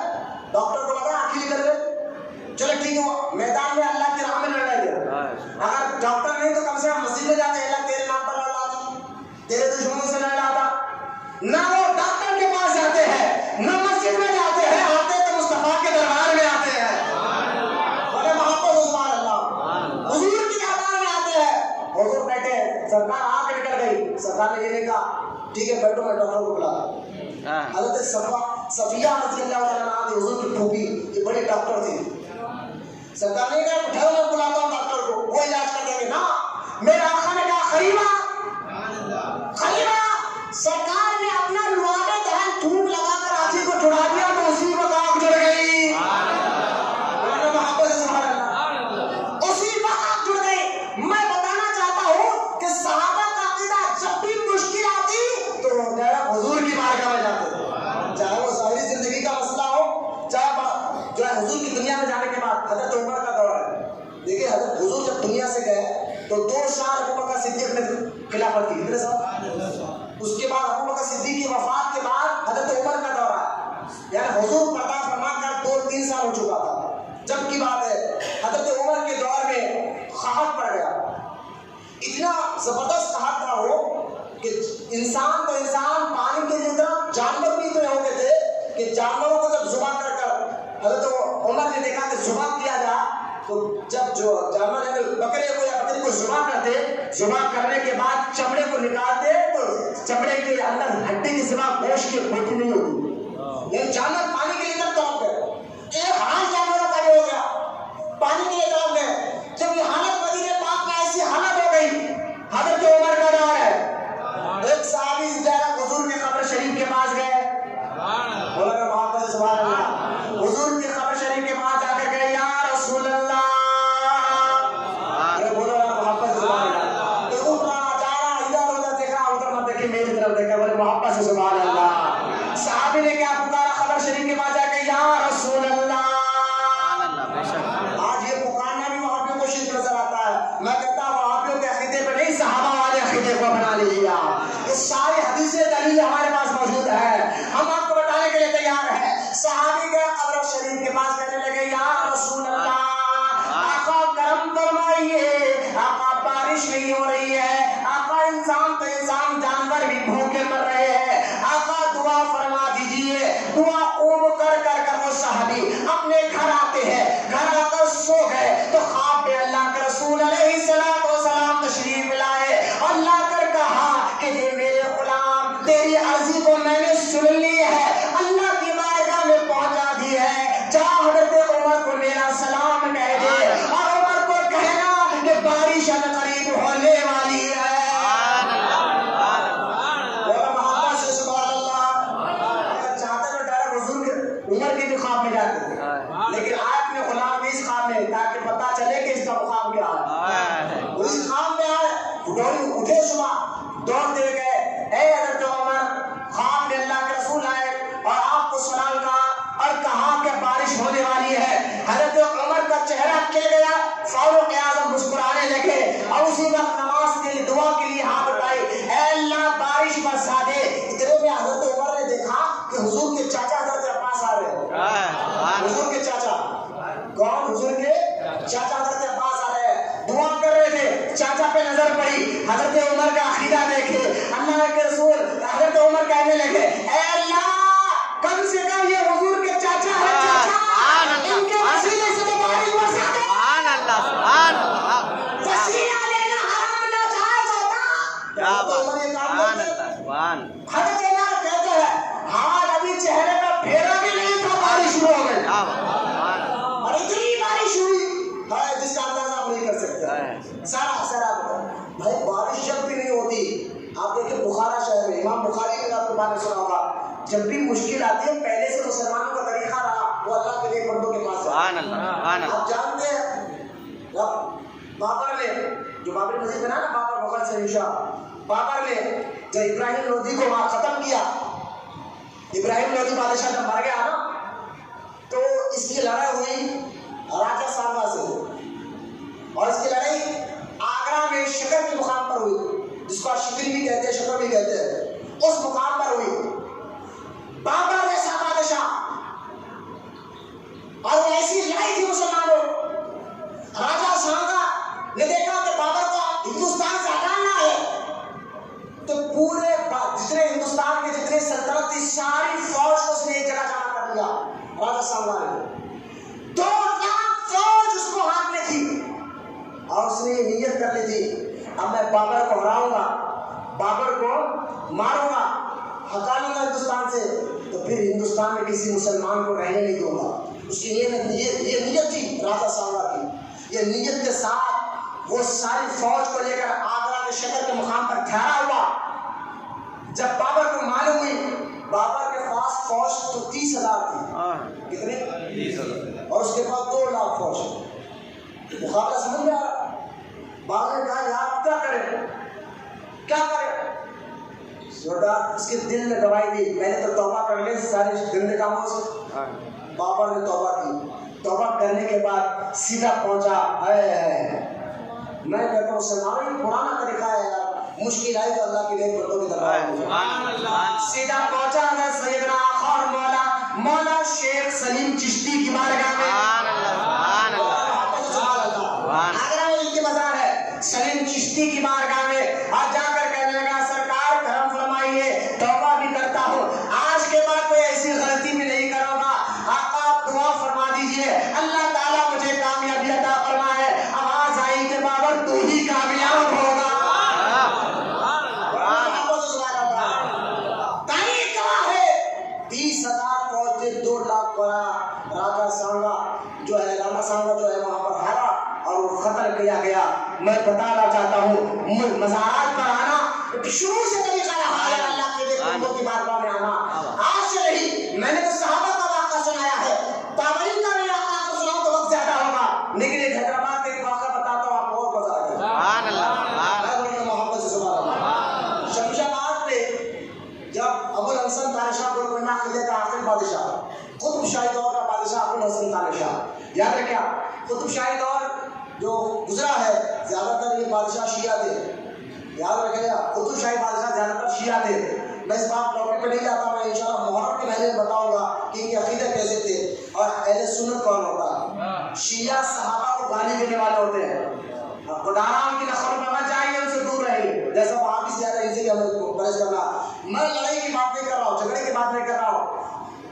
ڈاکٹر کو لگا آنکھ نکل گئی، چلو ٹھیک ہے میدان میں اللہ کی راہ میں لڑ رہے. اگر ڈاکٹر نہیں تو کم سے کم مسجد میں جاتے ہیں، اللہ تیرے نام پر لڑ رہا تھا، تیرے دشمنوں سے لڑ رہا تھا. نہ وہ ڈاکٹر کے پاس جاتے ہیں نہ مسجد میں جاتے ہیں، آتے تو مصطفیٰ کے دربار میں آتے ہیں. بڑے محبت سبحان اللہ. حضور کی دربار میں آتے ہیں. حضور بیٹھے، سرکار آنکھ نکل گئی، سرکار نے یہ نہیں کہا ٹھیک ہے بیٹھو میں ڈاکٹر کو بلا. حضرت صفیہ رضی اللہ عنہا حضور کی پھوپھی یہ بڑے ڈاکٹر تھے. سرکار نے کہا ٹھہرو میں بلاتا ہوں ڈاکٹر کو، وہ علاج کر دیں گے. نا میرے آقا نے کہا خلیفہ سرکار نے اپنا لعاب دہن تھوک لگا کر آنکھ کو جڑا دیا تو اسی وقت آنکھ جڑ گئی. اسی وقت آنکھ جڑ گئی. میں بتانا چاہتا ہوں کہ صحابہ کا عقیدہ جب بھی مشکل آتی تو حضور کی بارگاہ میں جاتے تھے. چاہے وہ ظاہری زندگی کا مسئلہ ہو، چاہے جو ہے حضور کی دنیا میں جانے کے بعد. حضرت عمر کا دور ہے. دیکھیے حضرت حضور جب دنیا سے گئے تو 2 سال ابو بکر صدیق نے خلافت کی. کتنے سال؟ اس کے بعد ابو بکر صدیق کی وفات کے بعد حضرت عمر کا دور ہے. یعنی حضور پردہ فرما کر 2-3 سال ہو چکا تھا. جب کی بات ہے حضرت عمر کے دور میں قحط پڑ گیا. اتنا زبردست قحط تھا وہ کہ انسان تو انسان پانی کے لیے اتنا، جانور بھی اتنے ہو گئے تھے کہ جانوروں کو جب ذبح کر حضرت عمر نے دیکھا کہ ذبح کیا جائے تو جب جو جانور ہے بکرے کو یا بکری کو ذبح کرتے، ذبح کرنے کے بعد چمڑے کو نکالتے تو چمڑے کے اندر ہڈی کے سوا گوشت کی بوٹی نہیں ہوتی. یہ جانور پانی کے لیے تب تڑپ گئے. ایک حال جانوروں کا ہو گیا، پانی کے لیے تڑپ گئے. جب یہ حالت مدینے پاک میں ایسی حالت ہو گئی، حضرت عمر کا دور ہے. ایک صحابی حضور کی قبر شریف کے پاس گئے. بولا محمد سبحان اللہ. حضور کی قبر شریف کے پاس جا کے گئے، یا رسول اللہ. بولا محمد سبحان اللہ. میری طرف دیکھا، بولے محبت سے سبحان اللہ. صحابی نے کیا پکارا قبر شریف کے پاس جا کے، یا رسول اللہ. آج یہ پکارنا بھی وہابیوں کو شرک نظر آتا ہے. میں کہتا ہوں وہابیوں کے عقیدے پہ نہیں، صحابہ والے عقیدے کو اپنا لیجیے. یہ ساری حدیثیں دلیل ہمارے پاس موجود ہے، ہم آپ کو بتانے کے لیے تیار ہیں. صحابی گئے قبر شریف کے پاس، کہنے لگے یا رسول اللہ آقا کرم فرمائیے، آقا بارش نہیں ہو رہی ہے، آقا انسان تو انسان جانور بھی بھوکے مر رہے ہیں، آقا دعا فرما دیجئے. دعا قوم تیری عرضی کو میں نے سن لی ہے، اللہ کی بارگاہ میں پہنچا دی ہے، جا حضرت عمر کو میرا سلام کہہ دے اور عمر کو کہنا کہ بارش قریب ہونے والی ہے۔ محبت سے سبحان اللہ۔ اگر چاہتے تو ڈائریکٹ حضور کے عمر کے بھی خواب میں جاتے تھے، لیکن آج میں غلام اس خواب میں تاکہ پتہ چلے کہ اس کا خواب کیا ہے۔ وہ اس خواب میں آئے، اٹھے صبح دوڑتے گئے، اے حضرت عمر، خواب میں اللہ کے رسول آئے اور آپ کو سلام کہا اور کہا کہ بارش ہونے والی ہے۔ حضرت عمر کا چہرہ کھل گیا، فاروق اعظم مسکرانے لگے اور اسی وقت نماز کے لیے دعا کے لیے ہاتھ اٹھائے، اے اللہ بارش برسا دے۔ اتنے میں حضرت عمر نے دیکھا کہ حضور کے چاچا حضرت عباس آ رہے ہیں۔ حضور کے چاچا کون؟ حضور کے چاچا حضرت عباس آ رہے ہیں، دعا کر رہے تھے، چاچا پہ نظر پڑی، حضرت عمر کا عقیدہ دیکھے، اللہ کے رسول حضرت عمر کہنے لگے، اے اللہ کم سے کم یہ حضور کے چاچا ہے، چاچا ان کے وسیلے سے تو بارش برسا دے۔ سبحان اللہ، سبحان اللہ، وسیلہ لینا حرام ناجائز ہوتا۔ کیا بات، سبحان اللہ، سبحان۔ حضرت عمر کہتے ہیں ہاں ابھی چہرے کا پھیرا بھی نہیں تھا، بارش شروع ہو گئی کیا بات، سبحان اللہ۔ اور اتنی بارش ہوئی ہے جس کا اندازہ آپ نہیں کر سکتے۔ سارا بھائی بارش جب بھی نہیں ہوتی، آپ دیکھیں بخارا شہر میں امام بخاری نے آپ کو بات سنا ہوگا، جب بھی مشکل آتی ہے پہلے سے مسلمانوں کا طریقہ رہا وہ اللہ کے لیے بندوں کے پاس سبحان اللہ، سبحان اللہ۔ آپ جانتے ہیں جب بابر نے جو بابری مسجد بنا نا، بابر مغل شہنشاہ، بابر نے جب ابراہیم لودھی کو وہاں ختم کیا، ابراہیم لودھی بادشاہ جب مر گیا نا تو اس کی لڑائی ہوئی راجہ سانگا سے، اور اس کی لڑائی آگرہ میں شکر کے مقام پر ہوئی، جس کو شکری بھی کہتے ہیں، شکر بھی کہتے ہیں، اس مقام پر ہوئی۔ بابر جیسا بادشاہ اور ایسی لڑائی تھی مسلمانوں، راجہ سانگا نے دیکھا کہ بابر کو ہندوستان سے ہٹانا ہے تو پورے جتنے ہندوستان کے جتنے سلطنت تھی ساری فوج کو اس نے ایک جگہ جمع کر دیا۔ راجہ سانگا نے 2 لاکھ فوج اس کو ہاتھ میں تھی اور اس نے یہ نیت کر لی تھی اب میں بابر کو ہراؤں گا، بابر کو ماروں گا، ہٹا لوں گا ہندوستان سے تو پھر ہندوستان میں کسی مسلمان کو رہنے نہیں دوں گا۔ اس کی یہ نیت تھی راجہ سانگا کی۔ یہ نیت کے ساتھ وہ ساری فوج کو لے کر آگرہ کے شکر کے مقام پر ٹھہرا ہوا۔ جب بابر کو معلوم ہوئی، بابر کے پاس فوج تو 30,000 تھی، کتنے؟ 30,000، اور اس کے پاس 2 لاکھ فوج۔ مقابلہ سمجھ میں آ رہا؟ بابر نے کہا یار کیا کرے، کیا کرے؟ اس کے دل میں دوائی دی، میں نے تو توبہ کر لی سارے گندے کاموں سے۔ بابر نے توبہ کی، توبہ کرنے کے بعد سیدھا پہنچا، میں کہتا ہوں سلام پرانا طریقہ ہے یار، مشکل آئی تو اللہ کے لیے بندوں کے دربار میں سیدھا پہنچا ہے سیدنا اور مولا شیخ سلیم چشتی کی بارگاہ میں۔ آگرہ میں ان کی مزار ہے، سلیم چشتی کی بارگاہ میں، اور جا کر کہنے لگا سرکار کرم فرمائیے، توبہ بھی کرتا ہوں، آج کے بعد کوئی ایسی غلطی بھی نہیں کروں گا، آقا آپ دعا فرما دیجئے اللہ تعالیٰ مجھے کامیابی عطا فرمائے۔ آواز آئی کہ بابر تو ہی کامیاب ہوگا۔ تاریخ گواہ ہے 30,000 فوج سے 2 لاکھ پڑا، راجہ سانگا جو ہے وہاں پر ہرا اور وہ قتل کیا گیا۔ میں بتانا چاہتا ہوں مزارات پر آنا شروع سے طریقہ رہا ہے، اللہ کے بندوں کی بارگاہ میں آنا آج سے نہیں۔ میں نے تو صحابہ کا واقعہ سنایا ہے، تابعین کا بھی واقعہ کو سناؤں تو وقت زیادہ ہوگا، لیکن ایک حیدرآباد کا ایک واقعہ بتاتا ہوں آپ کو اور مزہ آئے گا۔ سبحان اللہ، محبت سے سبحان اللہ۔ شمشاباد میں جب ابو الحسن تانیشاہ شاہ گولکنڈہ قلعے کا آخری بادشاہ، قطب شاہی دور کا بادشاہ ابو الحسن تانیشاہ شاہ، یاد رکھیں قطب شاہی دور جو گزرا ہے زیادہ تر یہ بادشاہ شیعہ تھے، یاد رکھیں گا قطب شاہی بادشاہ زیادہ تر شیعہ تھے۔ میں اس بات ٹاپک پہ نہیں جاتا، میں انشاءاللہ محرم کے مہینے میں بتاؤں گا کہ ان کے عقیدے کیسے تھے اور اہل سنت کون ہوتا ہے۔ شیعہ صحابہ کو گالی دینے والے ہوتے ہیں، خدارام کی نقل میں مت جائیے، ان سے دور رہیے، جیسا وہاں بھی زیادہ ان سے کہ ہمیں بحث کرنا۔ میں لڑائی کی بات نہیں کر رہا ہوں، جھگڑے کی بات نہیں کر رہا ہوں۔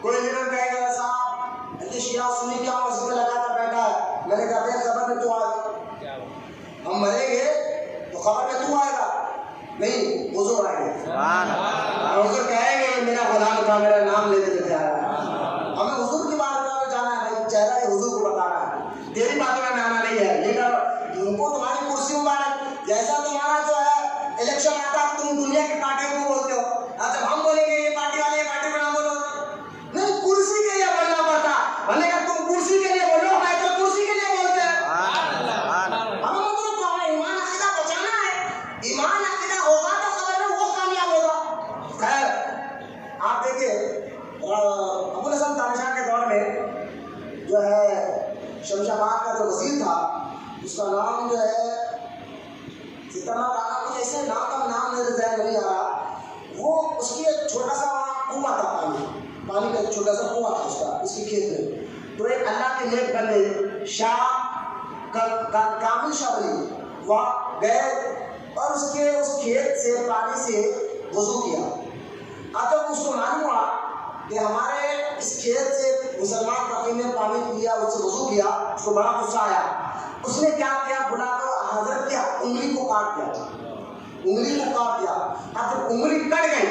کوئی لیڈر کہے گا صاحب یہ شیعہ سنی کیا مسجد میں لگا کر بیٹھا ہے، میں نے کہا بھائی خبر میں تو آئے، ہم مریں گے تو خبر میں تو آئے گا نہیں، حضور آئے گا، حضور خیر آپ دیکھیں ابو الحسن تانشاہ کے دور میں جو ہے شمشاباد کا جو وزیر تھا اس کا نام جو ہے ستنا رانا کچھ ایسے نام کا نام میرے ذہن نہیں آ رہا. وہ اس کی ایک چھوٹا سا کنواں تھا, پانی کا ایک چھوٹا سا کنواں تھا اس کا, اس کی کھیت میں. تو ایک اللہ کے نیک بندے شاہ کامل شاہ ولی وہاں گئے اور اس کھیت سے پانی سے وضو کیا. اب جب اس کو معلوم ہوا کہ ہمارے اس کھیت سے مسلمان فقیر نے پانی پیا, اس سے وضو کیا, اس کو بڑا غصہ آیا. اس نے کیا کیا, بلا کر حضرت کی انگلی کو کاٹ دیا, انگلی کو کاٹ دیا. اب جب انگلی کٹ گئی,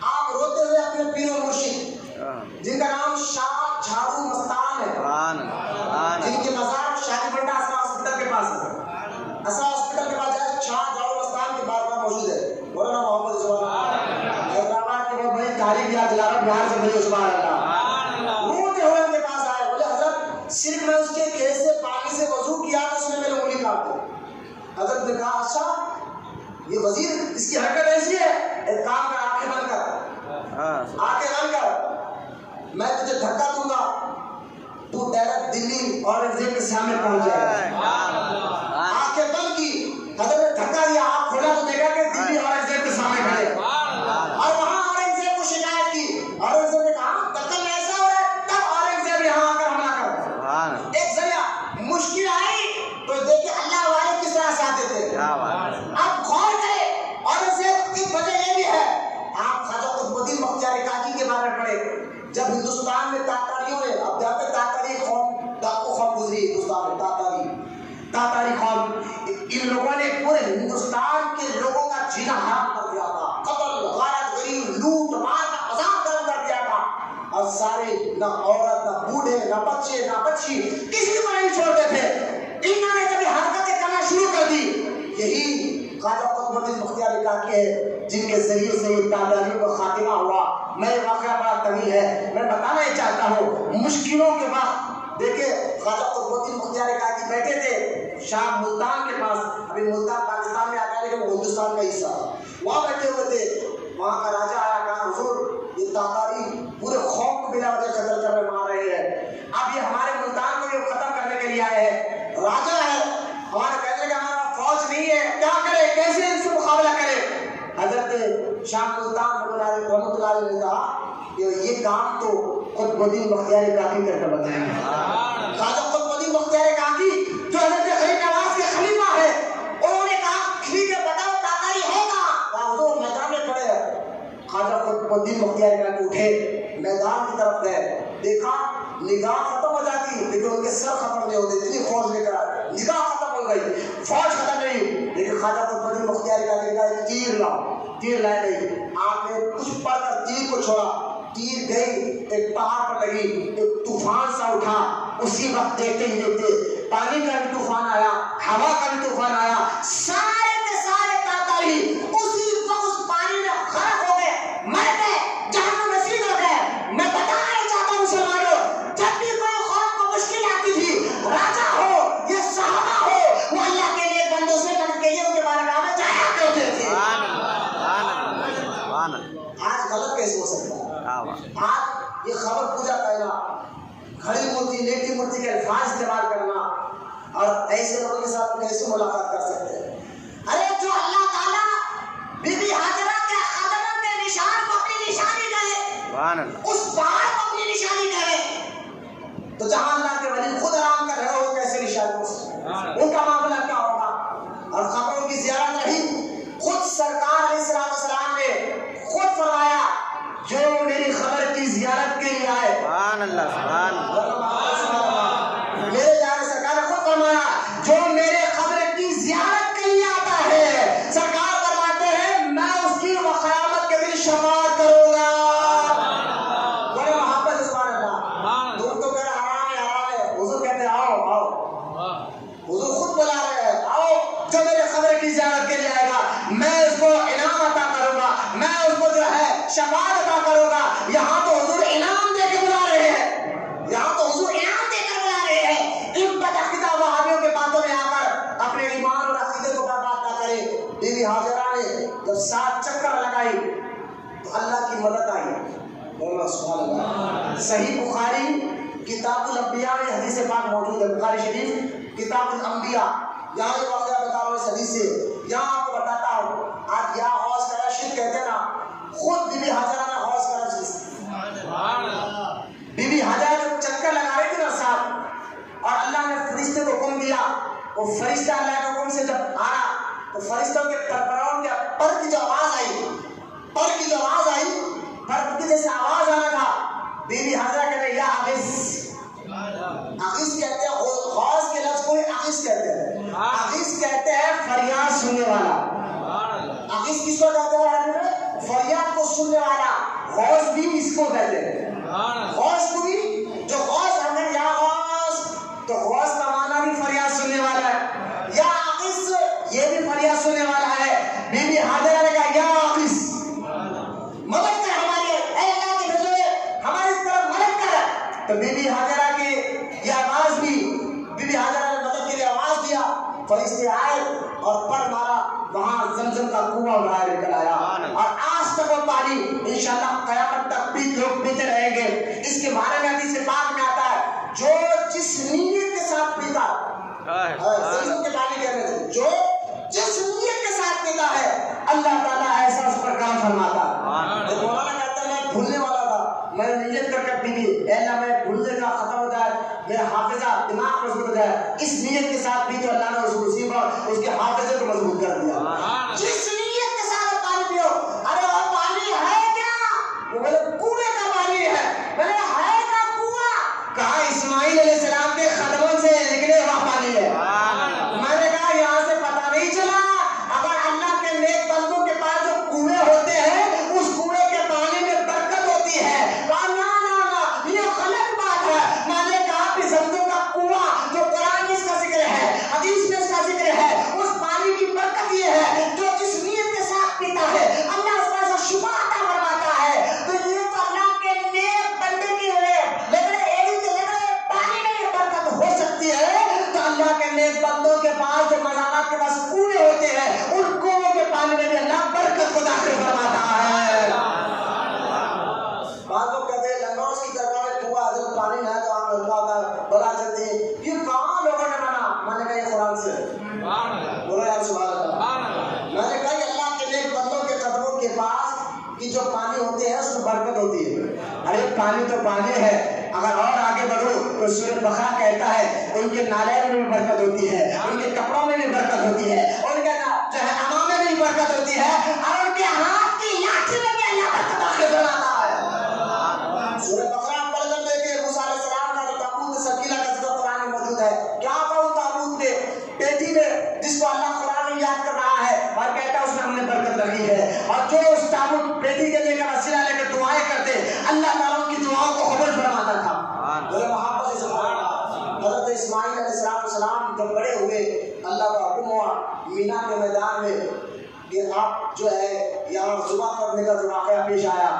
آپ روتے ہوئے اپنے پیر و مرشد جن کا نام شاہ جھاڑو مستان ہے, جن کے مزار شاہی بنڈا اسرا ہاسپٹل کے پاس ہے, اسرا ہاسپٹل کے پاس جائے, شاہ جھاڑو مستان کی بارگاہ موجود ہے. مولانا محمد سبحان حیدرآباد کے بڑی تاریخ یاد دلا رہا, بہار سے بڑی سبحان اللہ. روتے ہوئے ان کے پاس آئے, بولے حضرت صرف میں اس کے کھیت سے پانی سے وضو کیا تو اس نے میری انگلی کاٹ دی. حضرت نے کہا اچھا یہ وزیر, اس کی حرکت ایسی ہے, ایک کام کر, آنکھیں بند کر, میں تجھے دھکا دوں گا, تو ڈائریکٹ دلی اورنگزیب کے سامنے پہنچ جائے گا. آنکھیں بند کی, حضرت نے دھکا دیا, آنکھ کھولا تو دیکھا کہ دلی اورنگزیب کے سامنے کھڑے, اور وہاں اورنگزیب کو شکایت کی. اورنگزیب نے کہا دکن ایسا ہو رہا ہے, تب اورنگزیب یہاں آ کر حملہ کر. ایک ذریعہ مشکل آئی تو دیکھیں اللہ والے کس طرح سے آتے تھے. آپ غور کریں, اورنگزیب کی وجہ یہ بھی ہے, آپ خواجہ قطب الدین بختیار کاکی کے بارے میں پڑھے. جب ہندوستان میں تاتاریوں نے, اب جہاں تک تاتاری قوم ڈاکو قوم گزری ہندوستان میں, تاتاری قوم, ان لوگوں نے پورے ہندوستان کے لوگوں کا جینا حرام کر دیا تھا. قتل, غارت گری, لوٹ مار کا عذاب کر دیا تھا. اور سارے, نہ عورت, نہ بوڑھے, نہ بچے, نہ بچی, کسی کو نہیں چھوڑتے تھے. انہوں نے جب حرکتیں کرنا شروع کر دی, یہی خواجہ قطب الدین بختیار کاکی ہے جن کے ذریعے سے یہ تاتاریوں کا خاتمہ ہوا. میں واقعہ بڑا طویل ہے, میں بتانا ہی چاہتا ہوں. مشکلوں کے وقت دیکھیں خواجہ قطب الدین بختیار کاکی بیٹھے تھے شاہ ملتان کے پاس, ابھی ملتان پاکستان میں آ گیا لیکن وہ ہندوستان کا حصہ تھا. وہاں بیٹھے ہوئے تھے, وہاں کا راجا آیا, کہا حضور یہ تاتاری پورے قوم کو بلا وجہ قتل کرنے مار رہے ہیں, اب یہ ہمارے ملتان کو یہ ختم کرنے کے لیے آئے ہیں. راجا ہے, ہمارا کہنے کا ہمارا فوج نہیں ہے, کیا کرے, کیسے ان سے مقابلہ کرے. حضرت شاہ ملتان رحمۃ اللہ علیہ نے کہا کہ یہ کام تو قطب الدین بختیار کاکی کر کے بتائیں گے. خواجہ قطب الدین بختیار کاکی جو حضرت غریب نواز کے خلیفہ ہے, انہوں نے کہا خلیفہ بتاؤ تاتاری ہے کہاں, کہا حضور میدان میں کھڑے ہیں. خواجہ قطب الدین بختیار کاکی اٹھے, میدان کی طرف گئے, دیکھا نگاہ ختم ہو جاتی لیکن ان کے سر ختم نہیں ہوتے, اتنی فوج لے کر آئے, نگاہ ختم ہو گئی, فوج ختم نہیں, لیکن خواجہ قطب الدین بختیار کاکی کا ایک تیر لاؤ, تیر لائے گئی, آپ نے کچھ پڑھ کر تیر کو چھوڑا, تیر گئی ایک پہاڑ پر لگی, ایک طوفان سا اٹھا. اسی وقت دیکھتے ہی دیکھتے پانی کا بھی طوفان آیا, ہوا کا بھی طوفان آیا, سارے کے سارے تاتاری اسی وقت اس پانی میں غرق ہو گئے, مر گئے, جہنم نصیب ہو گئے. میں بتانا ہی چاہتا ہوں مسلمانوں, جب بھی کوئی قوم کو مشکل آتی تھی, راجا ہو یا صحابہ ہو, وہ اللہ کے لیے بندوں سے مدد کے لیے ان کے بارگاہ میں جایا کرتے تھے. آج غلط کیسے ہو سکتا ہے؟ آج یہ خبر پوجا کرنا, کھڑی مورتی, لیٹی مورتی کے الفاظ استعمال کرنا, اور ایسے لوگوں کے ساتھ کیسے ملاقات کر سکتے ہیں؟ ارے جو اللہ تعالیٰ بی بی حاجرہ کے قدموں کے نشان کو اپنی نشانی کہے, اس پہاڑ کو اپنی نشانی کہے, تو جہاں اللہ کے ولی خود آرام کر رہے ہو کیسے نشانی ہو سکتے ہیں؟ ان کا معاملہ کیا ہوگا؟ اور قبروں کی زیارت رہی, خود سرکار علیہ السلام نے خود فرمایا جو میری خبر کی زیارت کے لیے آئے, سبحان اللہ, سبحان اللہ, میرے جانے سرکار نے خود فرمایا جو میرے خبر کی زیارت کے لیے آتا ہے, سرکار فرماتے ہیں میں اس کی قیامت کے دن شفاعت کروں گا. بڑے محبت سے سبحان اللہ. تم تو کہہ رہے حرام ہے, حضور کہتے ہیں آؤ آؤ, حضور خود بلا رہے ہیں آؤ, جو میرے خبر کی زیارت کے لیے آئے گا میں اس کو انعام عطا کروں گا, میں اس کو جو ہے شفاعت عطا کروں گا. یہاں تو حضور انعام دے کے بلا رہے ہیں, یہاں تو حضور انعام دے کر بلا رہے ہیں. ان بدعقیدہ وہابیوں کے باتوں میں آ کر اپنے ایمان اور عقیدے کو برباد نہ کرے. بی بی حاجرہ نے جب 7 چکر لگائی تو اللہ کی مدد آئی. بولو سبحان اللہ. صحیح بخاری کتاب الانبیاء میں حدیث پاک موجود ہے. بخاری شریف کتاب الانبیاء. یہاں ایک واقعہ بتا رہا ہوں اس حدیث سے. یہاں آپ کو بتاتا ہوں. آپ یہاں حوض کا شرک کہتے ہیں نا, خود بی بی حاجرہ نے حوض کا چیز. بی بی حاجرہ جو چکر لگا رہی تھی نا صاحب, اور اللہ نے فرشتے کو حکم دیا, وہ فرشتہ اللہ کے حکم سے جب آیا تو فرشتوں کے پرپراؤں کے پر کی جو آواز آئی, پر کی جو آواز آئی, پر کی جیسے آواز آنا تھا, بی بی حاجرہ کہتے ہیں یا عغیث. عغیث کہتے ہیں, غوث کے لفظ کو عغیث کہتے ہیں. عغیث کہتے ہیں فریاد سننے والا. عغیث کس کو کہتے ہیں؟ فریاد کو سننے والا. غوث بھی اس کو کہتے ہیں. غوث کو بھی, جو غوث ہم نے یا غوث, تو غوث کا معنی بھی فریاد سننے والا ہے. یا عغیث یہ بھی فریاد سننے والا ہے. بی بی حاجرہ نے کہا یا عغیث مدد کر ہماری, اے اللہ کے بندے ہماری طرف مدد کر. تو بی بی حاجرہ کی یہ آواز بھی, بی بی حاجرہ نے مدد کے لیے آواز دیا, فرشتے آئے اور پر مارا, وہاں زمزم کا کنواں باہر نکل آیا. اور آج تک وہ پانی انشاءاللہ قیامت تک بھی لوگ پیتے رہیں گے. اس کے بارے میں حدیث پاک میں آتا ہے, جو جس نیت کے ساتھ پیتا, زمزم کے پانی کہہ رہے تھے, جو جس نیت کے ساتھ پیتا ہے اللہ تعالیٰ ایسا اس پر کام فرماتا ہے. مولانا کہتا ہے میں بھولنے والا تھا, میں نے نیت کر کے پی لی, اے اللہ میں بھولنے کا ختم ہو جائے, میرا حافظہ دماغ مضبوط ہو جائے. اس نیت کے ساتھ بھی تو اللہ نے اس مصیبت اور اس کے حافظے کو مضبوط کر دیا. جس نیت کے ساتھ پانی پیو. ارے وہ پانی ہے کیا؟ وہ بولے کنویں کا پانی ہے. بولے ہے کا کنواں؟ کہا اسماعیل علیہ السلام کے قدموں سے نکلے ہوا پانی ہے. میں نے کہا یہاں سے پتہ نہیں چلا, اگر اللہ کے نیک بندوں کے پاس جو کنویں ہوتے ہیں اس کنویں کے پانی میں برکت ہوتی ہے. کہا نا نا نا یہ غلط بات ہے. میں نے کہا کہ زمزم کا کنواں جو قرآن میں اس کا ذکر ہے, حدیث میں اس کا ذکر ہے, اس پانی کی برکت یہ ہے جو جس نیت کے ساتھ پیتا ہے اللہ اس کا ایسا شفا عطا فرماتا ہے. تو یہ تو اللہ کے نیک بندے کی ہے, لیکن ایڑی کے لیے پانی میں یہ برکت ہو سکتی ہے. تو اللہ کے نیک بندوں کے پاس جو مزارات کے پاس کنویں ہوتے ہیں ان کنووں کے پانی میں بھی اللہ برکت کو داخل فرماتا ہے. بعض لوگ کہتے ہیں لنگوس کی درگاہ میں کنواں حضرت پانی ہے تو ہم لگا ہوتا ہے بلا چلتی ہے. یہ کہاں لوگوں نے مانا؟ میں نے کہا یہ قرآن سے. بولو یار سبحان اللہ. میں نے کہا کہ اللہ کے نیک بندوں کے قدموں کے پاس کی جو پانی ہوتے ہیں اس میں برکت ہوتی ہے. ارے پانی تو پانی ہے, اگر اور آگے بڑھو تو سورۃ بقرہ کہتا ہے ان کے نالے میں بھی برکت ہوتی ہے, ان کے کپڑوں میں بھی برکت ہوتی ہے, ان کے جہنم میں بھی برکت ہوتی ہے, اور ان کے ہاتھ کی لاٹھی میں بھی اللہ برکت داخل فرماتا ہے. سورۃ بقرہ پڑھ کر دیکھیں, موسیٰ علیہ السلام کا تابوت سکینہ کا ذکر قرآن میں موجود ہے. کیا تھا وہ تابوت میں؟ پیٹی میں, جس کو اللہ قرآن میں یاد کر رہا ہے اور کہتا ہے اس میں ہم نے برکت رکھی ہے. اور جو اس تابوت پیٹی کے لے کر وسیلہ لے کر دعائیں کرتے اللہ تعالیٰ کی دعاؤں کو قبول فرماتا تھا. حضرت اسماعیل علیہ السلام جب بڑے ہوئے اللہ کا حکم ہوا مینا کے میدان میں کہ آپ جو ہے یہاں ذبح کرنے کا جو واقعہ پیش آیا,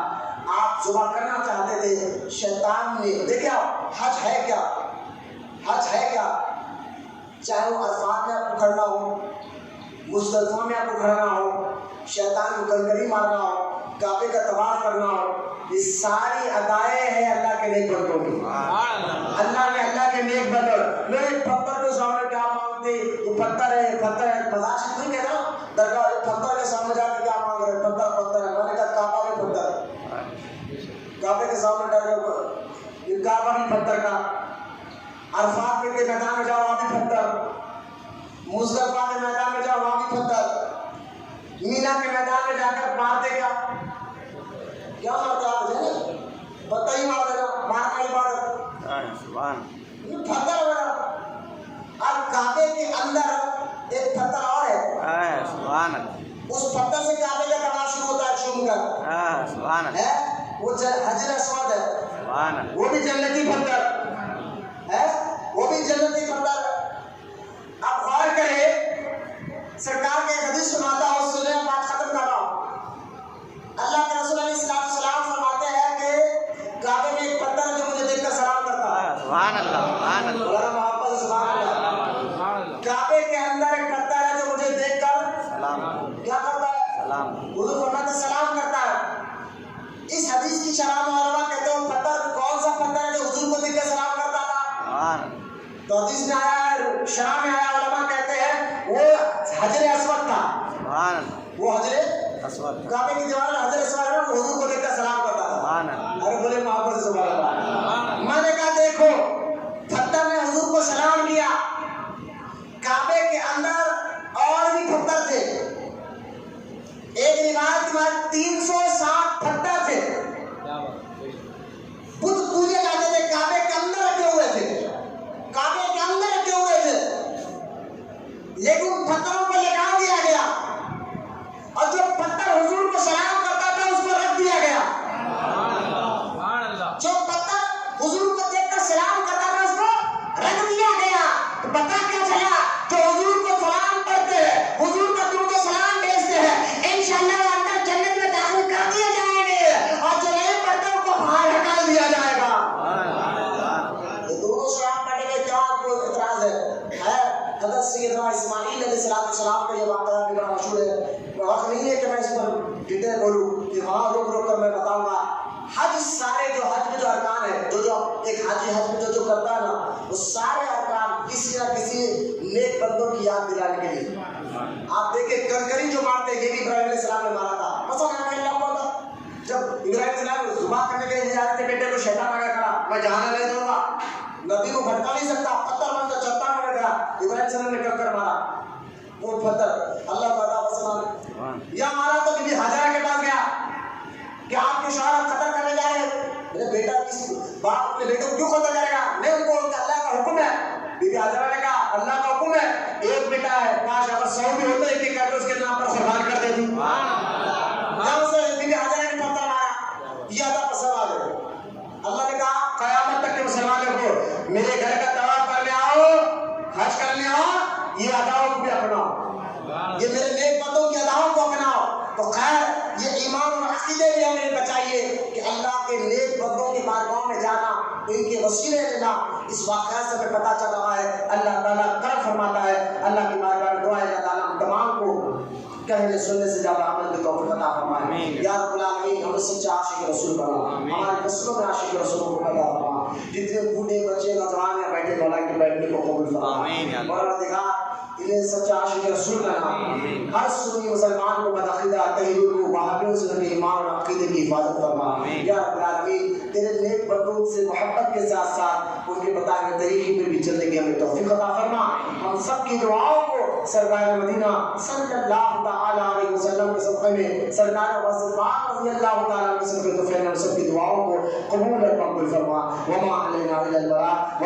آپ ذبح کرنا چاہتے تھے, شیطان نے دیکھا حج ہے کیا, حج ہے کیا, چاہے وہ عرفات میں آپ کو کھڑنا ہو, مزدلفہ میں آپ کو کھڑنا ہو, شیطان کو کنکری مارنا ہو, کعبے کا طواف کرنا ہو, یہ ساری ادائیں ہیں اللہ کے نیک بندوں کی. اللہ نے اللہ کے نیک بندوں, میرے پتھر کے سامنے کیا مانگتے, یہ پتھر ہے, پتھر ہے, مزاج نہیں کہنا درگاہ پتھر کے سامنے جا کے کیا مانگ رہے, پتھر پتھر ہے. میں نے کہا کعبہ بھی پتھر, کعبے کے سامنے ڈر رہے, یہ کعبہ بھی پتھر کا, عرفات کے میدان میں جاؤ وہاں بھی پتھر, مزدلفہ کے میدان میں جاؤ وہاں بھی پتھر, مینا کے میدان میں جا کر مارتے کیا مارتے آپ جانے پتہ ہی مار دینا, مارنا ہی مار پتھر وغیرہ. اب کعبے کے اندر ایک پتھر اور ہے, اس پتھر سے کعبے کا طواف شروع ہوتا ہے چوم کر ہے, وہ حجر اسود ہے, وہ بھی جنتی پتھر ہے, وہ بھی جنتی پتھر. اب غور کرے, سرکار کے حدیث سناتا ہوں, سنے بات ختم کر رہا ہوں. اللہ کے رسول علیہ السلام فرماتے ہیں کہ کعبے میں ایک پتھر ہے جو مجھے دیکھ کر سلام کرتا ہے. سبحان اللہ, سبحان اللہ, محبت سبحان اللہ. کعبے کے اندر ایک پتھر ہے جو مجھے دیکھ کر سلام کیا کرتا ہے, سلام. حضور فرماتے سلام کرتا ہے. اس حدیث کی شرح میں علماء کہتے ہیں پتھر کون سا پتھر ہے جو حضور کو دیکھ کے سلام کرتا تھا؟ تو حدیث میں آیا ہے، شرح میں آیا، علماء کہتے ہیں وہ حجر اسود تھا. وہ حجر اسود کعبے کی دیوار میں حجر اسود ہے، وہ حضور کو دیکھ کر سلام کرتا تھا. ارے بولے محبت سے سبحان اللہ. میں نے کہا دیکھو پتھر نے حضور کو سلام کیا. کعبے کے اندر اور بھی پتھر تھے. ایک روایت میں 360 پتھر تھے. بت پوجے جاتے تھے، کعبے کے اندر رکھے ہوئے تھے، کعبے کے اندر رکھے ہوئے تھے. لیکن ان پتھروں کو لگا دیا گیا اور جو پتھر حضور کو سلام کرتا تھا اس کو رکھ دیا گیا. جو پتھر حضور کو دیکھ کر سلام کرتا تھا اس کو رکھ دیا گیا. تو پتہ کیا چلا؟ جو حضور کو سلام کرتے ہیں، حضور کا درود و سلام بھیجتے ہیں، انشاءاللہ وہ اندر جنت میں داخل کر دیے جائیں گے اور جو نئے پتھر کو باہر نکال دیا جائے گا. یہ دونوں سلام پڑھنے میں کیا کوئی اعتراض ہے؟ حضرت سیدنا اسماعیل علیہ السلام کا یہ واقعہ بھی بڑا مشہور ہے. وقت نہیں ہے کہ میں اس پر ڈیٹیل بولوں، کہ وہاں رک رک کر میں بتاؤں گا. حج سارے جو حج میں جو ارکان ہیں، جو ایک حج میں جو کرتا ہے نا، وہ سارے ارکان کسی نہ کسی نیک بندوں کی یاد دلانے کے لیے. آپ دیکھیں کنکری جو مارتے ہیں، یہ بھی ابراہیم علیہ السلام نے مارا تھا. مثلا جب ابراہیم علیہ السلام ذبح کرنے کے لیے جا رہے تھے، بیٹے کو شیطان آگے کھڑا، میں جہاں نہیں دوں گا، نبی کو بھٹکا نہیں سکتا، پتھر بن کر چٹان میں کھڑا. ابراہیم علیہ السلام نے کنکر مارا، وہ پتھر اللہ تعالیٰ یا مارا تو بی بی ہاجرہ کے پاس گیا کہ آپ کے شوہر قتل کرنے جا رہے ہیں. میرے بیٹا کس باپ اپنے بیٹے کو کیوں قتل کرے گا؟ نہیں، ان کو اللہ کا حکم ہے. بی بی ہاجرہ نے کہا اللہ کا حکم ہے، ایک بیٹا ہے، کاش اگر 100 بھی ہوتے ایک ایک کر کے اس کے نام پر قربان کر دیتی. جب اسے بی بی ہاجرہ نے پتھر مارا، یہ ادا پر سوال ہے. اللہ نے کہا قیامت تک کے مسلمانوں کو میرے گھر کا طواف کرنے آؤ، حج کرنے آؤ، یہ اداؤں کو بھی اپناؤ، یہ میرے نیک بندوں کی اداؤں کو اپناؤ. تو خیر یہ ایمان اور عقیدے بھی ہمیں بچائیے کہ اللہ کے نیک بندوں کی بارگاہ میں جانا، ان کے وسیلے لینا. اس واقعہ سے ہمیں پتہ چل رہا ہے اللہ تعالیٰ کرم فرماتا ہے. اللہ کی بارگاہ میں دعا ہے اللہ تعالیٰ ہم تمام کو کہنے سننے سے زیادہ عمل کی توفیق عطا فرمائے. یا رب العالمین ہمیں سچا عاشق رسول بنا، ہمارے نسلوں میں عاشق رسول کو پیدا فرما. جتنے بوڑھے بچے نوجوان ہیں بیٹھے مولا کے بیٹھنے کو قبول فرما. پروردگار انہیں سچا عاشق رسول بنا. ہر سنی مسلمان کو بدعقیدہ تحریروں کو وہابیوں سے ان کے ایمان اور عقیدے کی حفاظت فرما. یا رب العالمین تیرے نیک بندوں سے محبت کے ساتھ ساتھ ان کے بتائے ہوئے طریقے پر بھی چلنے کی ہمیں توفیق عطا فرما. ہم سب کی دعاؤں کو سرکار مدینہ صلی اللہ تعالی علیہ وسلم کے صدقے میں، سرکار واسطہ رضی اللہ تعالی عنہ کے صدقے تو ہم سب کی دعاؤں کو قبول اور مقبول فرما. وما علینا الا البلاغ.